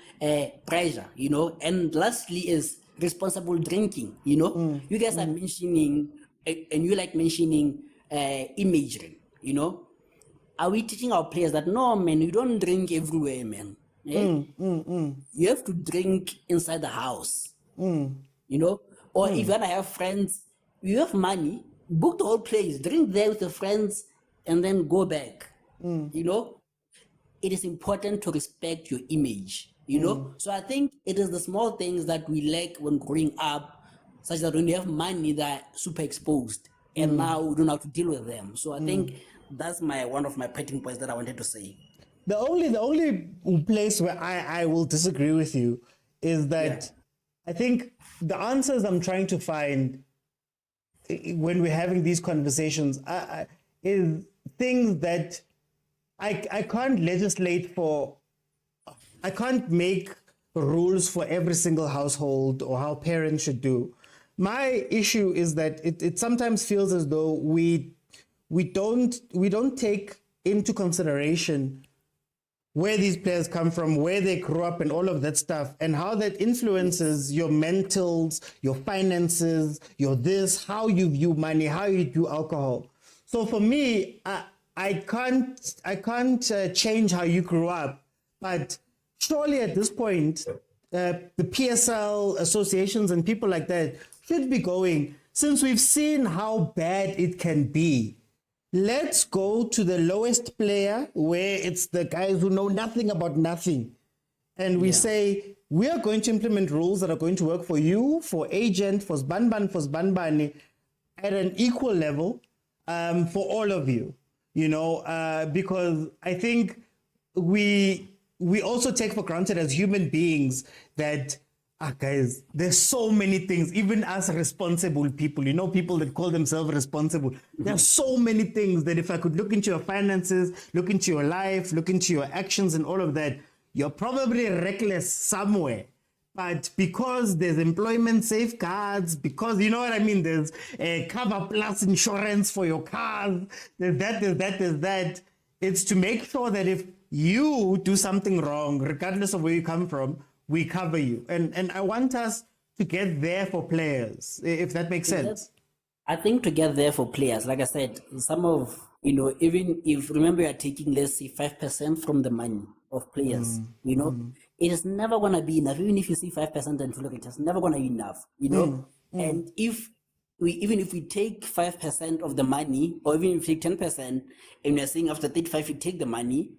Speaker 11: pressure, and lastly is responsible drinking, You guys are mentioning, and you like mentioning imagery, Are we teaching our players that, no, man, you don't drink everywhere, man? You have to drink inside the house, Or if you want to have friends, you have money, book the whole place, drink there with your friends, and then go back. It is important to respect your image, So I think it is the small things that we lack when growing up, such that when you have money, they're super exposed, and now we don't know how to deal with them. So I think that's one of my petting points that I wanted to say.
Speaker 1: The only place where I will disagree with you is that I think the answers I'm trying to find when we're having these conversations is things that I can't legislate for. I can't make rules for every single household or how parents should do. My issue is that it sometimes feels as though we don't take into consideration where these players come from, where they grew up, and all of that stuff, and how that influences your mentals, your finances, your this, how you view money, how you view alcohol. So for me, I can't change how you grew up, but surely at this point, the PSL associations and people like that should be going, since we've seen how bad it can be. Let's go to the lowest player where it's the guys who know nothing about nothing. And we say, we are going to implement rules that are going to work for you, for agent, for Sbanbani, at an equal level for all of you, because I think we also take for granted as human beings that, guys, there's so many things, even as responsible people, people that call themselves responsible. There are so many things that if I could look into your finances, look into your life, look into your actions and all of that, you're probably reckless somewhere. But because there's employment safeguards, because you know what I mean, there's a cover plus insurance for your cars, there's that. It's to make sure that if you do something wrong, regardless of where you come from, we cover you. And I want us to get there for players, if that makes sense.
Speaker 11: I think to get there for players, like I said, some of, even if, remember, you're taking, let's say, 5% from the money of players, it is never going to be enough. Even if you see 5% and full rate, it's never going to be enough, And even if we take 5% of the money, or even if we take 10%, and we're saying after 35 you take the money,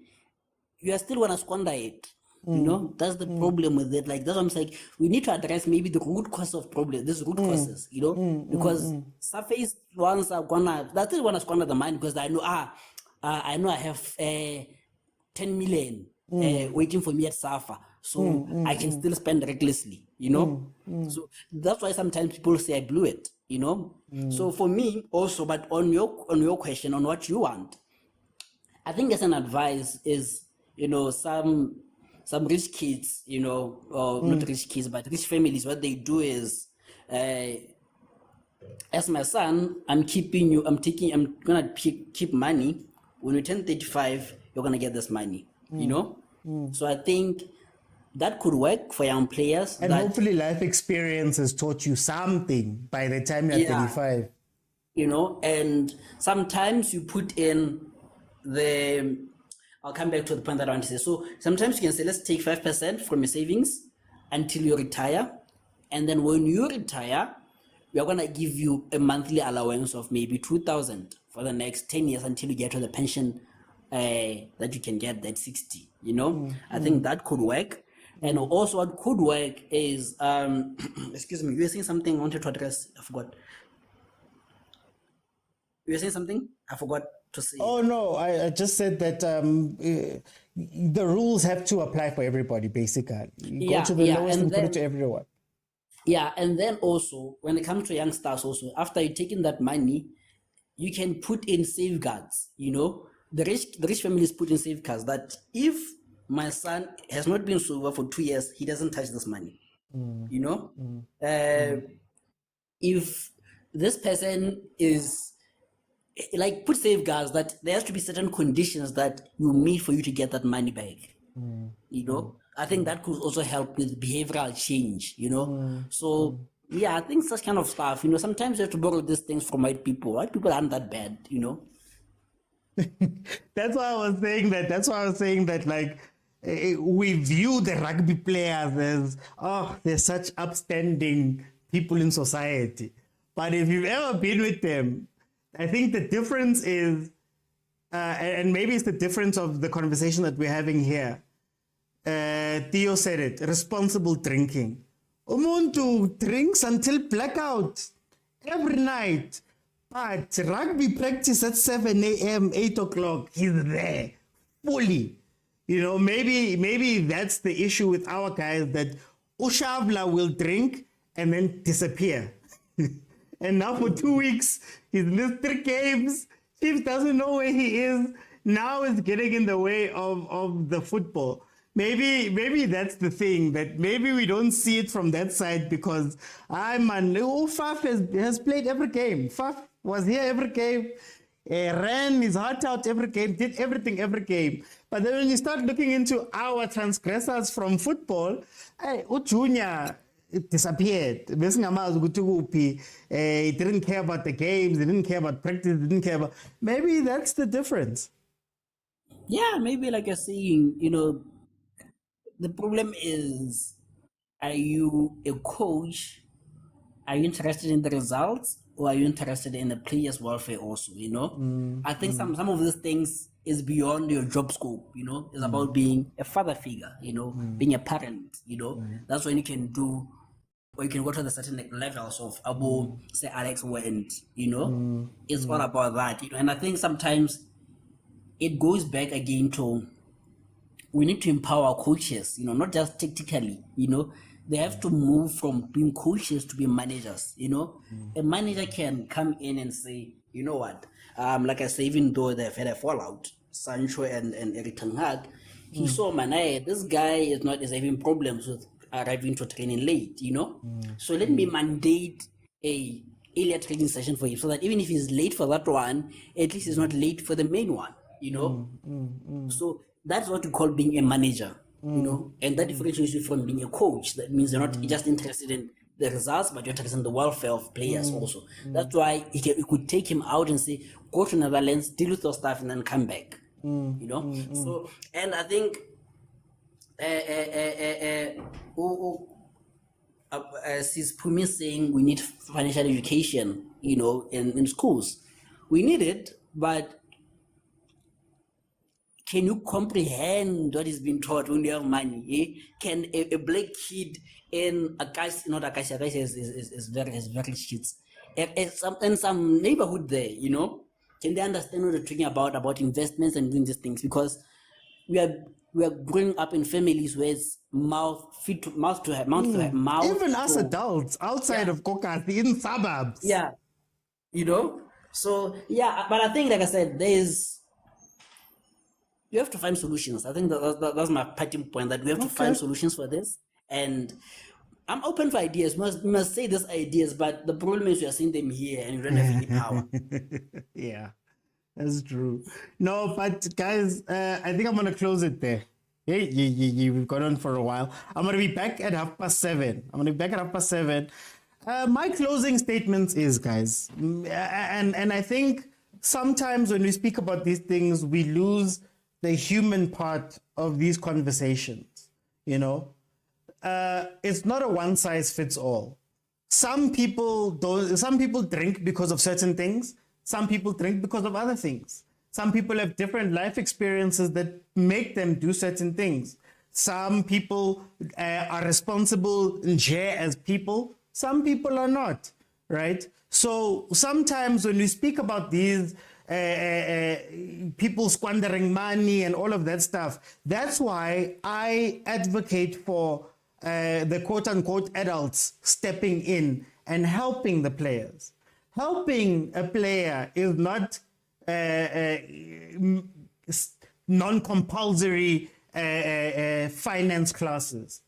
Speaker 11: you are still going to squander it. That's the problem with it. Like, that's what I'm saying. We need to address maybe the root cause of problem, these root causes, because surface ones are they still want to squander the money because I know, I have 10 million waiting for me at SAFA. So I can still spend recklessly, So that's why sometimes people say I blew it, So for me also, but on your question on what you want, I think as an advice is, some rich kids, or not rich kids, but rich families, what they do is, as my son, I'm gonna keep money. When you turn 35, you're gonna get this money, So I think that could work for young players.
Speaker 1: And hopefully life experience has taught you something by the time you're 35.
Speaker 11: And sometimes you put in I'll come back to the point that I want to say. So sometimes you can say, let's take 5% from your savings until you retire. And then when you retire, we are going to give you a monthly allowance of maybe 2,000 for the next 10 years until you get to the pension that you can get at 60, I think that could work. And also what could work is, excuse me, you were saying something I wanted to address. I forgot. You were saying something? I forgot to say.
Speaker 1: Oh, no, I just said that the rules have to apply for everybody, basically. You go to the lowest and put it to everyone.
Speaker 11: Yeah, and then also, when it comes to youngsters also, after you taking that money, you can put in safeguards, The rich families put in safeguards that if my son has not been sober for 2 years, he doesn't touch this money, If this person is, like, put safeguards that there has to be certain conditions that you meet for you to get that money back, I think that could also help with behavioral change, So, I think such kind of stuff, sometimes you have to borrow these things from white people. White people aren't that bad,
Speaker 1: That's why I was saying that. That's why I was saying that, like, we view the rugby players as, they're such upstanding people in society. But if you've ever been with them, I think the difference is, and maybe it's the difference of the conversation that we're having here. Theo said it, responsible drinking. Umuntu drinks until blackout every night. But rugby practice at 7 a.m., 8 o'clock, he's there fully. Maybe that's the issue with our guys, that Ushavla will drink and then disappear. And now for 2 weeks, he's missed 3 games. Chiefs doesn't know where he is. Now it's getting in the way of the football. Maybe that's the thing, that maybe we don't see it from that side, because Faf has played every game. Faf was here every game, ran his heart out every game, did everything every game. But then when you start looking into our transgressors from football, Junior, it disappeared. He didn't care about the games, he didn't care about practice, he didn't care about... Maybe that's the difference.
Speaker 11: Yeah, maybe like you're saying, you know, the problem is, are you a coach? Are you interested in the results, or are you interested in the players' welfare also, you know? I think some of these things is beyond your job scope, you know? It's about being a father figure, you know, being a parent, you know? That's when you can do, or you can go to the certain levels of Abu, say Alex went, you know? It's all about that, you know? And I think sometimes it goes back again to, we need to empower coaches, you know, not just tactically, you know, they have to move from being coaches to being managers, you know. A manager can come in and say, you know what, like I say, even though they've had a fallout, Sancho and Eric Ten Hag, he saw, man, hey, this guy is having problems with arriving to training late, you know. So let me mandate a earlier training session for him, so that even if he's late for that one, at least he's not late for the main one, you know. So that's what we call being a manager, you know, and that differentiates you from being a coach. That means you're not just interested in the results, but you're interested in the welfare of players also. That's why you could take him out and say, go to Netherlands, deal with your stuff, and then come back, you know. So, and I think Sis Pumi saying we need financial education, you know, in schools. We need it, but can you comprehend what is being taught when you have money? Eh? Can a black kid in Akasia is very shit. In some neighborhood there, you know, can they understand what they're talking about investments and doing these things? Because we are growing up in families where it's mouth to mouth.
Speaker 1: Even us adults outside of Kokasi, in suburbs.
Speaker 11: Yeah, you know. So yeah, but I think, like I said, you have to find solutions. I think that's my parting point, that we have to find solutions for this. And I'm open for ideas. We must say these ideas, but the problem is we are seeing them here and we don't have any power.
Speaker 1: Yeah, that's true. No, but guys, I think I'm going to close it there. We've gone on for a while. I'm going to be back at 7:30. My closing statements is, guys, and I think sometimes when we speak about these things, we lose the human part of these conversations, you know. It's not a one size fits all. Some people drink because of certain things. Some people drink because of other things. Some people have different life experiences that make them do certain things. Some people are responsible as people. Some people are not, right? So sometimes when we speak about these people squandering money and all of that stuff, that's why I advocate for the quote-unquote adults stepping in and helping the players. Helping a player is not non-compulsory finance classes.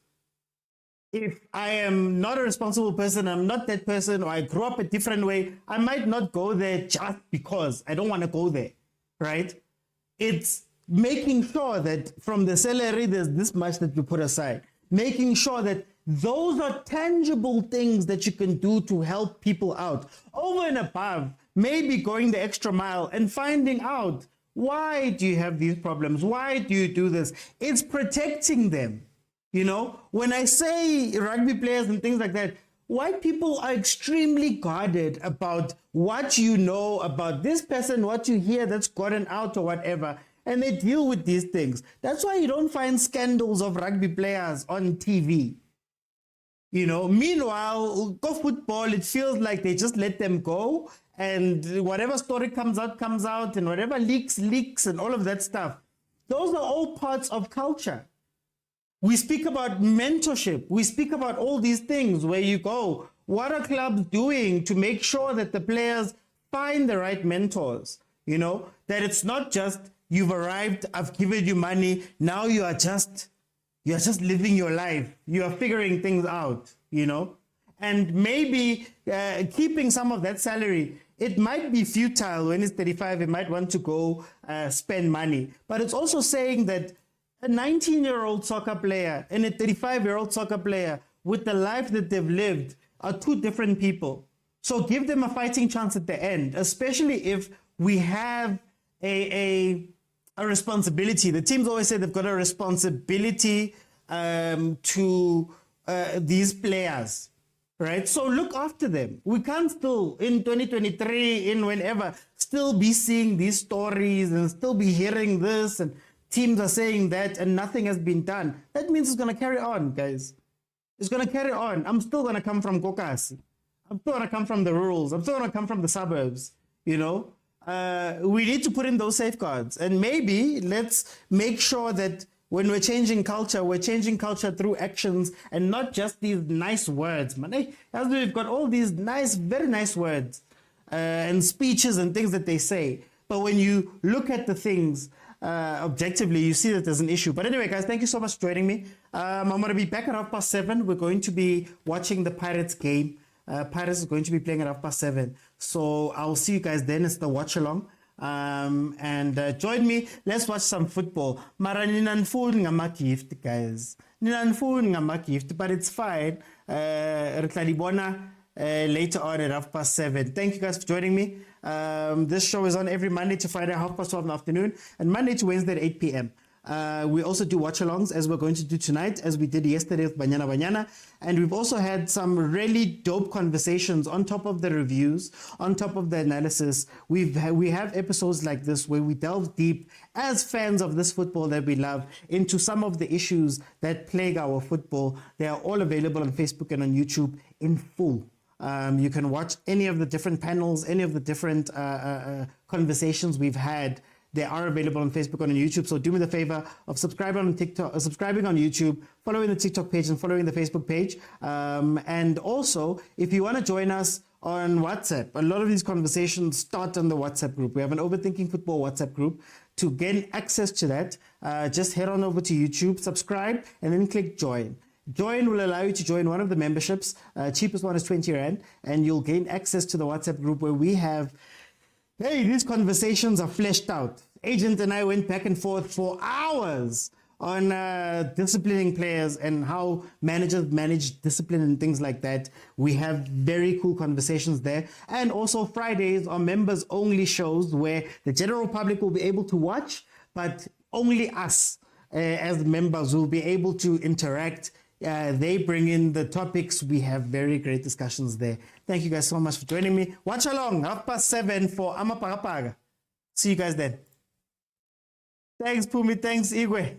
Speaker 1: If I am not a responsible person, I'm not that person, or I grew up a different way, I might not go there just because I don't want to go there, right? It's making sure that from the salary, there's this much that you put aside. Making sure that those are tangible things that you can do to help people out. Over and above, maybe going the extra mile and finding out, why do you have these problems? Why do you do this? It's protecting them. You know, when I say rugby players and things like that, white people are extremely guarded about what you know about this person, what you hear that's gotten out or whatever, and they deal with these things. That's why you don't find scandals of rugby players on TV. You know, meanwhile, go football, it feels like they just let them go, and whatever story comes out, and whatever leaks, and all of that stuff. Those are all parts of culture. We speak about mentorship. We speak about all these things where you go, What are clubs doing to make sure that the players find the right mentors? You know, that it's not just you've arrived, I've given you money, now you are just living your life. You are figuring things out, you know? And maybe keeping some of that salary, it might be futile when it's 35, it might want to go spend money. But it's also saying that a 19-year-old soccer player and a 35-year-old soccer player with the life that they've lived are two different people. So give them a fighting chance at the end, especially if we have a responsibility. The teams always say they've got a responsibility to these players, right? So look after them. We can't still, in 2023, in whenever, still be seeing these stories and still be hearing this and teams are saying that and nothing has been done. That means it's going to carry on, guys. It's going to carry on. I'm still going to come from Kokasi. I'm still going to come from the rurals. I'm still going to come from the suburbs, you know? We need to put in those safeguards. And maybe let's make sure that when we're changing culture through actions and not just these nice words, man. Hey, as we've got all these nice, very nice words and speeches and things that they say. But when you look at the things objectively, you see that there's an issue. But anyway, guys, thank you so much for joining me. I'm going to be back at 7:30. We're going to be watching the Pirates game. Pirates is going to be playing at 7:30. So I'll see you guys then. It's the watch along. And join me. Let's watch some football. Mara ninanfuni ngama gift, guys. Ninanfuni ngama gift, but it's fine. Retlalibona later on at 7:30. Thank you guys for joining me. This show is on every Monday to Friday, 12:30 in the afternoon, and Monday to Wednesday at 8 p.m. We also do watch-alongs, as we're going to do tonight, as we did yesterday with Banyana Banyana. And we've also had some really dope conversations on top of the reviews, on top of the analysis. We have episodes like this where we delve deep as fans of this football that we love into some of the issues that plague our football. They are all available on Facebook and on YouTube in full. You can watch any of the different panels, any of the different conversations we've had. They are available on Facebook and on YouTube. So do me the favor of subscribing on TikTok, subscribing on YouTube, following the TikTok page and following the Facebook page. And also, if you want to join us on WhatsApp, a lot of these conversations start on the WhatsApp group. We have an Overthinking Football WhatsApp group. To gain access to that, just head on over to YouTube, subscribe, and then click join. Join will allow you to join one of the memberships. Cheapest one is 20 Rand, and you'll gain access to the WhatsApp group where we have, hey, these conversations are fleshed out. Agent and I went back and forth for hours on disciplining players and how managers manage discipline and things like that. We have very cool conversations there. And also Fridays are members only shows where the general public will be able to watch, but only us as members will be able to interact. They bring in the topics. We have very great discussions there. Thank you guys so much for joining me. Watch along, 7:30 for Amapagapaga. See you guys then. Thanks, Pumi. Thanks, Igwe.